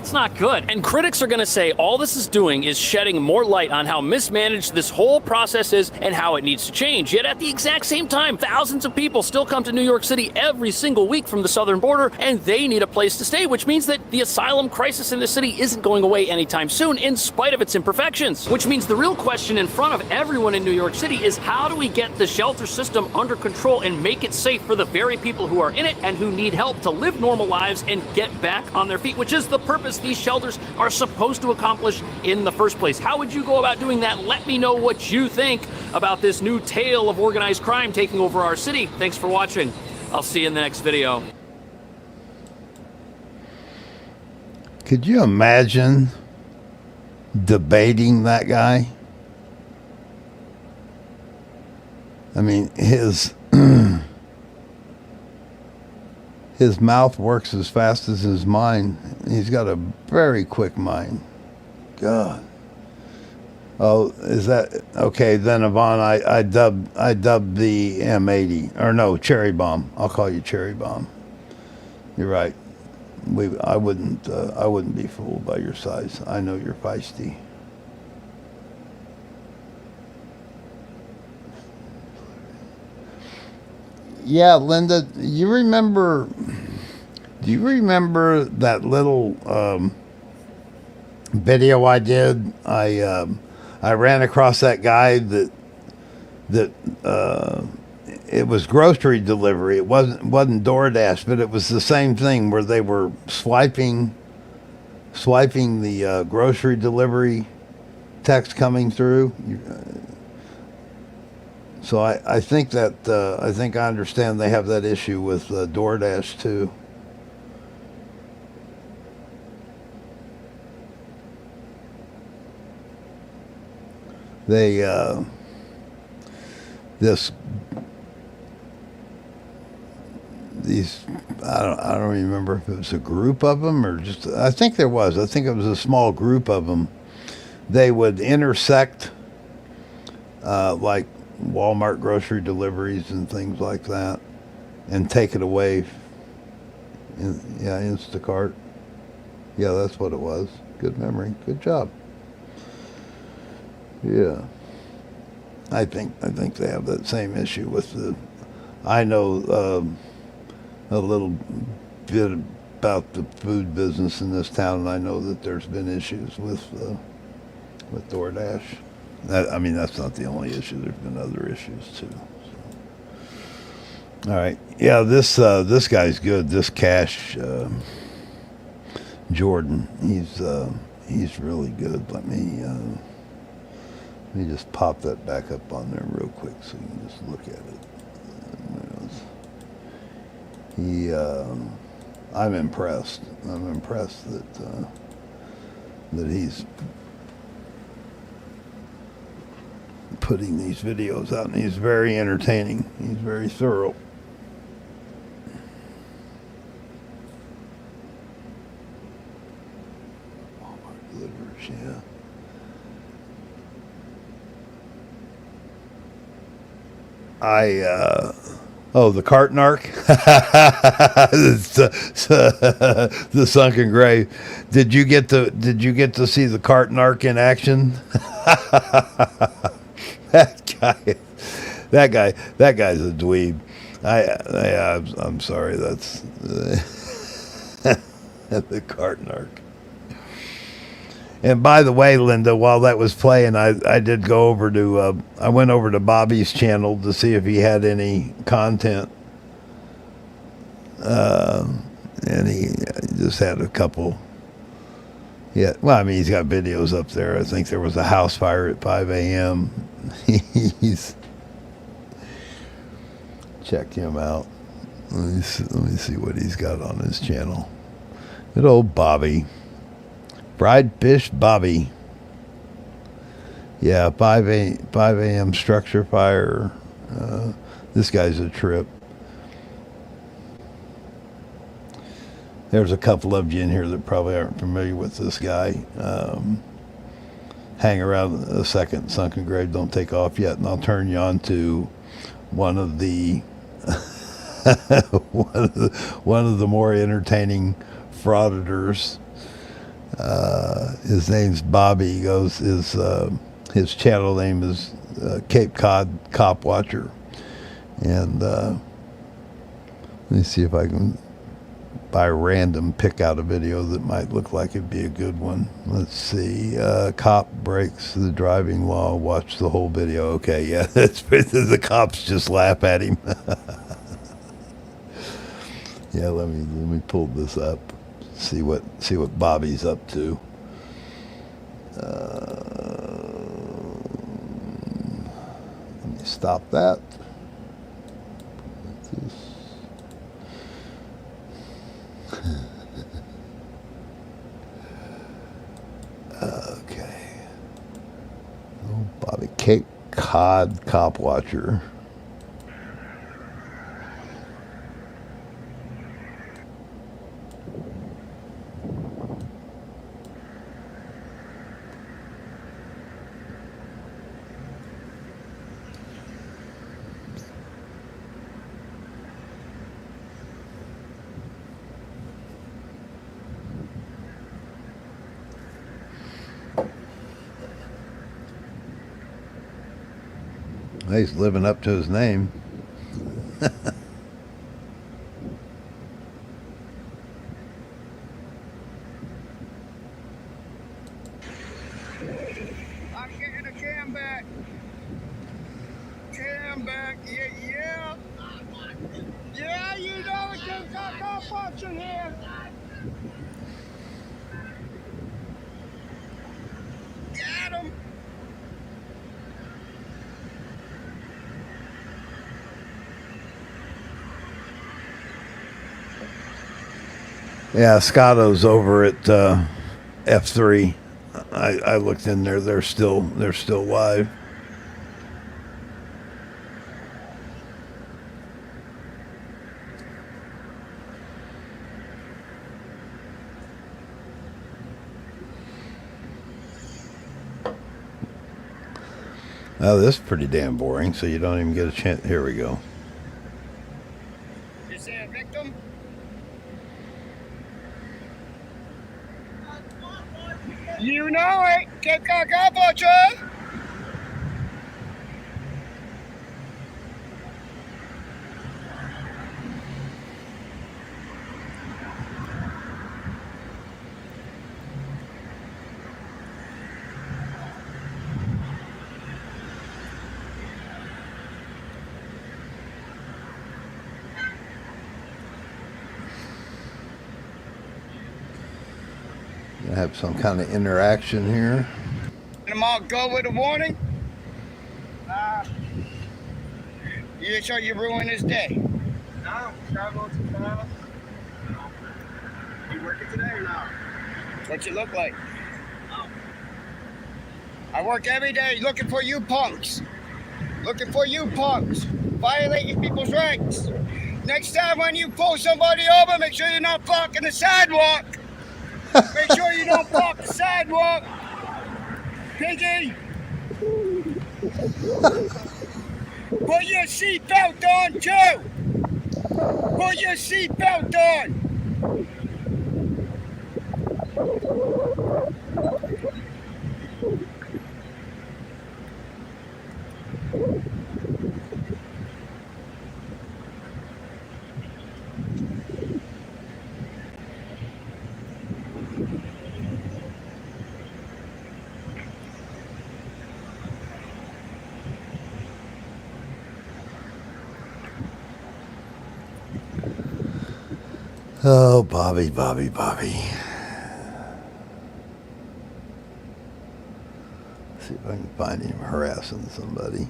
It's not good. And critics are going to say all this is doing is shedding more light on how mismanaged this whole process is and how it needs to change. Yet at the exact same time, thousands of people still come to New York City every single week from the southern border, and they need a place to stay, which means that the asylum crisis in the city isn't going away anytime soon, in spite of its imperfections. Which means the real question in front of everyone in New York City is, how do we get the shelter system under control and make it safe for the very people who are in it and who need help to live normal lives and get back on their feet, which is the purpose these shelters are supposed to accomplish in the first place. How would you go about doing that? Let me know what you think about this new tale of organized crime taking over our city. Thanks for watching. I'll see you in the next video. Could you imagine debating that guy? I mean, his mouth works as fast as his mind. He's got a very quick mind. God. Oh, is that okay? Then Yvonne, I dubbed the M80, or no, Cherry Bomb. I'll call you Cherry Bomb. You're right. I wouldn't be fooled by your size. I know you're feisty. Yeah, Linda, do you remember that little video I did? I ran across that guy that it was grocery delivery. It wasn't DoorDash, but it was the same thing where they were swiping the grocery delivery text coming through. So I think that I understand they have that issue with DoorDash too. They these, I don't remember if it was a group of them or just, I think there was. I think it was a small group of them. They would intersect, like Walmart grocery deliveries and things like that, and take it away. Instacart. Yeah, that's what it was. Good memory. Good job. Yeah. I think they have that same issue with the. I know a little bit about the food business in this town, and I know that there's been issues with DoorDash. I mean, that's not the only issue. There's been other issues too. So. All right. Yeah, this guy's good. This Cash Jordan, he's really good. Let me just pop that back up on there real quick so you can just look at it. I'm impressed. I'm impressed that he's putting these videos out, and he's very entertaining. He's very thorough. Walmart delivers, yeah. The cart narc, the sunken grave. Did you get to see the cart narc in action? That guy's a dweeb. I'm sorry. That's the cart narc. And by the way, Linda, while that was playing, I did go over to, I went over to Bobby's channel to see if he had any content. And he just had a couple. Yeah, well, I mean, he's got videos up there. I think there was a house fire at 5 a.m. Check him out. Let me see what he's got on his channel. Good old Bobby. Fried fish Bobby. Yeah, 5 a.m. structure fire. This guy's a trip. There's a couple of you in here that probably aren't familiar with this guy. Hang around a second. Sunken grave, don't take off yet, and I'll turn you on to one of the one of the more entertaining frauditors. His name's Bobby. He goes, his channel name is Cape Cod Cop Watcher. And let me see if I can, by random, pick out a video that might look like it'd be a good one. Let's see. Cop breaks the driving law. Watch the whole video. Okay, yeah, the cops just laugh at him. Yeah, let me pull this up. See what Bobby's up to. Let me stop that. Okay. Oh, Bobby, Cape Cod Cop Watcher. He's living up to his name. I'm getting a cam back. Cam back. Yeah. Yeah, you know it. Just got cop watching here. Got him. Yeah, Scotto's over at F3. I looked in there. They're still live. Oh, this is pretty damn boring, so you don't even get a chance. Here we go. Is there a victim? You know it. Cape Cod Cop Watcher. Gonna have some kind of interaction here. Them all go with a warning. You sure you ruin his day? No, travel too fast. You working today or not? What you look like? I work every day looking for you punks. Looking for you punks. Violating people's rights. Next time when you pull somebody over, make sure you're not blocking the sidewalk. Make sure you don't block the sidewalk. Piggy! Put your seatbelt on, too! Put your seatbelt on! Oh, Bobby, Bobby, Bobby. See if I can find him harassing somebody.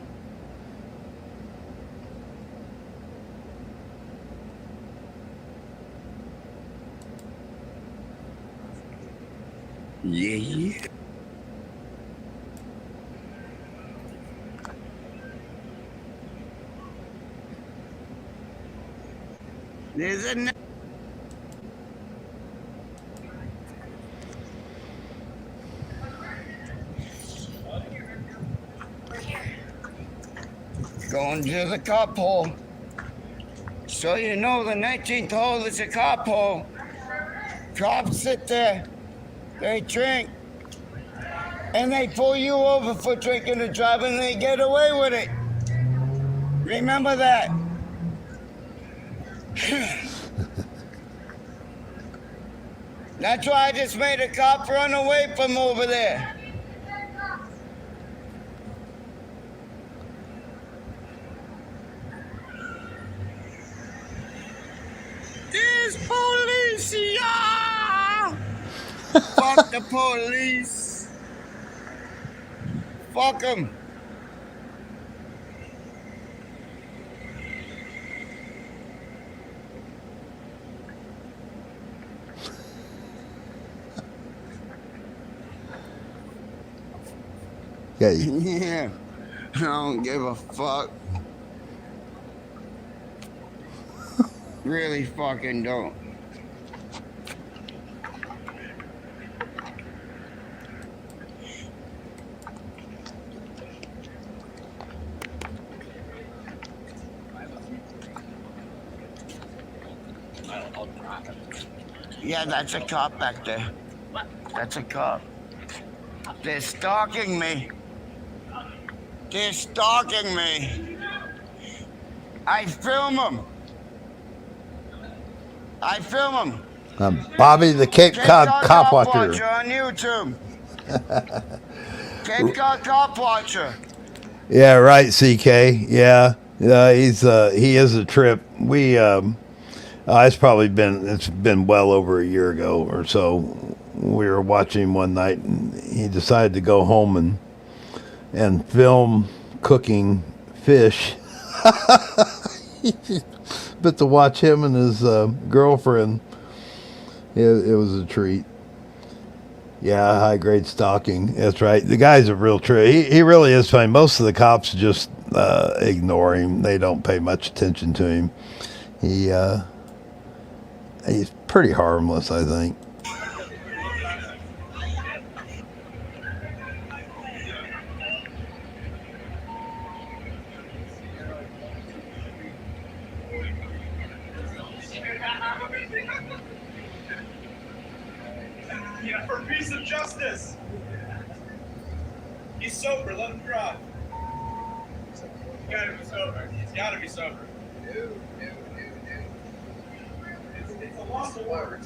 Yeah. There's a going to the cop hole. So you know the 19th hole is a cop hole. Cops sit there, they drink, and they pull you over for drinking and driving, and they get away with it. Remember that. That's why I just made a cop run away from over there. This police, yeah! Fuck the police. Fuck them. Yeah, I don't give a fuck. Really fucking don't. Yeah, that's a cop back there. That's a cop. They're stalking me. They're stalking me. I film them. I film them. Bobby the Cape Cod Cop Watcher. On YouTube. Cape Cod Cop Watcher. Yeah, right, CK. Yeah, he is a trip. It's been well over a year ago or so. We were watching him one night, and he decided to go home and film cooking fish. But to watch him and his girlfriend, it was a treat. Yeah, high-grade stalking. That's right. The guy's a real trip. He really is funny. Most of the cops just ignore him. They don't pay much attention to him. He's pretty harmless, I think. Yeah, for peace of justice. He's sober. Let him drive. He's gotta be sober. He's gotta be sober. It's a loss of order.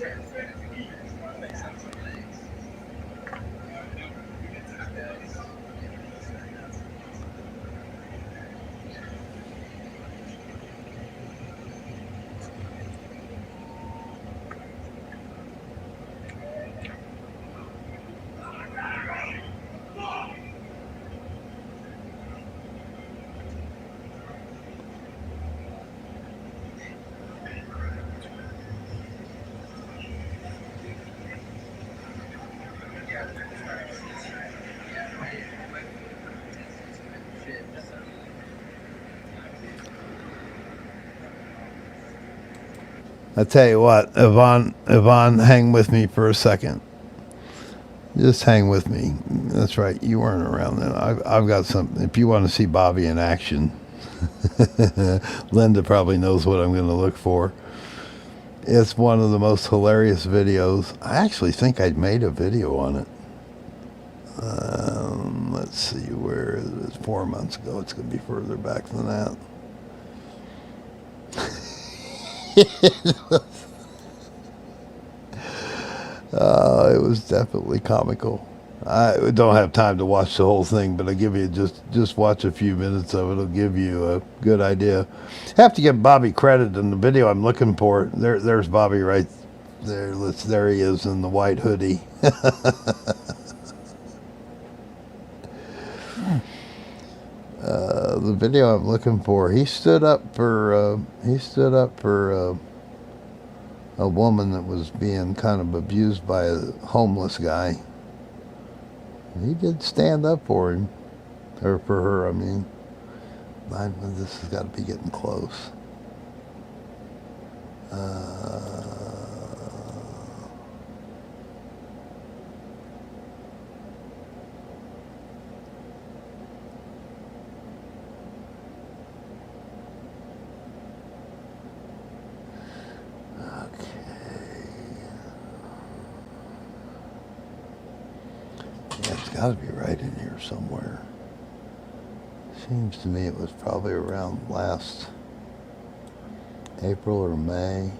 I tell you what, Yvonne, hang with me for a second. Just hang with me. That's right. You weren't around then. I've got something. If you want to see Bobby in action, Linda probably knows what I'm going to look for. It's one of the most hilarious videos. I actually think I made a video on it. Let's see, where is it? 4 months ago. It's going to be further back than that. It was definitely comical. I don't have time to watch the whole thing, but I'll give you just watch a few minutes of it. It'll give you a good idea. Have to give Bobby credit in the video I'm looking for. There's Bobby right there. There he is in the white hoodie. The video I'm looking for. He stood up for a woman that was being kind of abused by a homeless guy. He did stand up for him, or for her, I mean. This has got to be getting close. Got to be right in here somewhere. Seems to me it was probably around last April or May.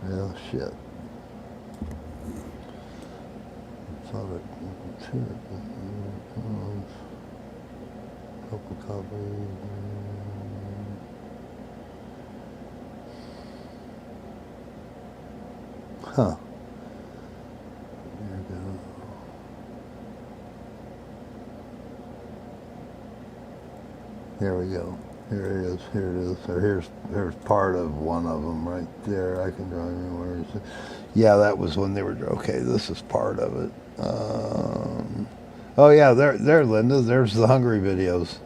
Well, shit. Thought it couple copies. Huh. There we go. There we go. Here it is. Here it is. So here's part of one of them right there. I can drive anywhere. Yeah, that was when they were. Okay, this is part of it. Oh yeah, there, Linda. There's the hungry videos.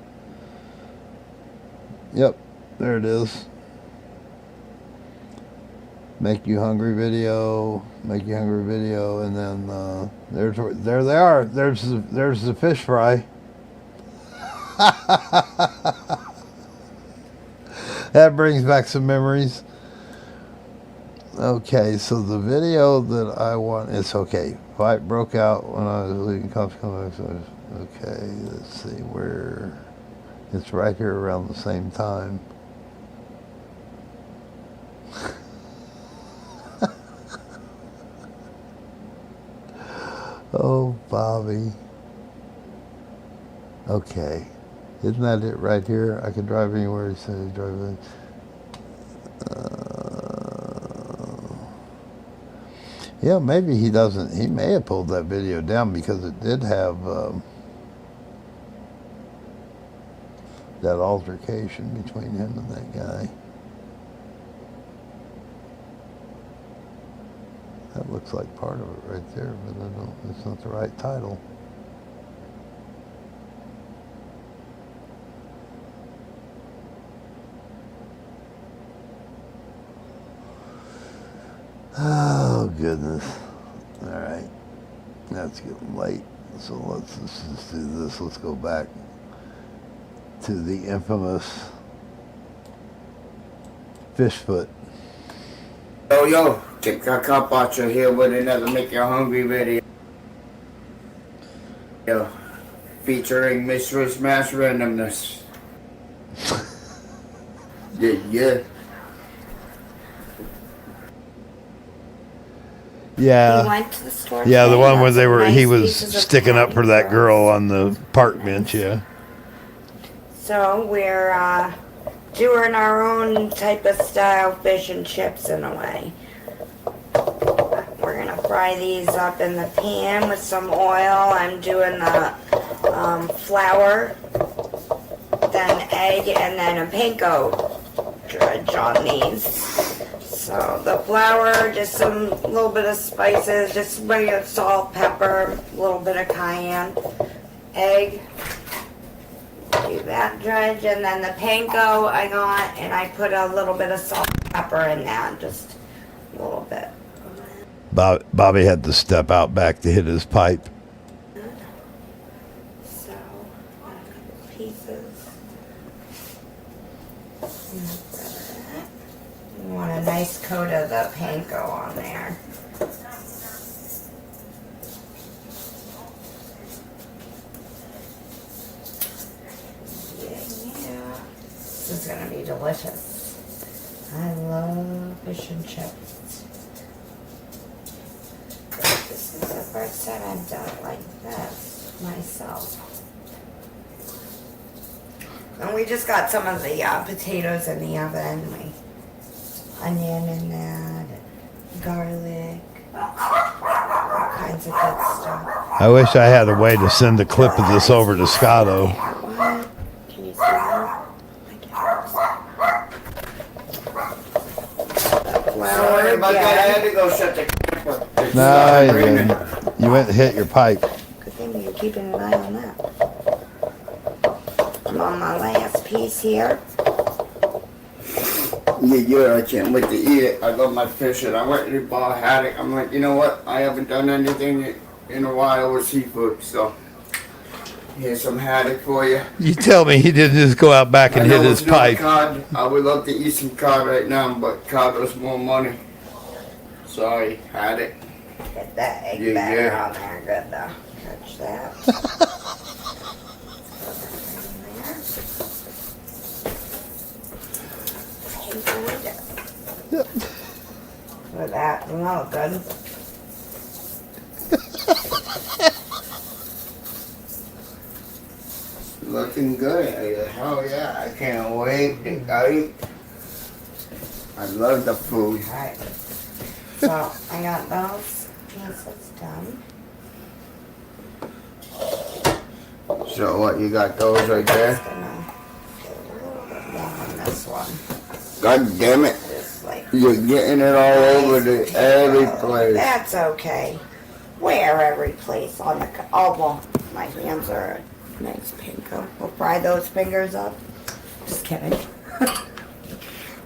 Yep, there it is. Make you hungry video. Make you hungry video, and then there they are. There's the fish fry. That brings back some memories. Okay, so the video that I want, it's okay. Fight broke out when I was leaving coffee complex. Okay, let's see where. It's right here around the same time. Oh, Bobby. Okay. Isn't that it right here? I can drive anywhere he says drive in. Yeah, maybe he doesn't. He may have pulled that video down because it did have that altercation between him and that guy. That looks like part of it right there, but I don't. It's not the right title. goodness. All right. That's getting late. So let's just do this. Let's go back to the infamous fish foot. Yo, Kip Cop Archer here with another Make You Hungry video. Featuring Mistress Mass Randomness. Yeah. Yeah. He went to the store. Yeah, the today, one where got they some were, nice he was pieces of sticking up for that patty girl on the park bench, yeah. So we're doing our own type of style fish and chips in a way. We're gonna fry these up in the pan with some oil. I'm doing the flour, then egg, and then a panko dredge on these. So the flour, just a little bit of spices, just regular salt, pepper, a little bit of cayenne, egg. Do that dredge, and then the panko I got, and I put a little bit of salt and pepper in that, just a little bit. Bobby had to step out back to hit his pipe. So, a couple pieces. You want a nice coat of the panko on there. Yeah. This is gonna be delicious. I love fish and chips. This is the first time I've done it like this myself. And we just got some of the potatoes in the oven. Onion in that, garlic, all kinds of good stuff. I wish I had a way to send a clip of this over to Scotto. What? Can you see that? Sorry about that. I had to go shut the camper. No, you didn't. You went and hit your pipe. Good thing you're keeping an eye on that. I'm on my last piece here. Yeah, I can't wait to eat it. I love my fish and I went to the bar, had it. I'm like, you know what? I haven't done anything in a while with seafood, so here's some haddock for you. You tell me he didn't just go out back and hit his pipe. Cod. I would love to eat some cod right now, but cod was more money. Sorry, haddock. Get that egg batter on there. Good though. Catch that. With that, smell good. Looking good. Hell yeah, I can't wait to go. I love the food. Alright. So, I got those pieces done. So what, you got those right there? On this one. God damn it. You're getting it all over every place. That's okay. Where every place on the... Oh, well, my hands are a nice panko. We'll fry those fingers up. Just kidding. Look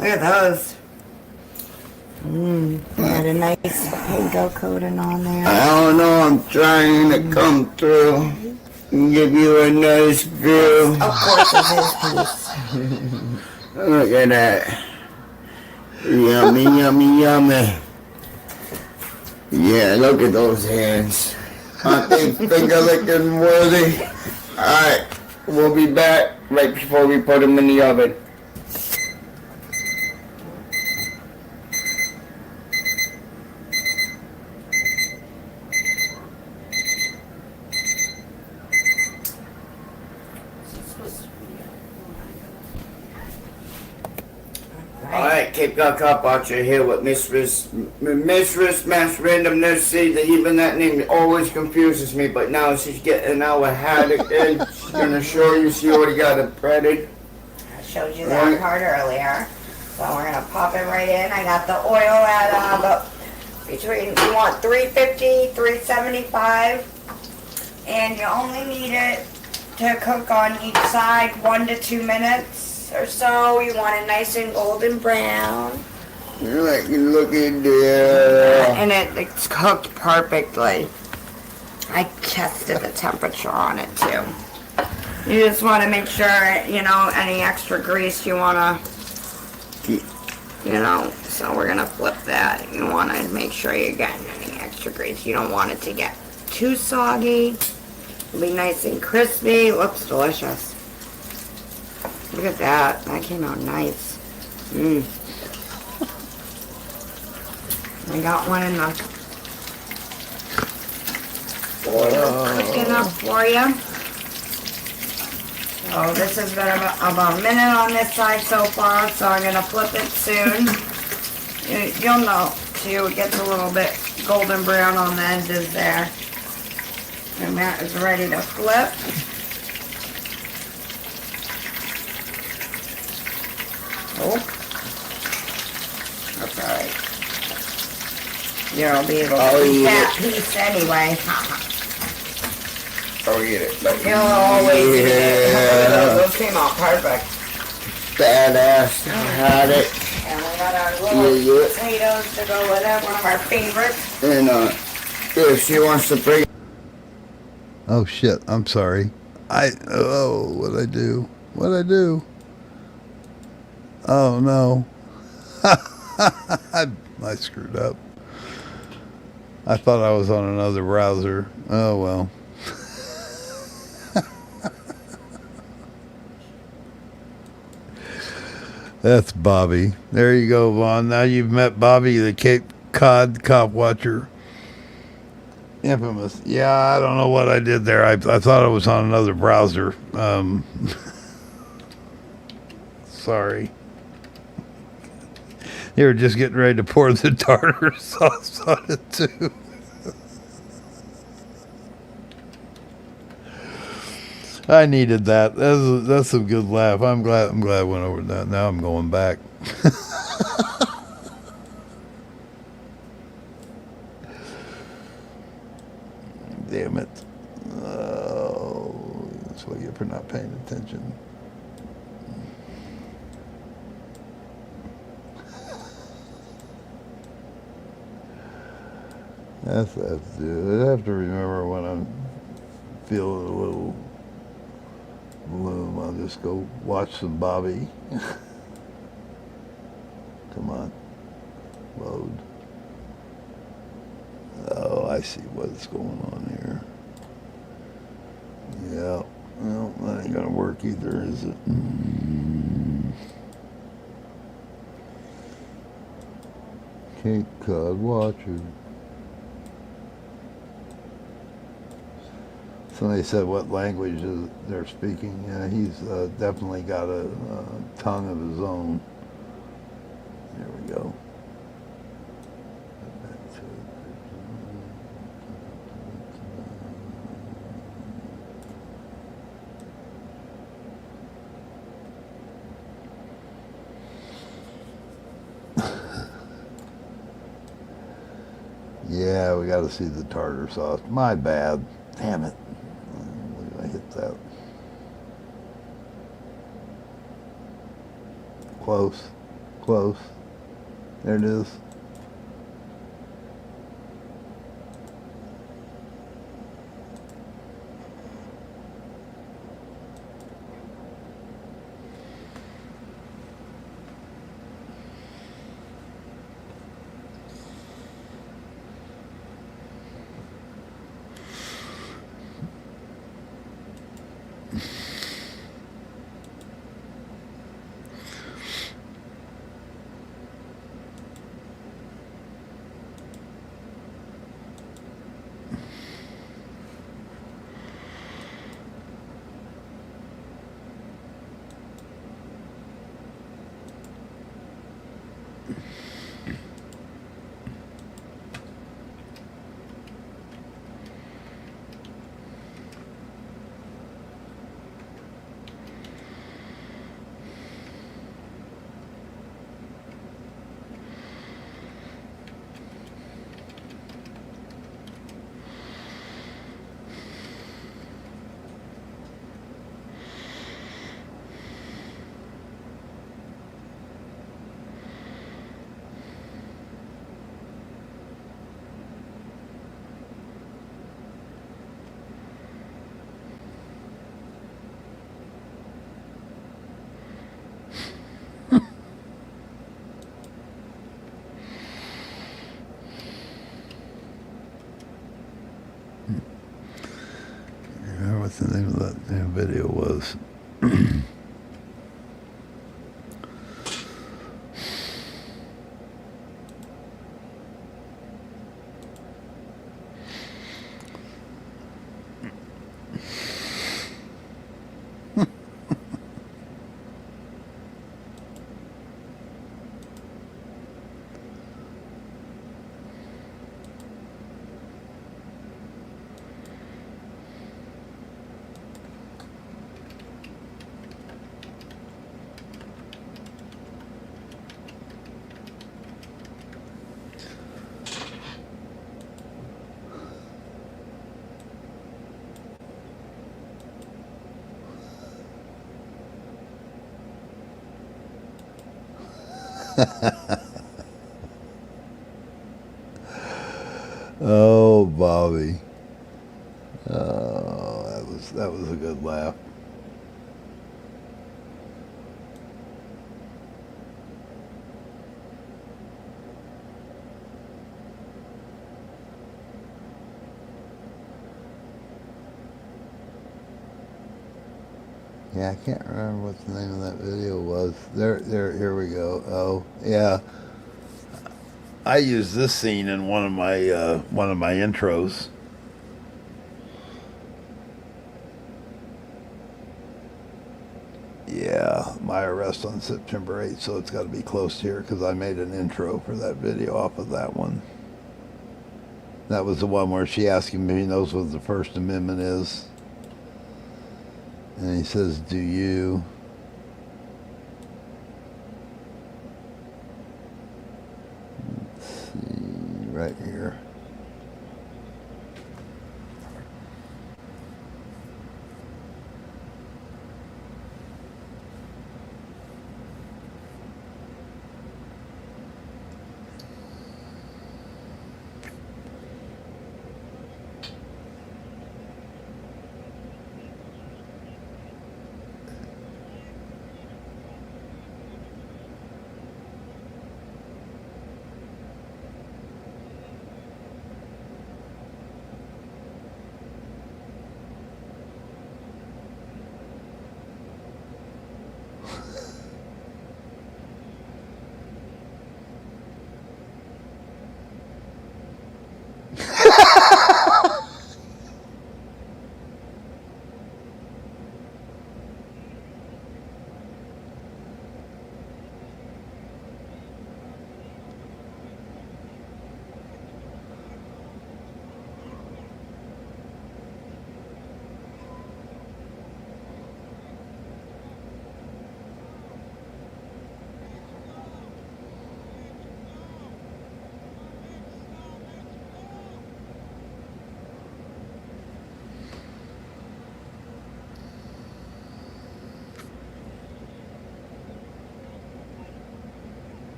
at those. Got a nice panko coating on there. I don't know, I'm trying to come through and give you a nice view. Of course it's his piece. Look at that. Yummy, yummy, yummy. Yeah, look at those hands. Aren't they finger licking worthy? Alright, we'll be back right before we put them in the oven. Alright, Cape Cod Cop Archer here with Mistress Mass Randomness. See, that even that name always confuses me, but now she's getting our haddock in. She's gonna show you, she already got it breaded. I showed you that part earlier. So we're gonna pop it right in. I got the oil at about between, you want 350, 375. And you only need it to cook on each side 1 to 2 minutes or so. You want it nice and golden brown. Look in there. And it's cooked perfectly. I tested the temperature on it too. You just want to make sure, you know, any extra grease you want to, you know, so we're going to flip that. You want to make sure you're getting any extra grease. You don't want it to get too soggy. It'll be nice and crispy. Looks delicious. Look at that. That came out nice. I got one in the cooking up for you. So this has been about a minute on this side so far, so I'm going to flip it soon. You'll know too, it gets a little bit golden brown on the edges there. And that is ready to flip. Oh, that's alright. You'll be able to eat that piece anyway. I'll eat it. You'll always eat it. Those came out perfect. Badass. Had it. And we got our little potatoes to go with it, one of our favorites. And if she wants to bring. Oh shit! I'm sorry. What'd I do? What'd I do? Oh no! I screwed up. I thought I was on another browser. Oh well. That's Bobby. There you go, Vaughn. Now you've met Bobby, the Cape Cod cop watcher. Infamous. Yeah, I don't know what I did there. I thought I was on another browser. Sorry. You were just getting ready to pour the tartar sauce on it too. I needed that. That's a good laugh. I'm glad I went over that. Now I'm going back. Damn it. Oh, that's what you get for not paying attention. That's what I do. I have to remember when I'm feeling a little gloom, I'll just go watch some Bobby. Come on. Load. Oh, I see what's going on here. Yeah. Well, that ain't gonna work either, is it? Cape Cod Watcher. Somebody said what language they're speaking. Yeah, he's definitely got a tongue of his own. There we go. Yeah, we got to see the tartar sauce. My bad. Damn it. I hit that. Close. Close. There it is. video was. Oh, Bobby. Oh, that was a good laugh. Yeah, I can't remember what the name of that video was. Here we go. Oh, yeah. I used this scene in one of my intros. Yeah, my arrest on September 8th, so it's got to be close here because I made an intro for that video off of that one. That was the one where she asked him if he knows what the First Amendment is. And he says, do you? Let's see, right here.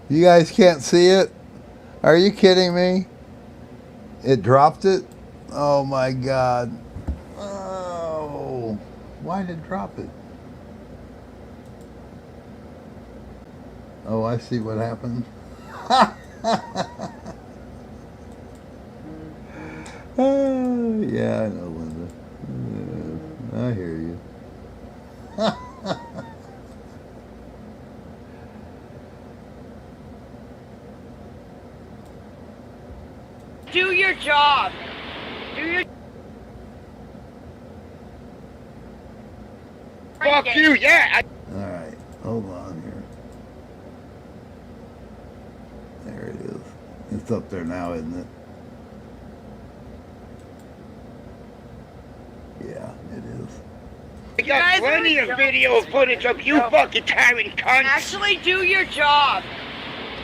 You guys can't see it? Are you kidding me? It dropped it? Oh my God. Oh, why did it drop it? Oh, I see what happened. Oh, yeah, I know, Linda. I hear you. Do your job. Do your. Fuck you, yeah. All right, hold on here. There it is. It's up there now, isn't it? Yeah, it is. I got plenty of video footage of you fucking tearing cunts. Actually, do your job.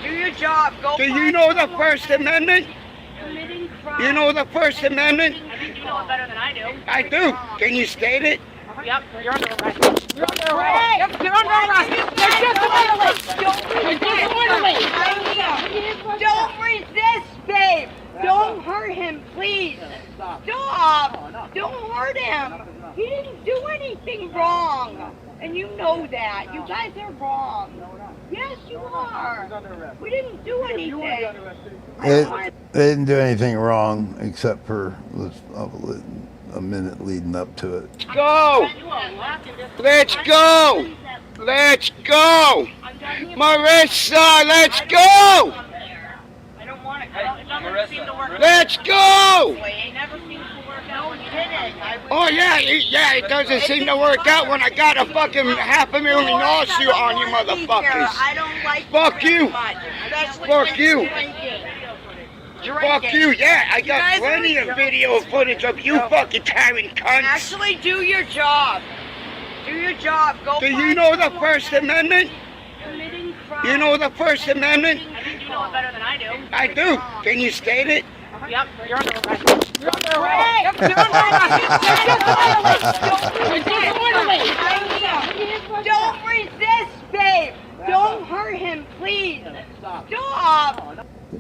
Do your job. Go. Do you know the First Amendment? You know the First Amendment? I think you know it better than I do. I do. Can you state it? Yep, you're under arrest. You're under arrest. Yep, you're under arrest. You're disorderly. You're disorderly. Don't resist, babe. Don't hurt him, please. Stop. Don't hurt him. He didn't do anything wrong. And you know that. You guys are wrong. Yes, you are. We didn't do anything. They didn't do anything wrong except for a minute leading up to it. Go! Let's go! Let's go! Marissa, let's go! Let's go! Oh yeah, it doesn't seem to work out when I got a fucking $500,000 lawsuit on you motherfuckers. I don't like Fuck you. Fuck you. Fuck you, yeah, I got plenty of video footage of you fucking tearing cunts. Actually, do your job. Do your job. Go. Do you know the First Amendment? You know the First Amendment? I think you know it better than I do. I do. Can you state it? Yep, you're under arrest. You're under arrest. Yep, you're under arrest. You're disorderly. Don't resist, babe. Don't hurt him, please. Stop.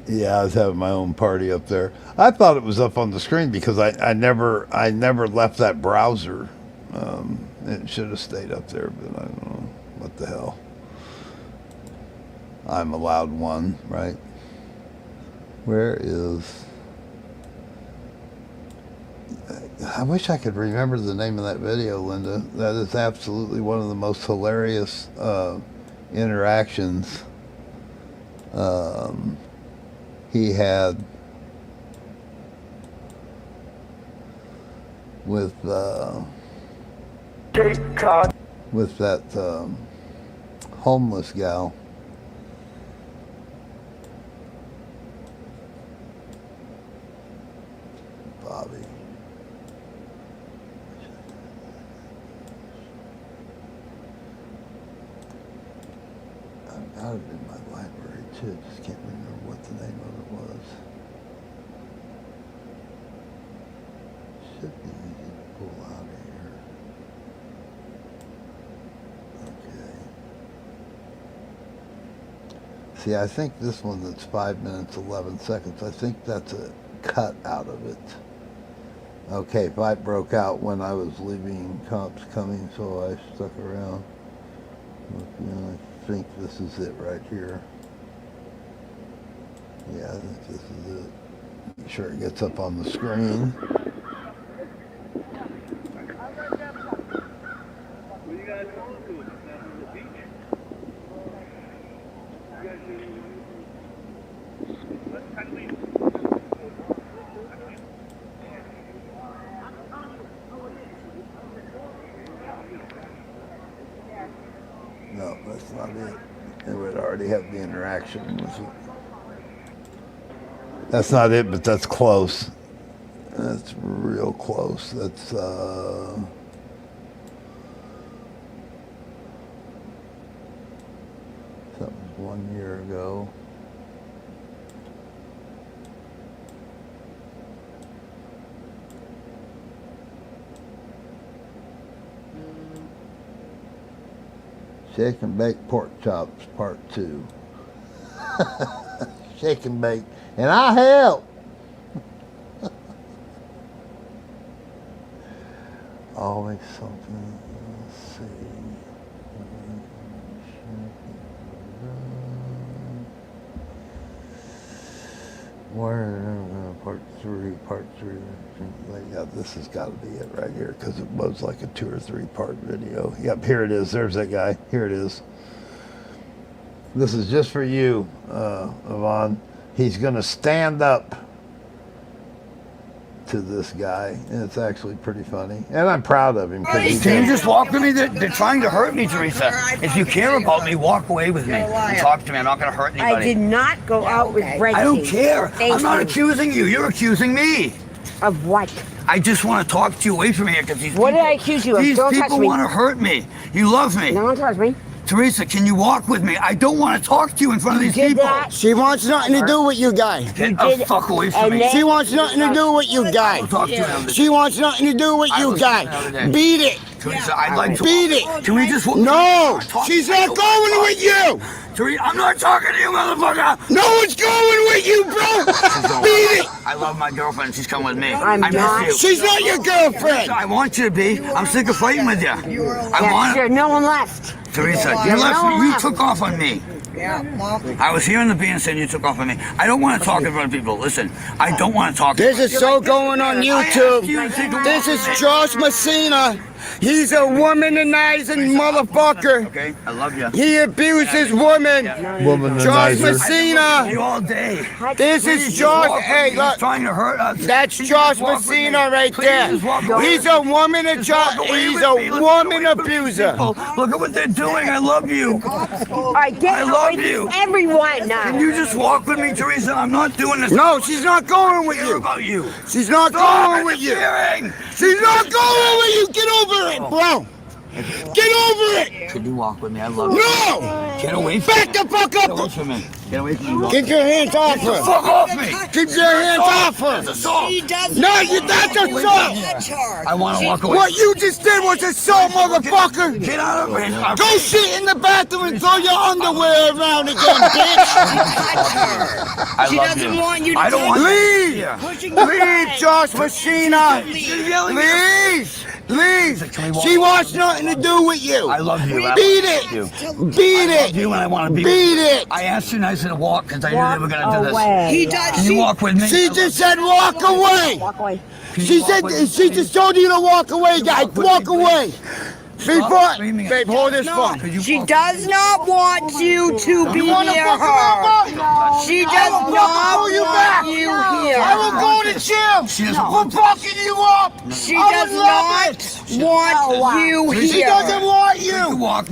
Yeah, I was having my own party up there. I thought it was up on the screen because I never left that browser. It should have stayed up there, but I don't know. What the hell? I'm allowed one, right? Where is... I wish I could remember the name of that video, Linda. That is absolutely one of the most hilarious interactions he had with that homeless gal. Bobby. I've got it in my library too, just can't remember what the name of it was. Should be easy to pull out of here. Okay. See, I think this one that's 5 minutes, 11 seconds, I think that's a cut out of it. Okay, fight broke out when I was leaving, cops coming, so I stuck around. I think this is it right here. Yeah, I think this is it. Make sure it gets up on the screen. No, that's not it. It would already have the interaction with it. That's not it, but that's close. That's real close. That's that was 1 year ago. Shake and bake pork chops, part 2. Shake and bake, and I'll help. Always something. Let's see. Where part 3. Yeah, this has got to be it right here because it was like a 2 or 3 part video. Yep, here it is. There's that guy. Here it is. This is just for you, Yvonne. He's going to stand up to this guy, and it's actually pretty funny. And I'm proud of him. Can you just walk with me? They're trying to hurt me, Teresa. If you care about me, walk away with me and talk to me. I'm not going to hurt anybody. I did not go out with Reggie. I don't care. I'm not accusing you. You're accusing me. Of what? I just want to talk to you away from here because these What people, did I accuse you of? These Don't touch people me. want to hurt me. You love me. No one touch me. Teresa, can you walk with me? I don't want to talk to you in front of these people. She wants nothing to do with you guys. Get the fuck away from me. She wants nothing to do with you guys. She wants nothing to do with you guys. Beat it. Teresa, I'd like to beat it. Can we just? No, she's not going with you. Teresa, I'm not talking to you, motherfucker. No one's going with you, bro. Beat it. I love my girlfriend. She's coming with me. I'm I miss not. you. She's not your girlfriend. I want you to be. I'm sick of fighting with you. I want. There's no one left. Teresa, you left me. You took off on me. I was here in the band saying you took off on me. I don't want to talk in front of people. Listen, I don't want to talk. There's a show going on YouTube. This is Josh Messina. He's a womanizing motherfucker. Okay, I love you. He abuses women. Josh Messina. You all day. This is Josh. Hey, look. Trying to hurt us. That's Josh Messina right there. He's a woman. He's a woman abuser. Look at what they're doing. I love you. All right, get away from everyone now. Can you just walk with me, Teresa? I'm not doing this. No, she's not going with you. About you. She's not going with you. She's not going with you. Get over it, bro. Get over it. Could you walk with me? I love you. No. Get away from me. Back the fuck up. Get away from me. Get away from me. Keep your hands off her. Get the fuck off me. Keep your hands off her. That's assault. No, that's assault. I want to walk away. What you just did was assault, motherfucker. Get out of me. Go sit in the bathroom and throw your underwear around again, bitch. She doesn't want you to I don't want Leave. Leave, Josh Messina. Leave. Leave. She wants nothing to do with you. I love you. Beat it. Beat I it. love you and I want to be Beat with you. it. I asked you nicely to walk because I knew they were going to do this. He does. Can you walk with me? She just said walk away. Walk away. She said she just told you to walk away, guys. Walk away. Before, babe, hold this phone. She does not want you to be You wanna near fuck her. around? She I does will not fucking pull you back. want you here. I will go to jail for fucking you up. She I does would love not it. want you here. She doesn't want you.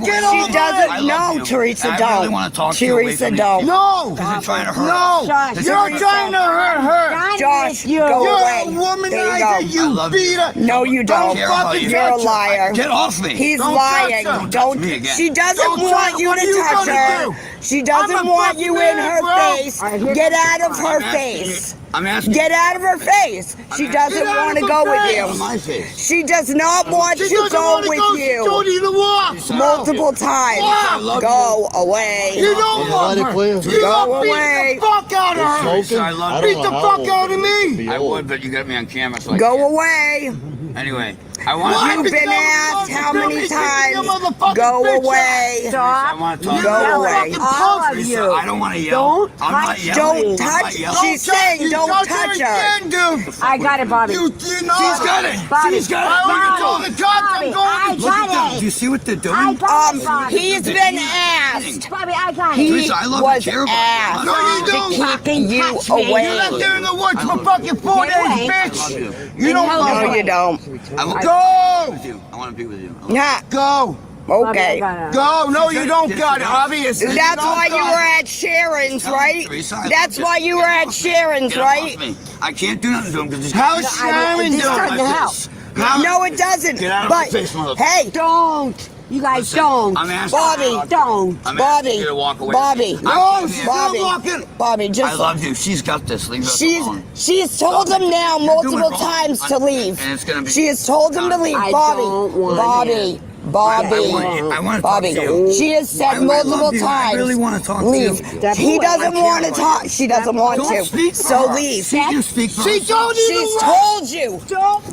Get over She doesn't. I No, love you. Teresa, I don't. really want to talk to you away Teresa, from me. don't. No. Because you're trying to hurt No. us. You're trying to hurt her. Josh, go You're away. a womanizer. I You love beat her. No, you don't. care about you. You're a liar. Get off me. He's Don't lying. touch her. Don't. me again. She doesn't Don't want touch- you what to are you touch gonna her. do? She doesn't I'm a want you fucking in man, her bro. face. Get out of her face. I'm asking. Get out of her face. She doesn't Get out want to of go her with face. On you. my face. She does not want She to doesn't go want to with go. She told you. you to walk. Multiple times. Walk. Go away. You don't want her. You Go don't beat away. the fuck out of her. I love Beat you. the fuck out of me. I would, but you got me on camera. So Go away. Anyway, I want What? You've been asked how many times. Go away. I want to talk. Go away. All of you. I don't want to yell. I'm not yelling. Don't I'm not touch. yelling. She's saying don't touch her. Again, dude. I got it, Bobby. You did not. She's got it. She's got it. I already told the cops I'm going to Look at them. Do you see what they're doing? He's been asked. Bobby, I got He Teresa, I love was and care about you. asked No, you don't. to keeping you You away. left there in the woods for fucking 4 days, bitch. You don't No, love you don't. I want Go. with you. I want to be with you. Nah. Go. Okay. Go. No, you don't got it, obviously. That's why you were at Sharon's, right? That's why you were at Sharon's, Get off right? me. I can't do nothing to him because How's Sharon doing? No, it doesn't. Get out of But my face, motherfucker. hey, don't. You guys don't. I'm asking Bobby, don't. I'm Bobby, asking you to walk away. Bobby, No, she's not Bobby, walking. Bobby, I just. love you. She's got this. Leave her alone. She's told them now You're doing multiple wrong. times to leave. And it's gonna be. She has told them to leave. I Bobby, don't want Bobby, Bobby, I want to talk Bobby. to you. She has said I multiple love you. times. I really want to talk Leave. to you. He doesn't want to talk. She doesn't want Don't to. speak for So her. leave. She can speak for She herself. told you She's to told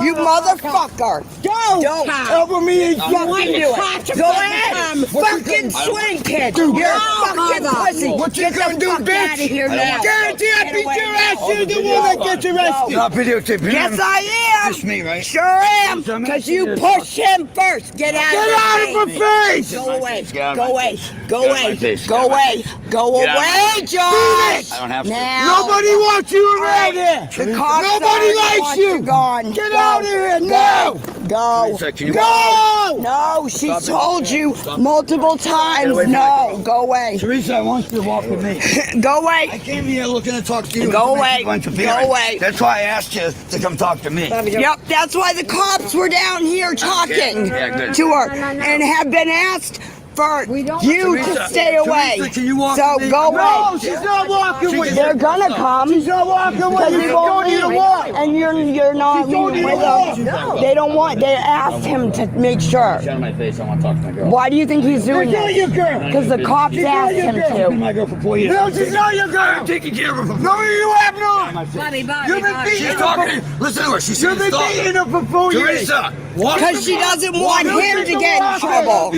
you. You motherfucker. Don't. Over me and Fucking do it. Go ahead. Fucking swing, kid. You're a fucking pussy. What you Get the gonna do, fuck bitch? out of here now. Guarantee I beat your ass. You're the one that gets arrested. Not videotaping. Yes, I am. Just me, right? Sure am. Because you pushed him first. Get out Get out of of her face. Go away. Get out of Go my away. face. Go Get out of my away. face. Go Get out of my away. face. Go Get out of my away, Josh. I don't have to. Now. Nobody wants you around here. The cops Nobody already likes want you. Gone. Get Go. out of here now. Go. Teresa, can you Go. No, she's told you multiple times. away from No, go away. Teresa, I want you to walk with me. Go away. I came here looking to talk to you. Go to make away. you interfere. Go away. That's why I asked you to come talk to me. Yep, that's why the cops were down here talking Yeah, good. to her and have been asked for you Teresa, to stay away. Teresa, can you walk So with me? go away. No, she's not walking with They're you. gonna come. She's not walking with Because you. they She won't told you to leave. walk. And you're not She told leaving you to with walk. them. No. They don't want. They asked him to make sure. Shut my face. I want to talk to my girl. Why do you think he's doing She's not your this? girl. Because the cops She's not asked your him girl. She's been to. my girl for 4 years. No, she's not your girl. I'm taking care of her. No, you have not. Bobby, You've been beating her. She's talking. Listen to her. She's You've been beating her for 4 years. Teresa, Because she doesn't want him to get in trouble.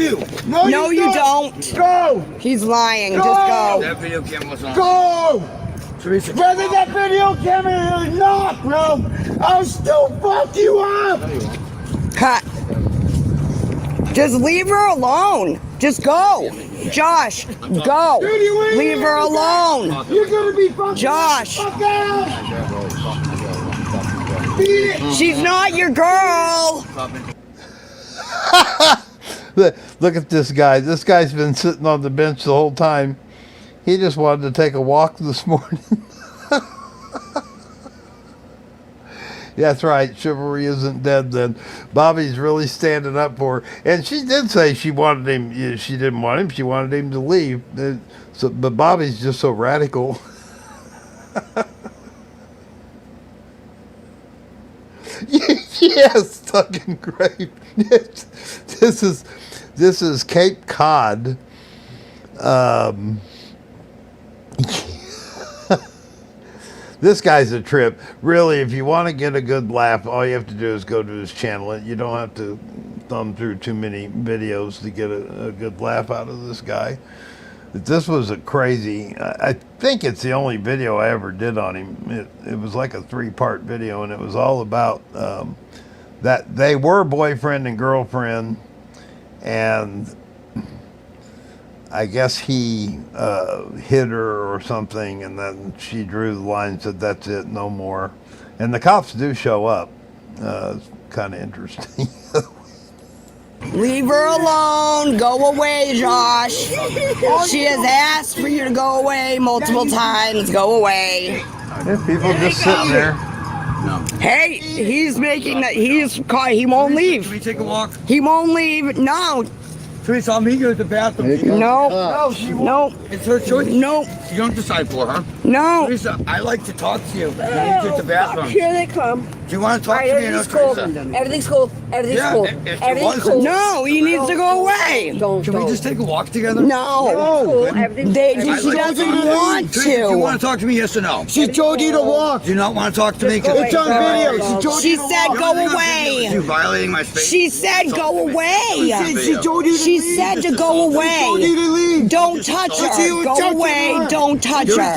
No, you don't. Go. He's lying. Just go. That video camera was on. Go. Teresa. Whether that video camera is not, bro, I'll still fuck you up. Cut. Just leave her alone. Just go. Josh, go. Leave her alone. You're gonna be fucking. Josh. Fuck out. She's not your girl. Look at this guy. This guy's been sitting on the bench the whole time. He just wanted to take a walk this morning. That's right. Chivalry isn't dead then. Bobby's really standing up for her. And she did say she wanted him. She didn't want him. She wanted him to leave. But Bobby's just so radical. Yes, fucking great. This is Cape Cod. This guy's a trip. Really, if you want to get a good laugh, all you have to do is go to his channel. You don't have to thumb through too many videos to get a good laugh out of this guy. This was a crazy, I think it's the only video I ever did on him. It was like a 3-part video, and it was all about that they were boyfriend and girlfriend, and I guess he hit her or something, and then she drew the line and said, that's it, no more. And the cops do show up. It's kind of interesting. Leave her alone. Go away, Josh. She has asked for you to go away multiple times. Go away. People just sitting there. Hey, he's making that. He won't leave. Can we take a walk? He won't leave. No. Teresa, I'll meet you at the bathroom. No. No. It's her choice. No. You don't decide for her. No. Teresa, I like to talk to you. I need you at the bathroom. Here they come. Do you want to talk to me or no, Teresa? Everything's cool. Everything's Yeah, cool. if it Everything's wasn't- cool. No, he needs to go away. Can we just take a walk together? No. She doesn't want Teresa, do you to. want to talk to me, yes or no? She told you to walk. Do you not want to talk to me? It's on video. She said go away. You violating my space? She said go away. She told you to She leave. said to go away. Don't touch her. Go away. Don't touch her.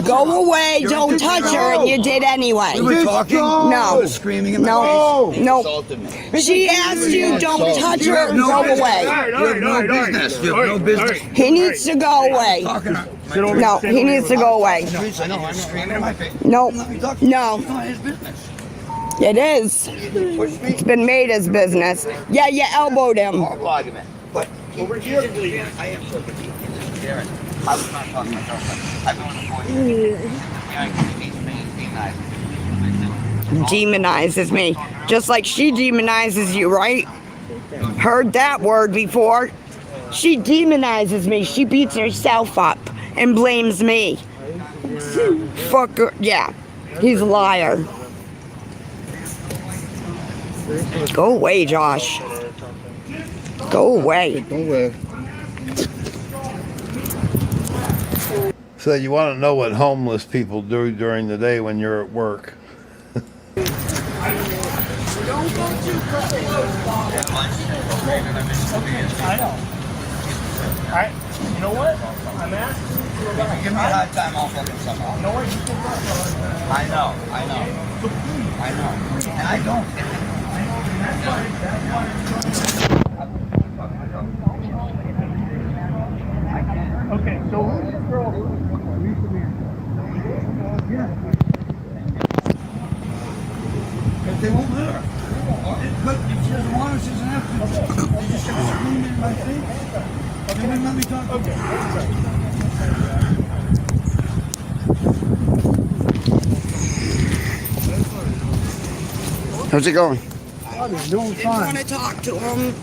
Go away. Don't touch her. And you did anyway. We were talking. No. You were screaming in my face. No. Insulted me. She asked you don't touch her. Go away. You have no business. You have no business. He needs to go away. No, he needs to go away. Teresa, no, I'm screaming in my face. No. Let me talk. No. It's not his business. It is. It's been made his business. Yeah, you elbowed him. Horrible argument. But over here, I am so good. I was not talking myself. I've been on the 4 years. Demonizes me. Just like she demonizes you, right? Heard that word before. She demonizes me. She beats herself up and blames me. Fuck her. Yeah. He's a liar. Go away, Josh. Go away. Go away. So you want to know what homeless people do during the day when you're at work. I know. You know what? I'm asking you for a ride. Give me a hard time, I'll fucking somehow. You know what? You can ride. I know. And I don't. Okay, so who's this girl? But they won't let her. But if she doesn't want her, she doesn't have to. They just gonna scream in my face. Okay, then let me talk. Okay. How's it going? I'm doing Didn't want to talk to him.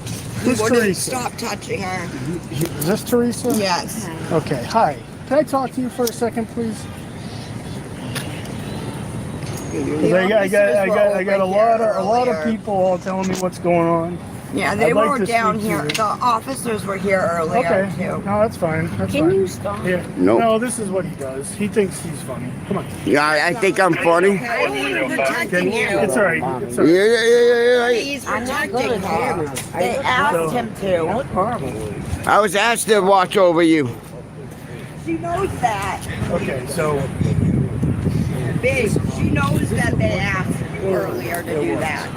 He Who's wouldn't Teresa? stop touching her. Is this Teresa? Yes. Okay, hi. Can I talk to you for a second, please? 'Cause I got a lot of people all telling me what's going on. Yeah, they I'd like were to down speak to here. you. The officers were here earlier Okay. too. No, that's fine. That's Can fine. you stop? Yeah. Nope. No, this is what he does. He thinks he's funny. Come on. Yeah, I think I'm funny. Protecting you. It's all right. It's all right. Yeah. He's protecting her. They asked him to. I was asked to watch over you. She knows that. Okay, so Big. She knows that they asked you earlier to do that.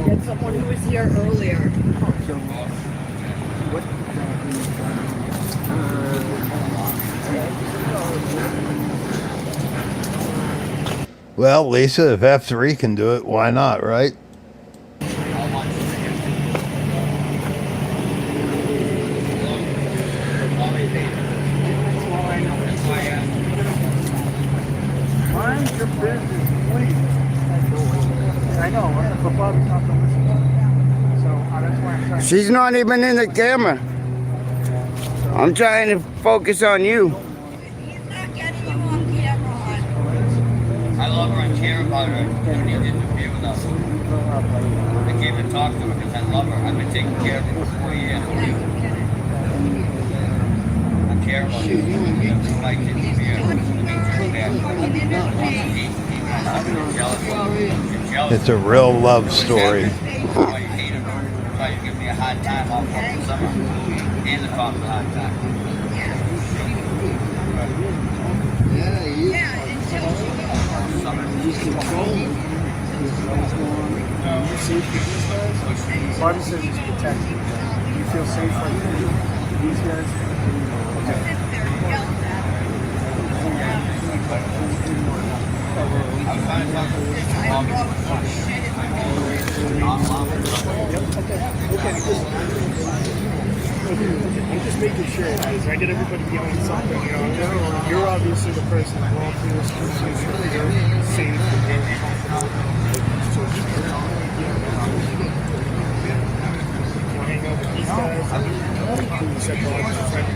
Get someone who was here earlier. Well, Lisa, if F3 can do it, why not, right? mind your business, please. I know, but Bobby's not going to listen. So that's why I'm trying. She's not even in the camera. I'm trying to focus on you. I love her and care about her. Don't need to interfere with us. I came to talk to her because I love her. I've been taking care of her for 4 years. I care about you. Don't like to interfere. It's a real love story. You hate her. Try to give me a hard time all fucking summer. And the cop a hard time. Bobby says he's protected. You feel safe like these guys? I'm just making sure because I get everybody yelling something. You know, you're obviously the person who brought through this conversation. You're safe. Hang out with these guys. You said Bob's a friend of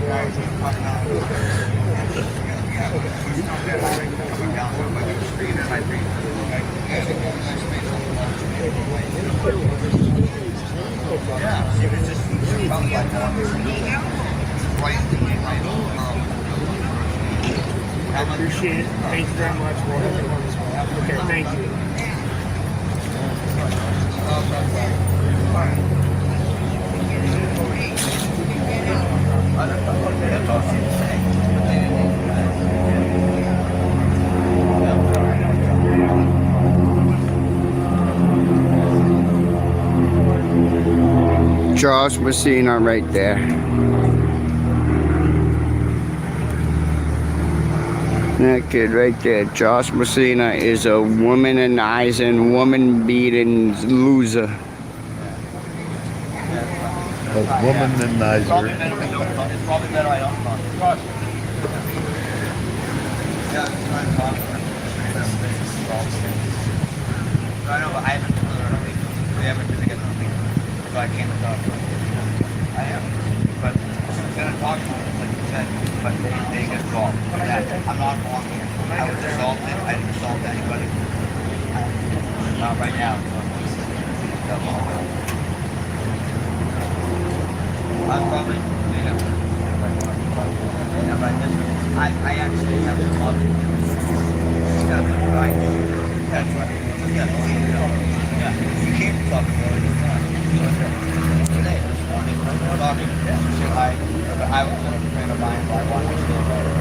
I appreciate it. Thank you very much. Okay, thank you. Josh Messina right there. That kid right there, Josh Messina, is a womanizing, woman-beating loser. A womanizer. It's probably better I don't talk. I know, but I haven't been together. So I can't talk. I am. But she's going to talk to them, like you said, but they get involved. I'm not on here. I was assaulted. I didn't assault anybody. Not right now. I'm probably, I actually have a love. It's got to be right. That's right. Yeah. You can't talk about it. Today, this morning, talking. I was in a frame of mind where I wanted to stay better.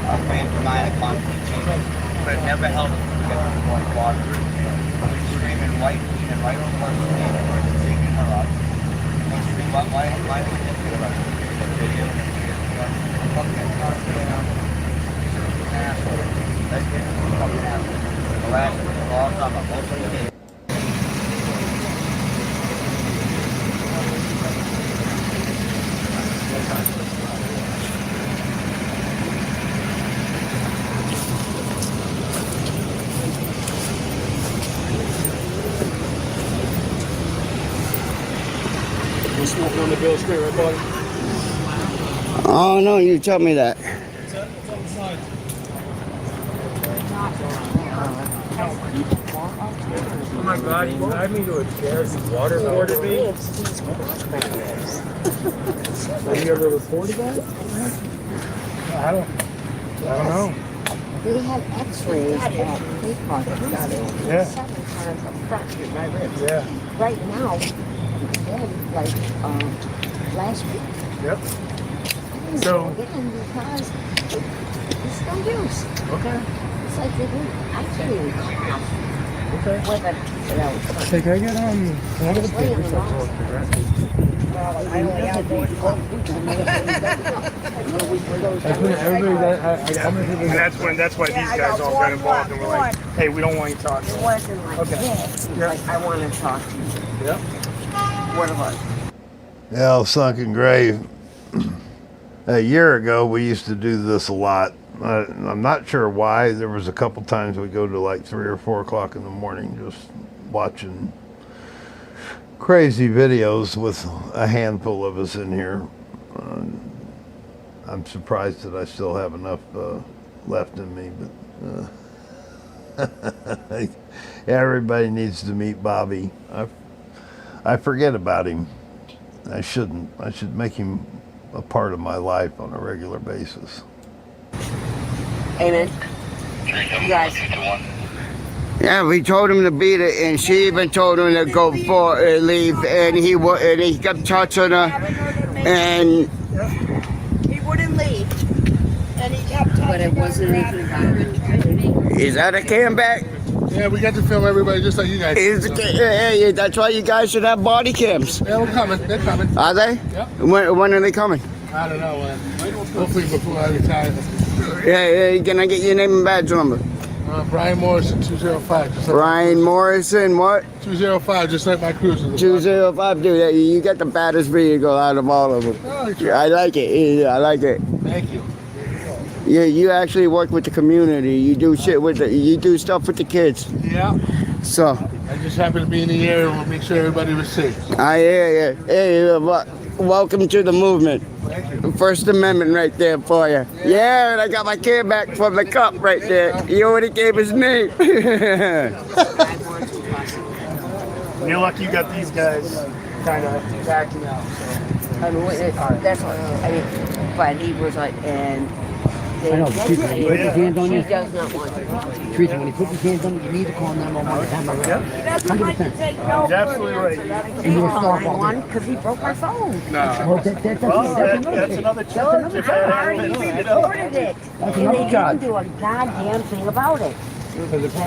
A frame of mind, a confrontation. But it never helped me to get to the point of water. Screaming white and right on the person and taking her up. And screaming, why did you get her up? Video. Fucking asshole. That's it. Fucking asshole. The last long summer, most of the day. Bill Street, right, buddy? Oh no, you tell me that. Oh my God, you tied me to a chair, you waterboarded me? Have you ever reported that? I don't know. We had x-rays at Cape Park. Yeah. 7 times I fractured my ribs. Yeah. Right now, then, like last week. Yep. So again, because it's no use. Okay. It's like they don't. I can't even cough. Okay. With it, Hey, can I get one of the papers? That's why these guys all got involved and were like, hey, we don't want you talking. It wasn't like this. It was like, I want to talk to you. Yep. What was it? Yeah, sunken grave. A year ago, we used to do this a lot. I'm not sure why. There was a couple times we go to like 3 or 4 o'clock in the morning just watching crazy videos with a handful of us in here. I'm surprised that I still have enough left in me, but everybody needs to meet Bobby. I forget about him. I shouldn't. I should make him a part of my life on a regular basis. Amen. You guys. Yeah, we told him to beat it, and she even told him to go for leave, and he kept touching her, and He wouldn't leave. And he kept talking. But it wasn't even. Is that a cam back? Yeah, we got to film everybody just like you guys. Yeah, that's why you guys should have body cams. Yeah, we're coming. They're coming. Are they? Yep. When are they coming? I don't know. Hopefully before I retire. Yeah, can I get your name and badge number? Brian Morrison, 205. Just like Brian Morrison, what? 205, just like my cruiser. 205, dude. You got the baddest vehicle out of all of them. Oh, I like it. I like it. Thank you. Yeah, you actually work with the community. You do shit with you do stuff with the kids. Yeah. So. I just happened to be in the area and make sure everybody was safe. I hear you. Hey, welcome to the movement. Thank you. First Amendment right there for you. Yeah, and I got my kid back from the cup right there. He already gave his name. You're lucky you got these guys kind of backing out. So. I mean, that's what I mean. But he was like, and I know, Teresa, when he put his hands on you, she does not want to. Teresa, when he put his hands on you, you need to call 911. Yep. 100%. He's absolutely right. And you were soft all day. Because he broke my phone. No. Well, That's another charge. I already reported it. That's And they another charge. didn't do a goddamn thing about it.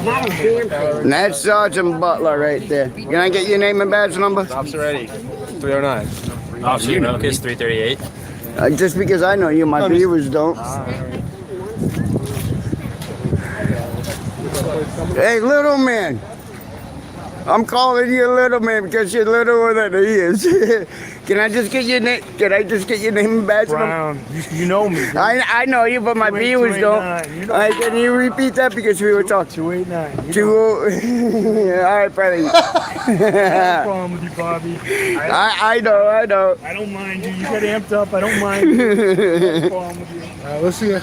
Not a damn thing. That's Sergeant Butler right there. Can I get your name and badge number? Officer ready. 309. Officer Unokas, 338. Just because I know you, my viewers don't. Hey, little man. I'm calling you little man because you're littler than he is. Can I just get your name? Can I just get your name and badge number? Brown, you know me. Dude. I know you, but my viewers don't. You know Can you repeat that because we were talking? 289. All right, buddy. No problem with you, Bobby. I know. I don't mind you. You get amped up. I don't mind you. No problem with you. Let's see you.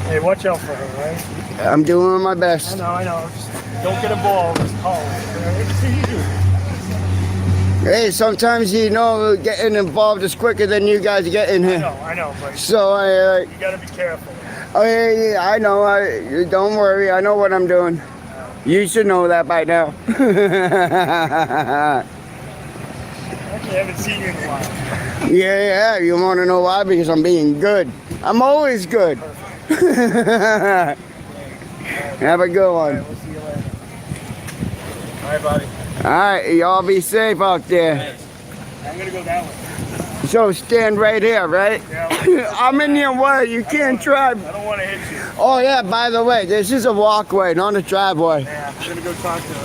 Hey, watch out for her, right? I'm doing my best. I know. Just don't get involved. Just call her. Hey, sometimes getting involved is quicker than you guys getting here. I know, but so you gotta be careful. Oh yeah, I know. Don't worry. I know what I'm doing. You should know that by now. I haven't seen you in a while. Yeah. You want to know why? Because I'm being good. I'm always good. Have a good one. All right, we'll see you later. All right, buddy. All right, y'all be safe out there. Thanks. I'm gonna go that way. So stand right here, right? Yeah. I'm in your way. You can't drive. I don't want to hit you. Oh yeah. By the way, this is a walkway, not a driveway. Yeah, I'm gonna go talk to her.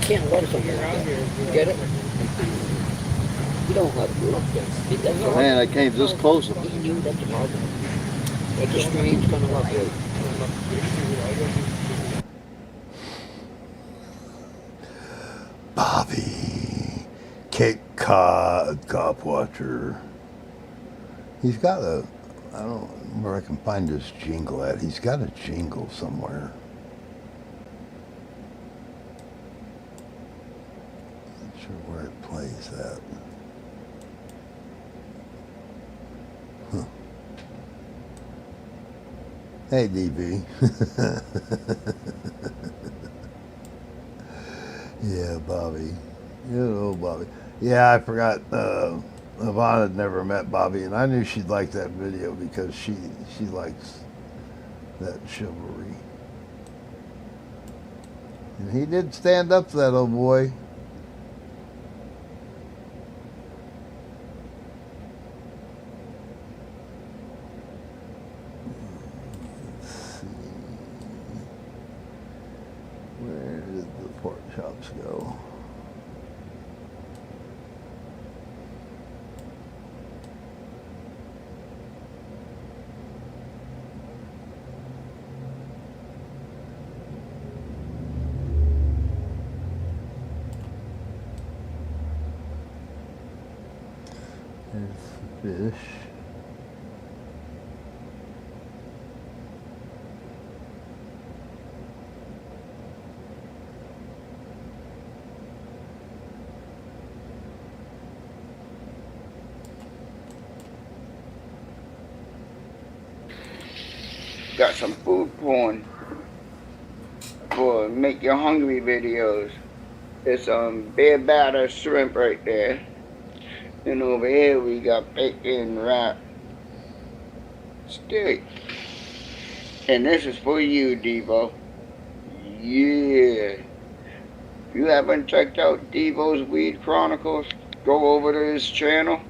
can't let us on your ground. Get it? You don't have to. Man, I came this close. He knew that tomorrow. It's a strange kind of luck. Bobby, Cape Cod, cop watcher. He's got a, I don't know where I can find this jingle at. He's got a jingle somewhere. Not sure where it plays at. Huh. Hey, DB. Yeah, Bobby. Good old Bobby. Yeah, I forgot. Yvonne had never met Bobby, and I knew she'd like that video because she likes that chivalry. And he did stand up to that old boy. Where did the pork chops go? There's the fish. Got some food porn for make you hungry videos. It's beer batter shrimp right there. And over here we got bacon wrap steak. And this is for you, Devo. Yeah. If you haven't checked out Devo's Weed Chronicles, go over to his channel,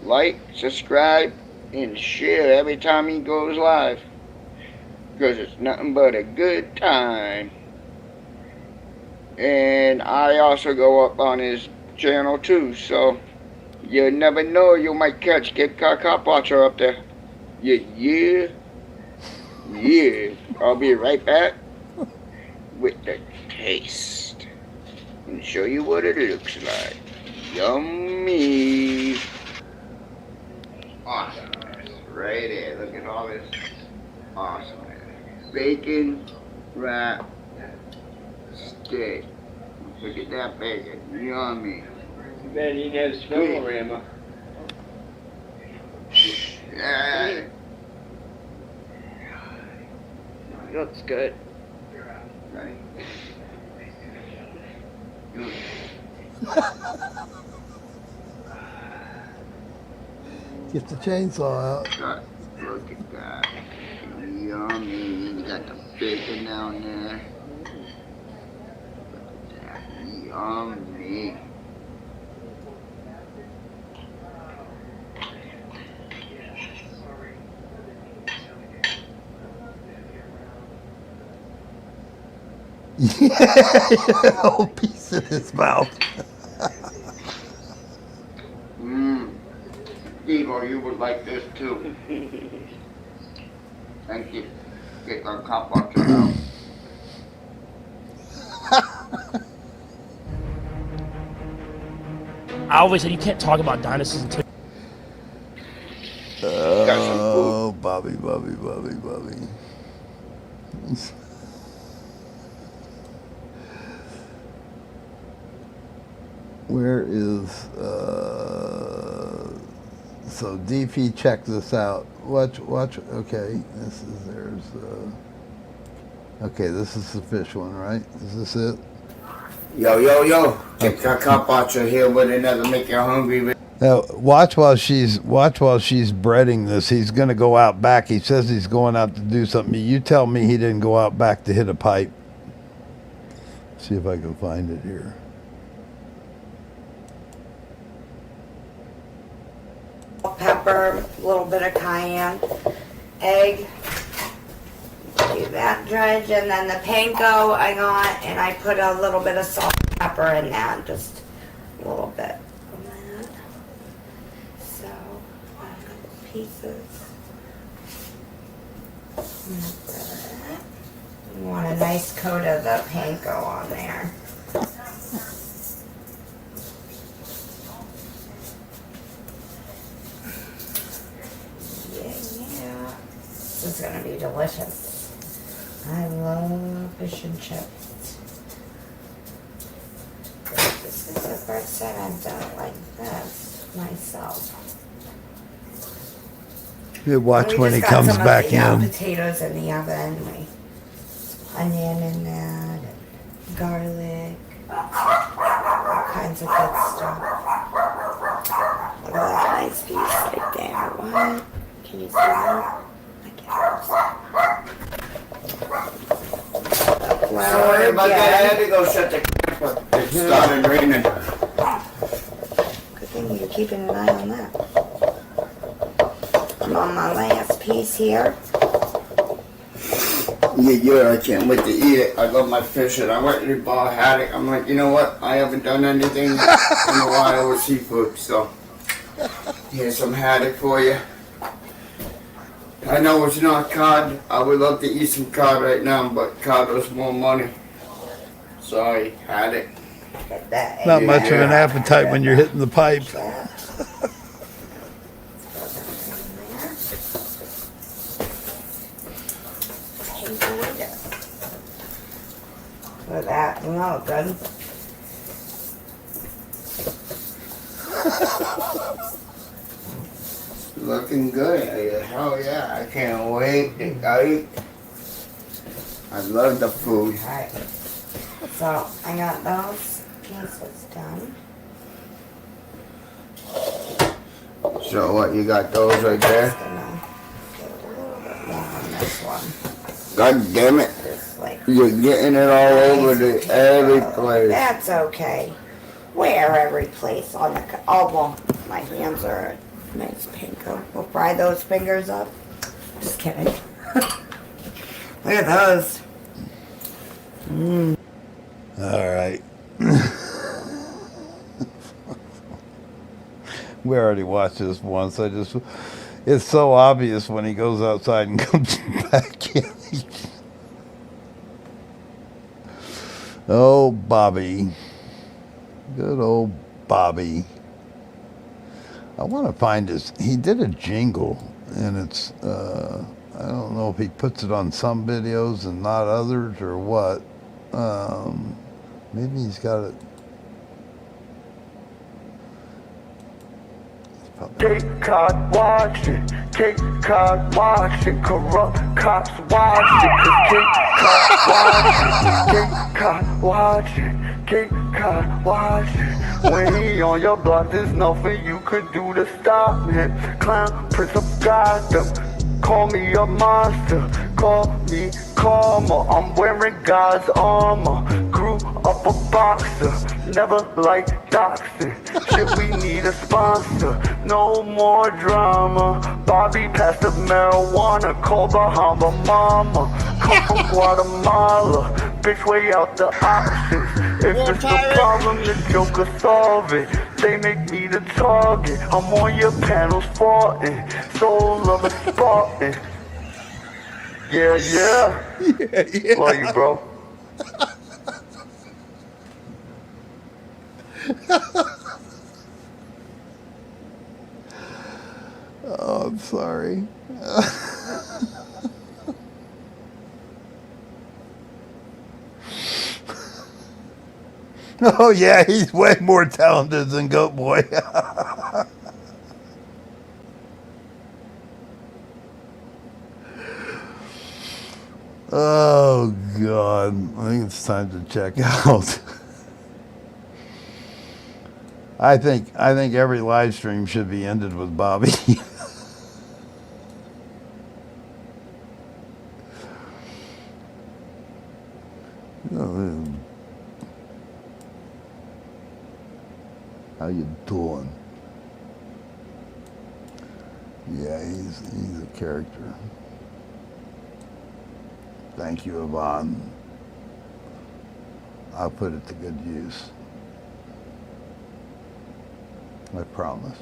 like, subscribe, and share every time he goes live. Because it's nothing but a good time. And I also go up on his channel too, so you never know, you might catch Cape Cod Cop Watcher up there. Yeah. I'll be right back with the taste and show you what it looks like. Yummy. Awesome. Right there. Look at all this awesome. Bacon wrap steak. Look at that bacon. Yummy. You better eat that swivel, Yeah. Looks good. Right. Get the chainsaw out. Look at that. Yummy. You got the bacon down there. Look at that. Yummy. Yeah, a whole piece in his mouth. Devo, you would like this too. Thank you. Get our cop watcher out. I always said you can't talk about dinosaurs until. Oh, Bobby. Where is, so DP, check this out. Watch, okay, okay, this is the fish one, right? Is this it? Yo. Get our cop watcher here with another make you hungry. Now, watch while she's breading this. He's going to go out back. He says he's going out to do something. You tell me he didn't go out back to hit a pipe. See if I can find it here. Pepper, a little bit of cayenne, egg, do that dredge, and then the panko I got, and I put a little bit of salt pepper in that, just a little bit of that. So, a couple pieces. You want a nice coat of the panko on there. Yeah. This is gonna be delicious. I love fish and chips. This is the first time I've done it like this myself. You watch when he comes back in. Potatoes in the oven, onion in that, and garlic, all kinds of good stuff. Look at that nice piece right there. What? Can you see that? I can't. Sorry about that. I had to go shut the camper. It started raining. Good thing you're keeping an eye on that. I'm on my last piece here. Yeah, I can't wait to eat it. I love my fish and I went to bought haddock. I'm like, you know what? I haven't done anything in a while with seafood, so here's some haddock for you. I know it's not cod. I would love to eat some cod right now, but cod was more money. Sorry, haddock. Not much of an appetite when you're hitting the pipe. Look at that, smell good. Looking good. Hell yeah, I can't wait to eat. I love the food. Alright, so I got those pieces done. So what, you got those right there? This one. God damn it. You're getting it all over every place. That's okay. Where every place on the... Oh, well, my hands are nice panko. We'll fry those fingers up. Just kidding. Look at those. All right. We already watched this once. It's so obvious when he goes outside and comes back in. Oh, Bobby. Good old Bobby. I want to find his... He did a jingle, and it's... I don't know if he puts it on some videos and not others or what. Maybe he's got it... Cape Cod watching, Cape Cod watching, corrupt cops watching, Cape Cod watching, Cape Cod watching. When he on your block, there's nothing you could do to stop him. Clown, Prince of Gotham, call me a monster, call me karma. I'm wearing God's armor, grew up a boxer, never liked doxing. Shit, we need a sponsor, no more drama. Bobby passed the marijuana, call Bahama mama. Come from Guatemala, bitch way out the options. If it's the problem, the Joker solve it. They make me the target, I'm on your panels farting. Soul of a Spartan. Yeah, yeah. Love you, bro. Oh, I'm sorry. Oh, yeah, he's way more talented than Goat Boy. Oh, God. I think it's time to check out. I think every live stream should be ended with Bobby. How you doing? Yeah, he's a character. Thank you, Yvonne. I'll put it to good use. I promise.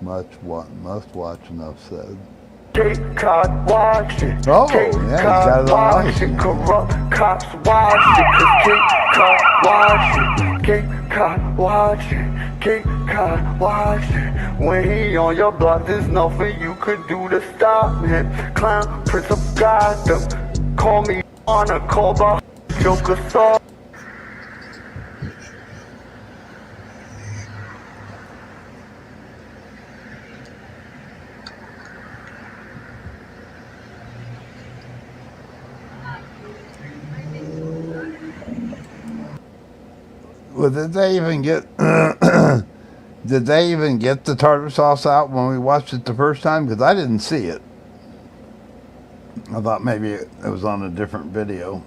Must watch, enough said. Get caught watching. Oh, Get yeah, he's caught got it on watching. Corrupt cops watching. Get caught watching. Get caught watching. Get caught watching. When he on your block, there's nothing you could do to stop him. Clown, Prince of Gotham. Call me on a call by Joker Saw. Well, did they even get did they even get the tartar sauce out when we watched it the first time? Because I didn't see it. I thought maybe it was on a different video.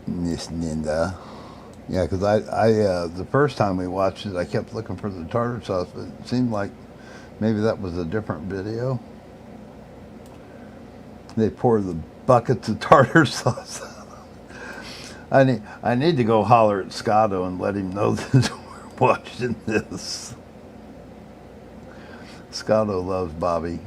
Miss Ninda. Yeah, because I the first time we watched it, I kept looking for the tartar sauce, but it seemed like maybe that was a different video. They pour the buckets of tartar sauce. I need to go holler at Scotto and let him know that we're watching this. Scotto loves Bobby.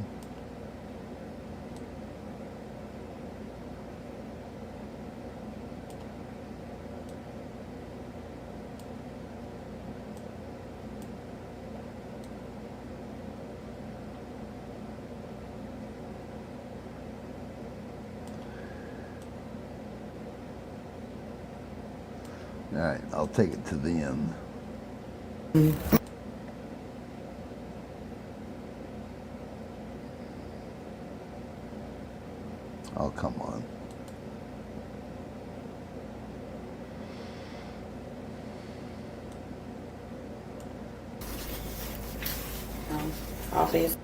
All right, I'll take it to the end. Oh, come on. Obvious.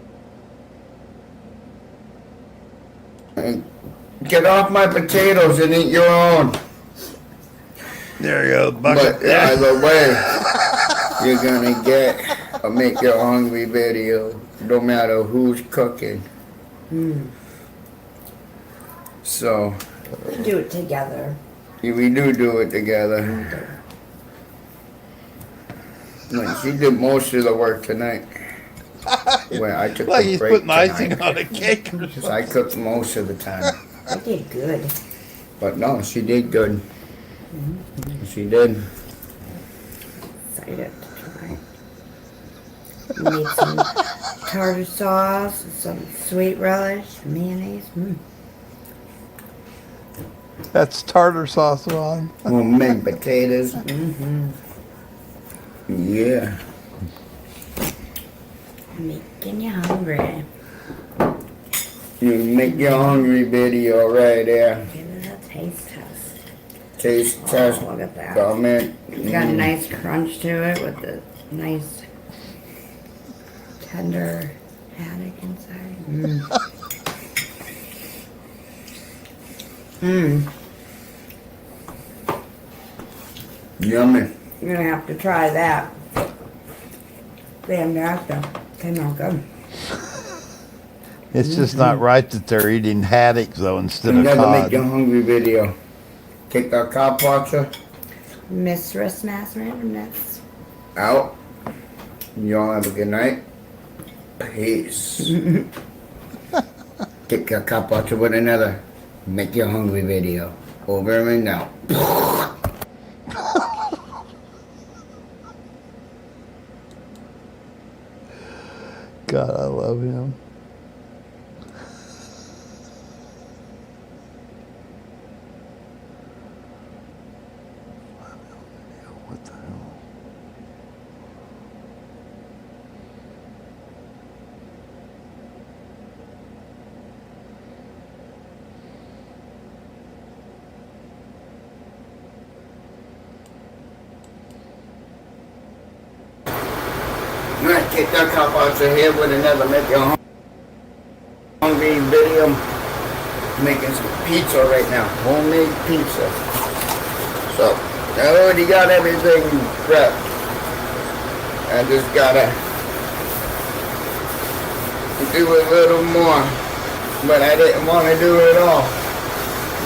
Get off my potatoes and eat your own. There you go, bucket. But either way, you're gonna get a make you hungry video, no matter who's cooking. So We do it together. we do it together. Like, she did most of the work tonight. Well, I took like the he's break putting icing tonight. on a cake or something. I cooked most of the time. I did good. But no, she did good. She did. Excited to try. Made some tartar sauce, some sweet relish, mayonnaise. That's tartar sauce, Ron. Homemade potatoes. Yeah. Making you hungry. You make your hungry video right there. Give it a taste test. Taste test. Look at that. Comment. It's got a nice crunch to it with the nice tender haddock inside. Yummy. You're gonna have to try that. Fantastic. Came out good. It's just not right that they're eating haddock though instead You of never cod. make your hungry video. Take that cod watcher Mistress Mass Randomness. out. Y'all have a good night. Peace. Take your cod watcher with another. Make your hungry video. Over and out. God, I love him. What the hell? Alright, take that cod watcher here with another. Make your hungry video. Making some pizza right now. Homemade pizza. So, I already got everything prepped. I just gotta do a little more, but I didn't want to do it all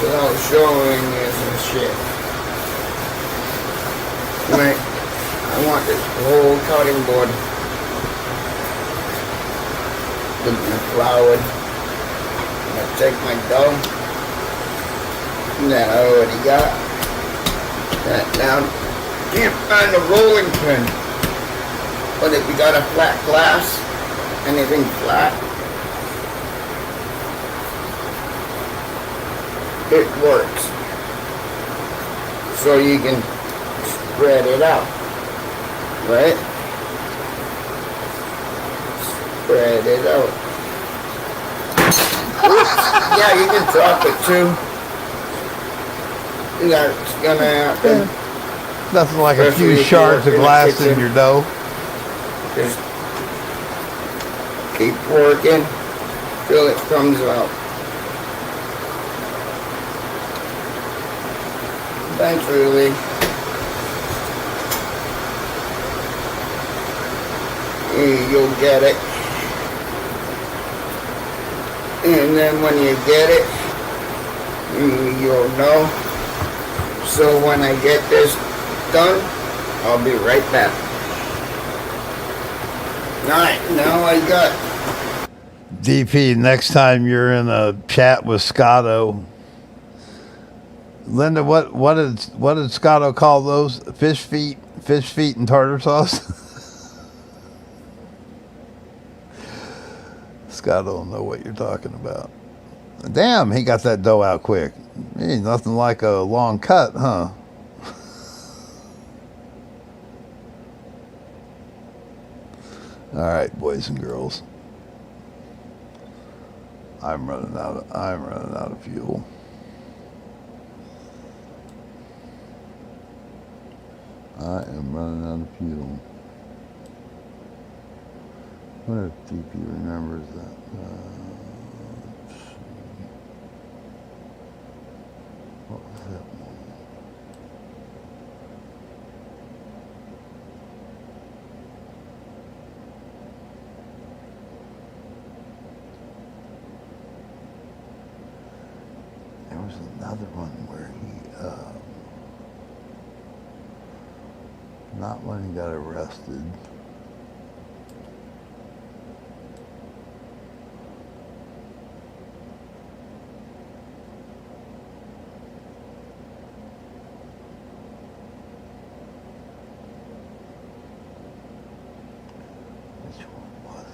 without showing you some shit. Right? I want this whole cutting board to be floured. I'm gonna take my dough that I already got. That down. Can't find a rolling pin, but if you got a flat glass, anything flat, it works. So you can spread it out, right? Spread it out. Yeah, you can drop it too. That's gonna happen. Nothing like a few shards of glass in your dough. Just keep working till it comes out. Eventually, you'll get it. And then when you get it, you'll know. So when I get this done, I'll be right back. Alright, now I got DP, next time you're in a chat with Scotto, Linda, what did Scotto call those? Fish feet and tartar sauce? Scotto don't know what you're talking about. Damn, he got that dough out quick. Ain't nothing like a long cut, huh? All right, boys and girls. I'm running out of fuel. I am running out of fuel. I wonder if DP remembers that. What was that one? There was another one where he, not when he got arrested. Which one was it?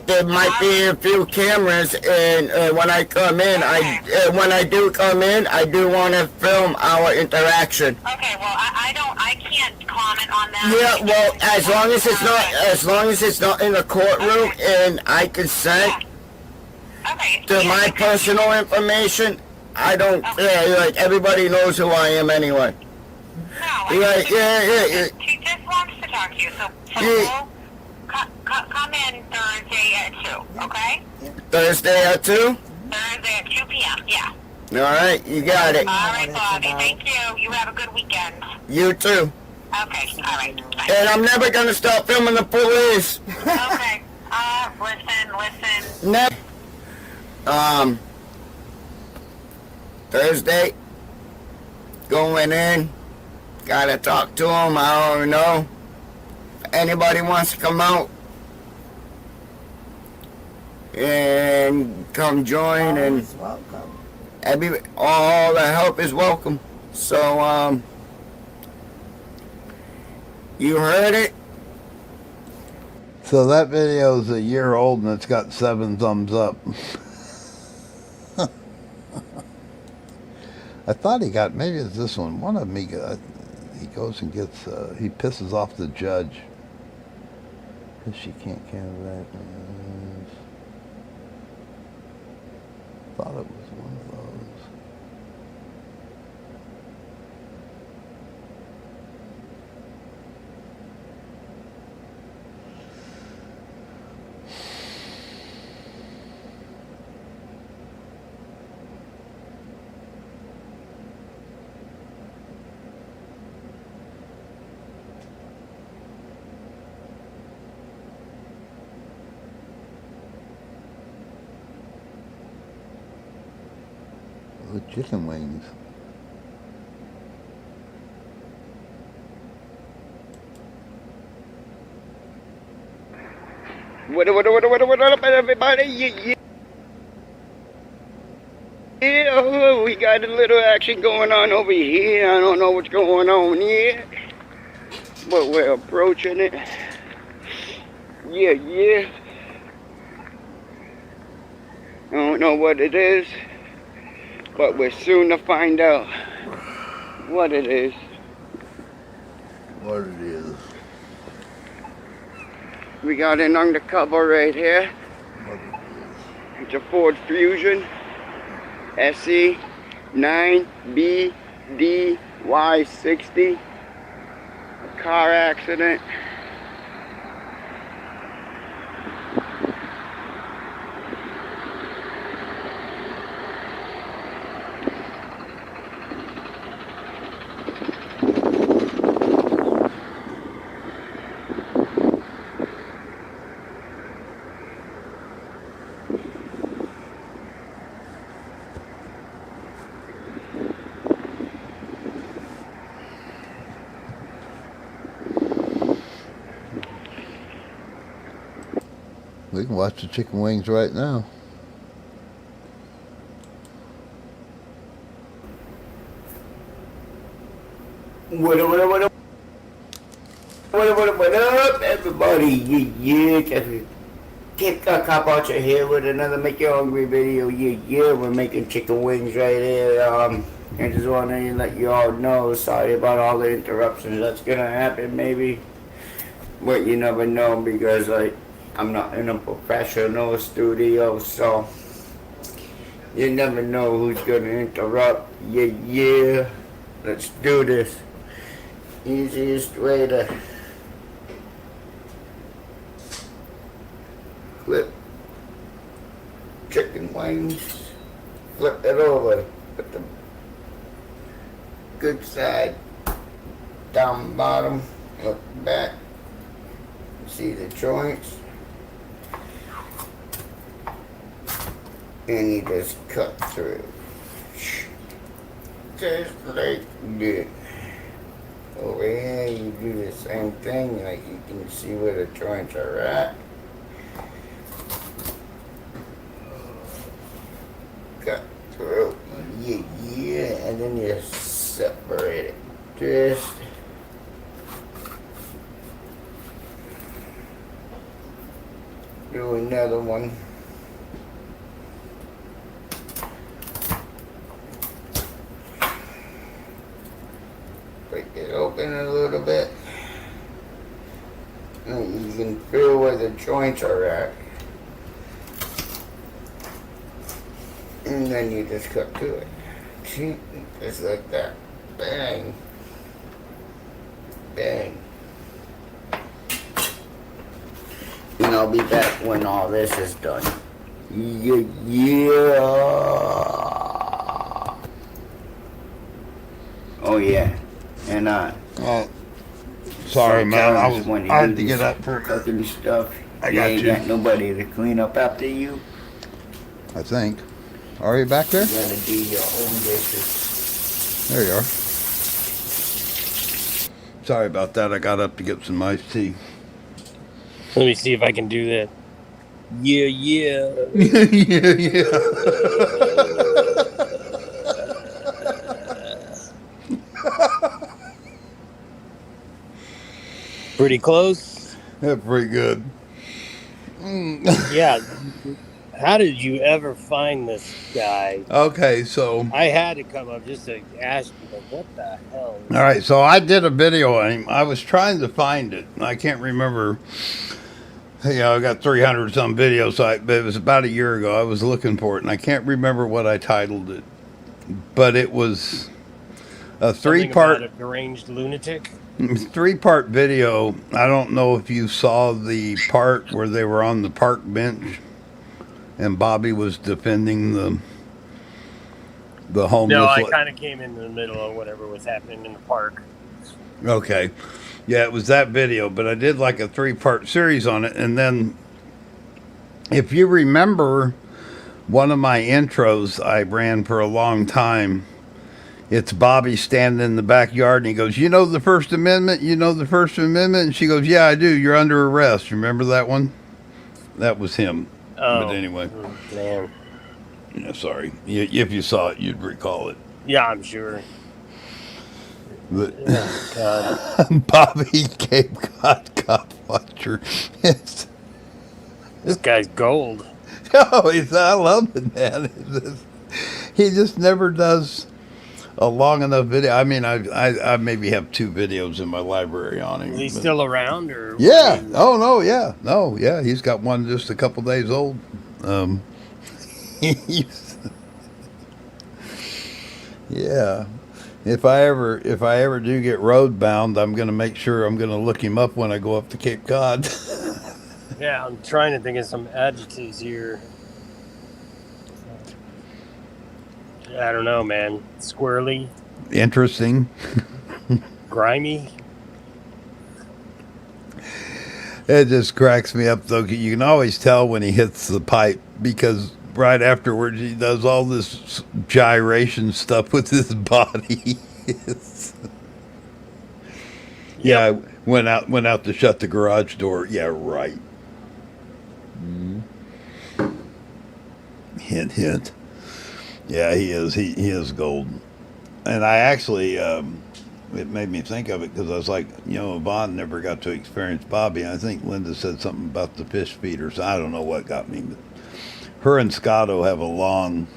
There might be a few cameras, and when I come in, when I do come in, I do want to film our interaction. Okay, well, I can't comment on that. Yeah, well, as long as it's not in the courtroom, and I consent to my personal information, I don't. Like everybody knows who I am anyway. No, like, she just wants to talk to you, so we'll come in Thursday at 2, okay? Thursday at 2? Thursday at 2 p.m., yeah. All right, you got it. All right, Bobby, thank you. You have a good weekend. You too. Okay, all right. Bye. And I'm never gonna stop filming the police. Okay, listen. Thursday, going in, gotta talk to him, I don't know. If anybody wants to come out and come join, and all the help is welcome. So, you heard it? So that video is a year old and it's got 7 thumbs up. I thought he got, maybe it's this one. One of them he goes and gets, he pisses off the judge because she can't count that. Thought it was one of those. with chicken wings. What up, everybody? Yeah, we got a little action going on over here. I don't know what's going on yet, but we're approaching it. Yeah. I don't know what it is, but we're soon to find out what it is. What it is. We got an undercover right here. It's a Ford Fusion SE 9BDY60. A car accident. We can watch the chicken wings right now. What up, everybody? Yeah. Kick a cop out your head with another Make You Hungry video. Yeah, we're making chicken wings right here. I just want to let you all know, sorry about all the interruptions that's gonna happen, maybe. But you never know, because, like, I'm not in a professional studio, so you never know who's gonna interrupt. Yeah. Let's do this. Easiest way to flip chicken wings, flip it over, put the good side down bottom, look back, see the joints, and you just cut through, just like that. Over here you do the same thing, like you can see where the joints are at. Cut through, yeah, and then you separate it. Just do another one. Break it open a little bit. And you can feel where the joints are at. And then you just cut to it. See? Just like that. Bang. Bang. And I'll be back when all this is done. Yeah. Oh yeah. And sorry, man. I had to get up for cooking stuff. I you got ain't you. got nobody to clean up after you. I think. Are you back there? You gotta do your own dishes. There you are. Sorry about that. I got up to get some iced tea. Let me see if I can do that. Yeah. Yeah. Pretty close. Yeah, pretty good. Yeah. How did you ever find this guy? Okay, so I had to come up just to ask you, like, what the hell? All right, so I did a video on him. I was trying to find it. I can't remember. You know, I got 300 some videos, but it was about a year ago. I was looking for it, and I can't remember what I titled it. But it was a three-part, a deranged lunatic. 3-part video. I don't know if you saw the part where they were on the park bench, and Bobby was defending the homeless. No, I kind of came in the middle of whatever was happening in the park. Okay. Yeah, it was that video, but I did like a 3-part series on it. And then if you remember One of my intros I ran for a long time. It's Bobby standing in the backyard, and he goes, "You know the First Amendment? You know the First Amendment?" And she goes, "Yeah, I do. You're under arrest." Remember that one? That was him. Oh, but anyway. Man. Yeah, sorry. If you saw it, you'd recall it. Yeah, I'm sure. But Oh, God. Bobby Cape Cod Cop Watcher. This guy's gold. Oh, I love it, man. He just never does a long enough video. I mean, I maybe have 2 videos in my library on him. Is he still around, or? Yeah. Oh no. Yeah. No. Yeah. He's got one just a couple days old. Yeah. If I ever do get road bound, I'm gonna make sure I'm gonna look him up when I go up to Cape Cod. Yeah, I'm trying to think of some adjectives here. I don't know, man. Squirrely. Interesting. Grimy. It just cracks me up, though. You can always tell when he hits the pipe because right afterwards he does all this gyration stuff with his body. Yeah, went out to shut the garage door. Yeah, right. Hint, hint. Yeah, he is. He is gold. And I actually, it made me think of it because I was like, Yvonne never got to experience Bobby. And I think Linda said something about the fish feeders. I don't know what got me, but her and Scotto have a long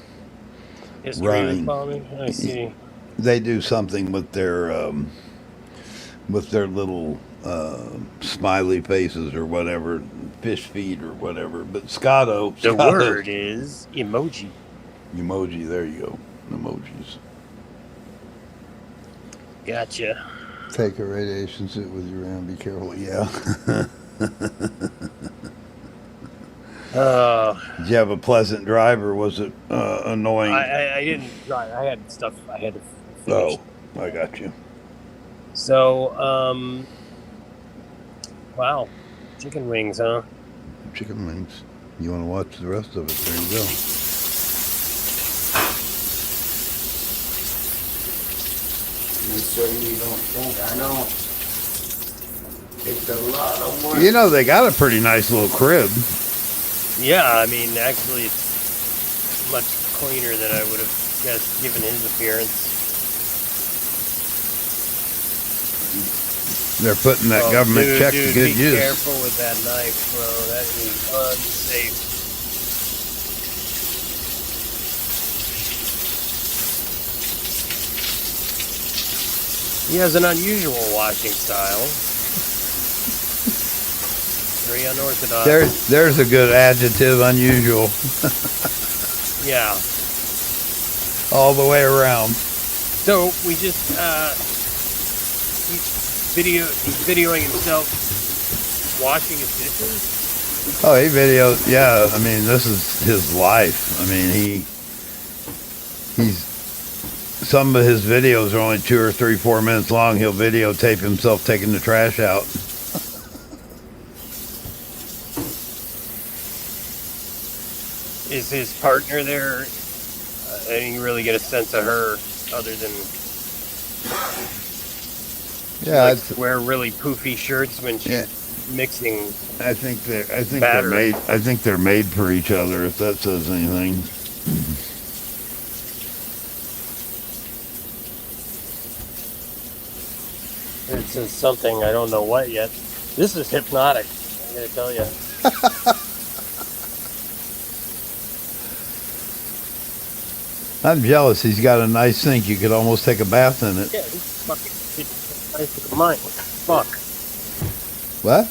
history with Bobby. I see. They do something with their little smiley faces or whatever, fish feed or whatever. But Scotto. The word is emoji. Emoji, there you go. Emojis. Gotcha. Take a radiation suit with you around. Be careful. Yeah. Did you have a pleasant drive, or was it annoying? I didn't drive. I had stuff I had to finish. Oh, I got you. So, wow. Chicken wings, huh? Chicken wings. You want to watch the rest of it? There you go. So you don't think I don't. It's a lot of work. They got a pretty nice little crib. Yeah, I mean, actually, it's much cleaner than I would have guessed given his appearance. They're putting that government check to good use. Be careful with that knife, bro. That is unsafe. He has an unusual washing style. Very unorthodox. There's a good adjective, unusual. Yeah. All the way around. So we just he's videoing himself washing his dishes. Oh, he videos. Yeah, I mean, this is his life. I mean, he's. Some of his videos are only 2 or 3, 4 minutes long. He'll videotape himself taking the trash out. Is his partner there? I didn't really get a sense of her, other than wear really poofy shirts when she's mixing. I think they're made. I think they're made for each other. If that says anything. It says something, I don't know what yet. This is hypnotic, I'm going to tell you. I'm jealous. He's got a nice sink. You could almost take a bath in it. Yeah, this fucking nicer than mine. What the fuck? What?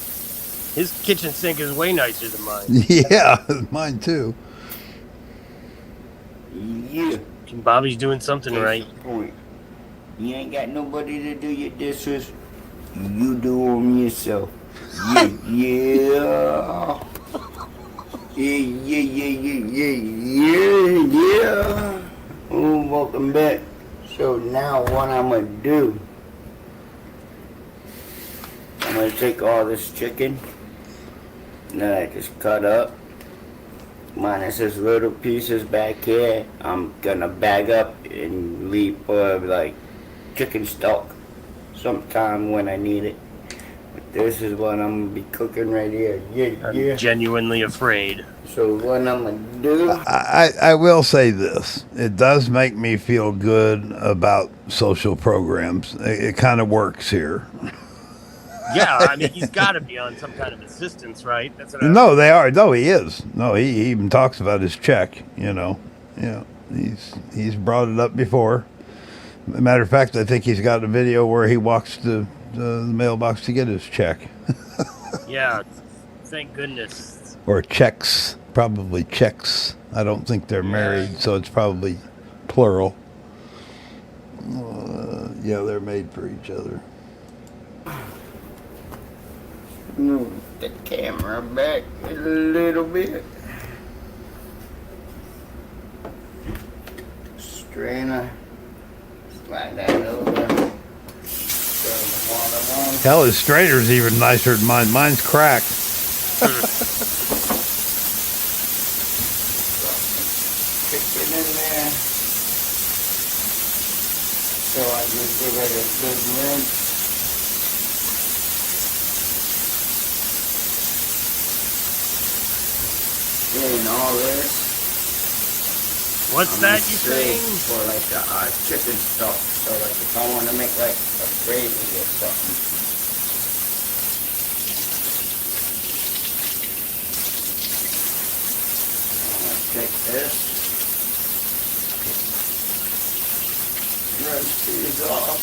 His kitchen sink is way nicer than mine. Yeah, mine too. Yeah. Bobby's doing something right. Point. You ain't got nobody to do your dishes. You do them yourself. Yeah. Yeah. Oh, welcome back. So now what I'm gonna do, I'm gonna take all this chicken that I just cut up, minus his little pieces back here, I'm gonna bag up and leave for like chicken stock sometime when I need it. But this is what I'm gonna be cooking right here. I'm genuinely afraid. So what I'm gonna do? I will say this. It does make me feel good about social programs. It kind of works here. Yeah, I mean, he's got to be on some kind of assistance, right? That's what No, they are. No, he is. No, he even talks about his check, you know. Yeah, he's brought it up before. Matter of fact, I think he's got a video where he walks to the mailbox to get his check. Yeah, thank goodness. Or checks. Probably checks. I don't think they're married, so it's probably plural. Yeah, they're made for each other. Move the camera back a little bit. Strainer. Slide that over. Throw the water on. Hell, his strainer's even nicer than mine. Mine's cracked. Chicken in there. So I just give it a good rinse. Doing all this. What's that you saying? For like a chicken stock. So like if I want to make like a gravy or something. I'm gonna take this. Rinse these off.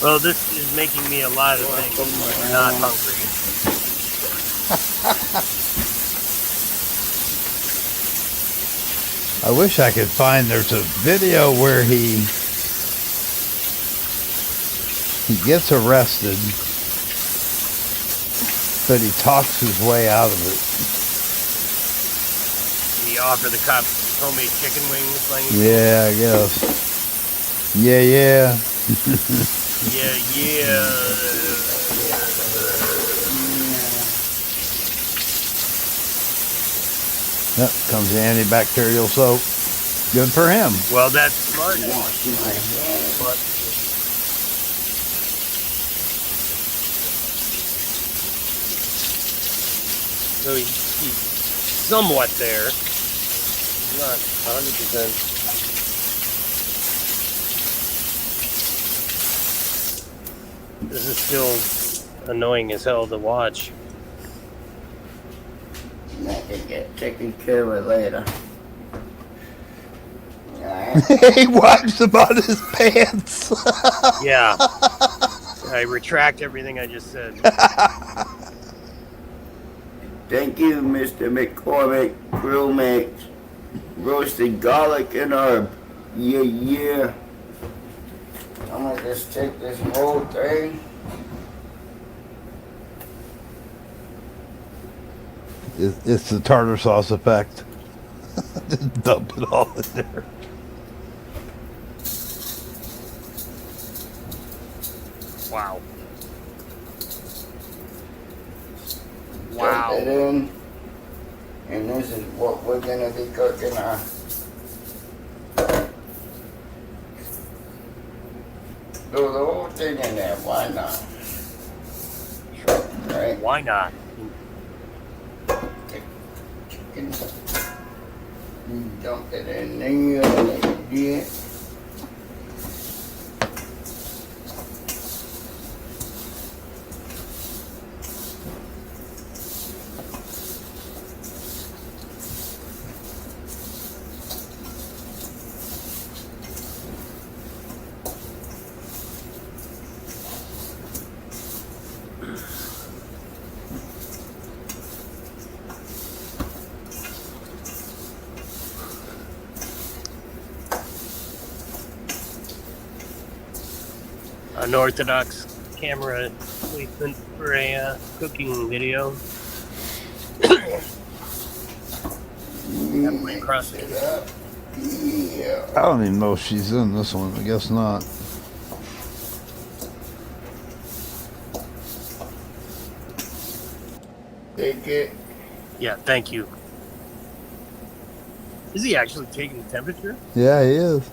Well, this is making me a lot of things. I'm not hungry. I wish I could find, there's a video where he gets arrested, but he talks his way out of it. He offered the cops homemade chicken wings. Like, Yeah, I guess. Yeah. yeah. Yep, comes the antibacterial soap. Good for him. Well, that's smart. So he's somewhat there. Not 100%. This is still annoying as hell to watch. I can get taken care of later. He wipes him on his pants. Yeah. I retract everything I just said. Thank you, Mr. McCormick. Grill mix. Roasted garlic and herb. Yeah. I'm gonna just take this whole thing. It's the tartar sauce effect. Just dump it all in there. Wow. Dump it in. And this is what we're gonna be cooking our. Throw the whole thing in there, why not? Right? Why not? Chicken. Dump it in there like that. Unorthodox camera placement for a cooking video. Halfway across it up. Yeah. I don't even know if she's in this one. I guess not. Take it. Yeah, thank you. Is he actually taking the temperature? Yeah, he is.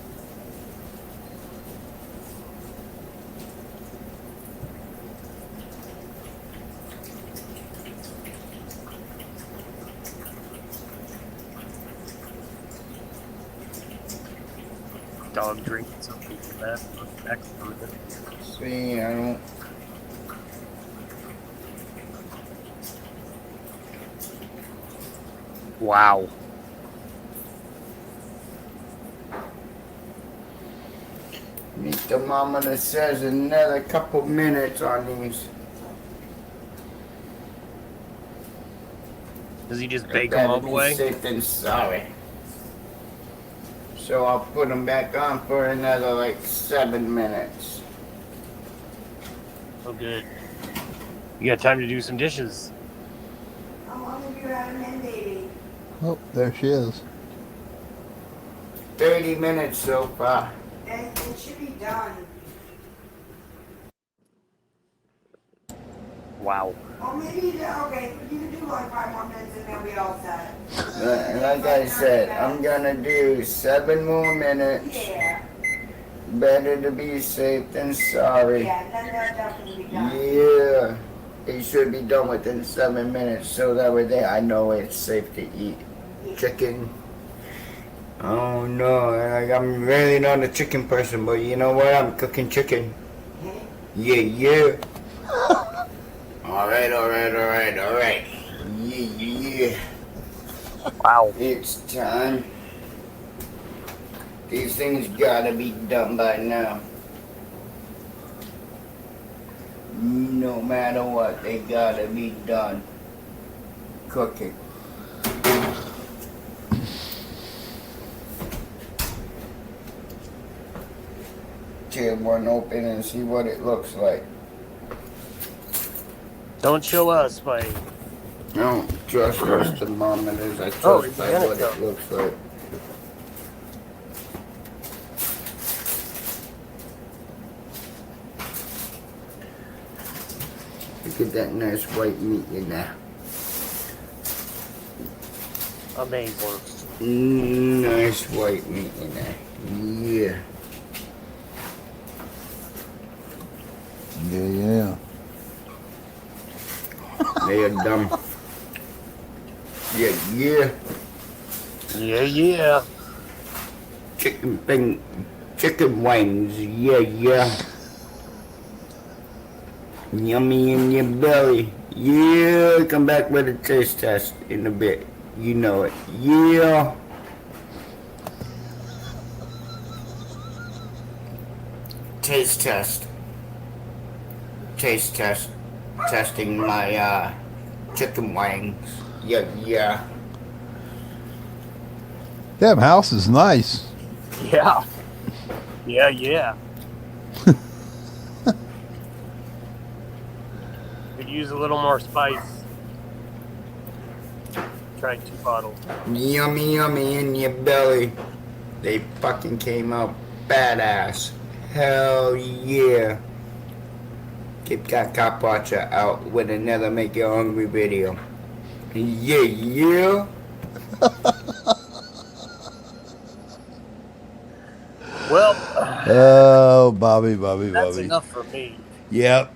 Dog drinking something from that. See, I don't. Wow. Meet the mama that says another couple minutes on these. Does he just bake them all the way? Safe than sorry. So I'll put them back on for another like 7 minutes. Oh, good. You got time to do some dishes. How long have you had them in, baby? Oh, there she is. 30 minutes so far. It should be done. Wow. Or maybe, okay, you can do like 5 more minutes and then we all set. Like I said, I'm gonna do 7 more minutes. Yeah. Better to be safe than sorry. Yeah, then they'll definitely be done. Yeah. It should be done within 7 minutes so that way I know it's safe to eat. Chicken. Oh no, like I'm really not a chicken person, but you know what? I'm cooking chicken. Yeah, yeah. Alright. Yeah. Wow. It's time. These things gotta be done by now. No matter what, they gotta be done. Cooking. Tear one open and see what it looks like. Don't show us, buddy. I don't trust those thermometers. I Oh, trust it's by gonna what go. it looks like. Look at that nice white meat in there. Amazing. Nice white meat in there. Yeah. Yeah. They are dumb. Yeah. Yeah. Chicken wings. Yeah. Yummy in your belly. Yeah. Come back with a taste test in a bit. You know it. Yeah. Taste test. Testing my chicken wings. Yeah. Damn, house is nice. Yeah. Yeah. Could use a little more spice. Tried 2 bottles. Yummy in your belly. They fucking came out badass. Hell yeah. Keep that cop watcher out with another make you hungry video. Yeah. Well. Oh, Bobby. That's enough for me. Yep.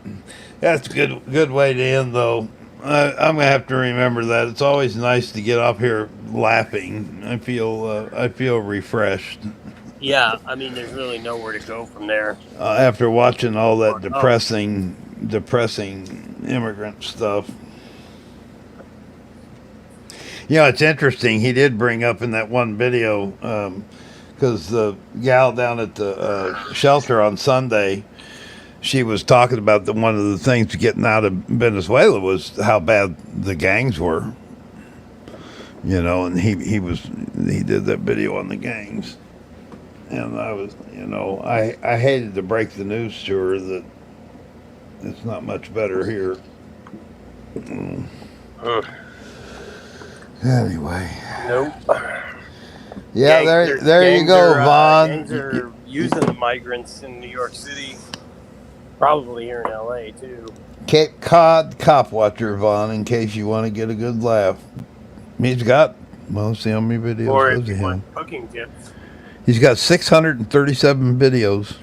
That's a good way to end, though. I'm gonna have to remember that. It's always nice to get up here laughing. I feel refreshed. Yeah, I mean, there's really nowhere to go from there. After watching all that depressing immigrant stuff. You know, it's interesting. He did bring up in that one video, because the gal down at the shelter on Sunday, she was talking about one of the things getting out of Venezuela was how bad the gangs were. You know, and he did that video on the gangs. And I was, I hated to break the news to her that it's not much better here. Anyway. Nope. Yeah, there you go, Vaughn. Gangs are using the migrants in New York City, probably here in LA too. Cape Cod Cop Watcher, Vaughn, in case you want to get a good laugh. He's got, well, see how many videos Or does if he you have? want cooking tips. He's got 637 videos.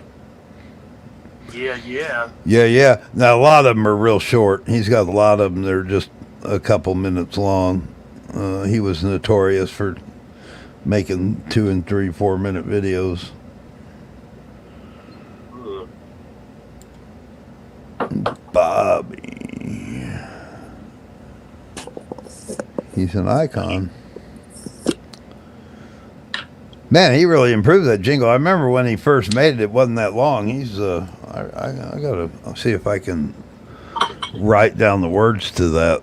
Yeah. Yeah. Now, a lot of them are real short. He's got a lot of them that are just a couple minutes long. He was notorious for making 2 and 3, 4 minute videos. Bobby. He's an icon. Man, he really improved that jingle. I remember when he first made it, it wasn't that long. He's, I gotta see if I can write down the words to that.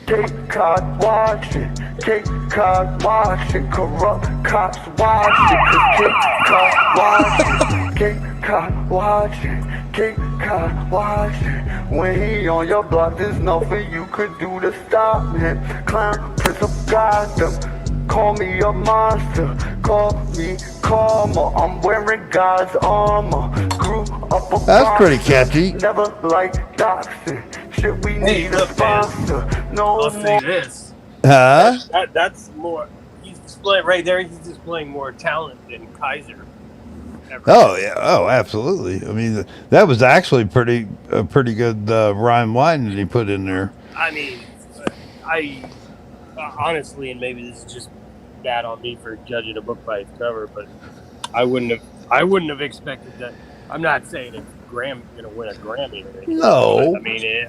Cape Cod watching, Cape Cod watching, corrupt cops watching, Cape Cod watching, Cape Cod watching, Cape Cod watching. When he on your block, there's nothing you could do to stop him. Clown, Prince of Gotham. Call me a monster, call me karma. I'm wearing God's armor. Grew up a That's pretty catchy. Never like doxing. Shit, we need a sponsor. No I'll say this. Huh? That's more. He's displaying right there. He's displaying more talent than Kaiser. Oh yeah. Oh, absolutely. I mean, that was actually a pretty good rhyme line that he put in there. I mean, I honestly, and maybe this is just bad on me for judging a book by its cover, but I wouldn't have expected that. I'm not saying that Graham's gonna win a Grammy or anything. No. I mean,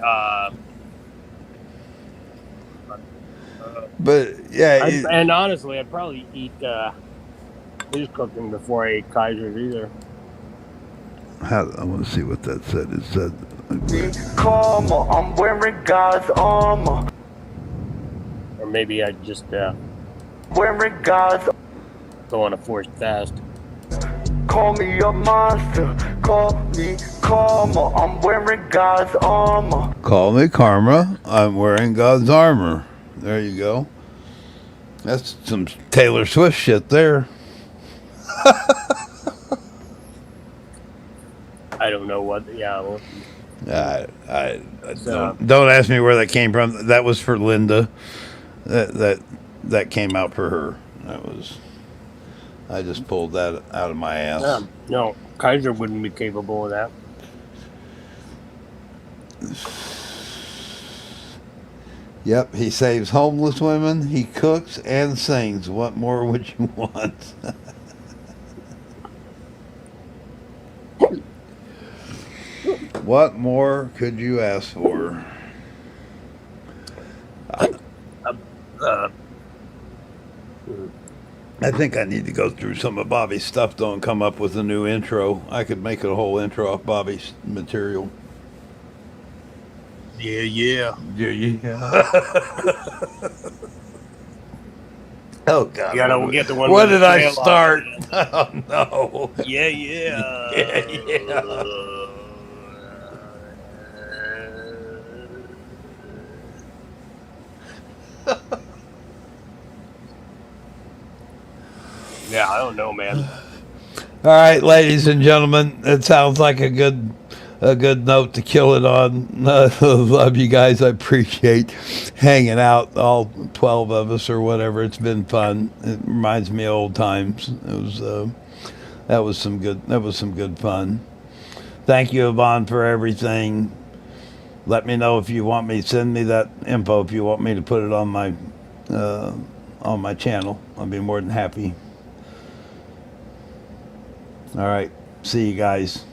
But yeah, and honestly, I'd probably eat his cooking before I ate Kaiser's either. I want to see what that said. It said, karma. I'm wearing God's armor. Or maybe I just wearing God's. go on a forced fast. Call me a monster, call me karma. I'm wearing God's armor. Call me Karma. I'm wearing God's armor. There you go. That's some Taylor Swift shit there. I don't know what. Yeah. Well, don't ask me where that came from. That was for Linda. That came out for her. I just pulled that out of my ass. No, Kaiser wouldn't be capable of that. Yep, he saves homeless women, he cooks and sings. What more would you want? What more could you ask for? I think I need to go through some of Bobby's stuff, though, and come up with a new intro. I could make a whole intro off Bobby's material. Yeah. Oh, God. We'll get the one. What did I start? Oh, no. Yeah. Yeah, I don't know, man. All right, ladies and gentlemen, it sounds like a good note to kill it on. Love you guys. I appreciate hanging out, all 12 of us or whatever. It's been fun. It reminds me of old times. That was some good fun. Thank you, Yvonne, for everything. Let me know if you want me. Send me that info if you want me to put it on my channel. I'll be more than happy. All right. See you guys.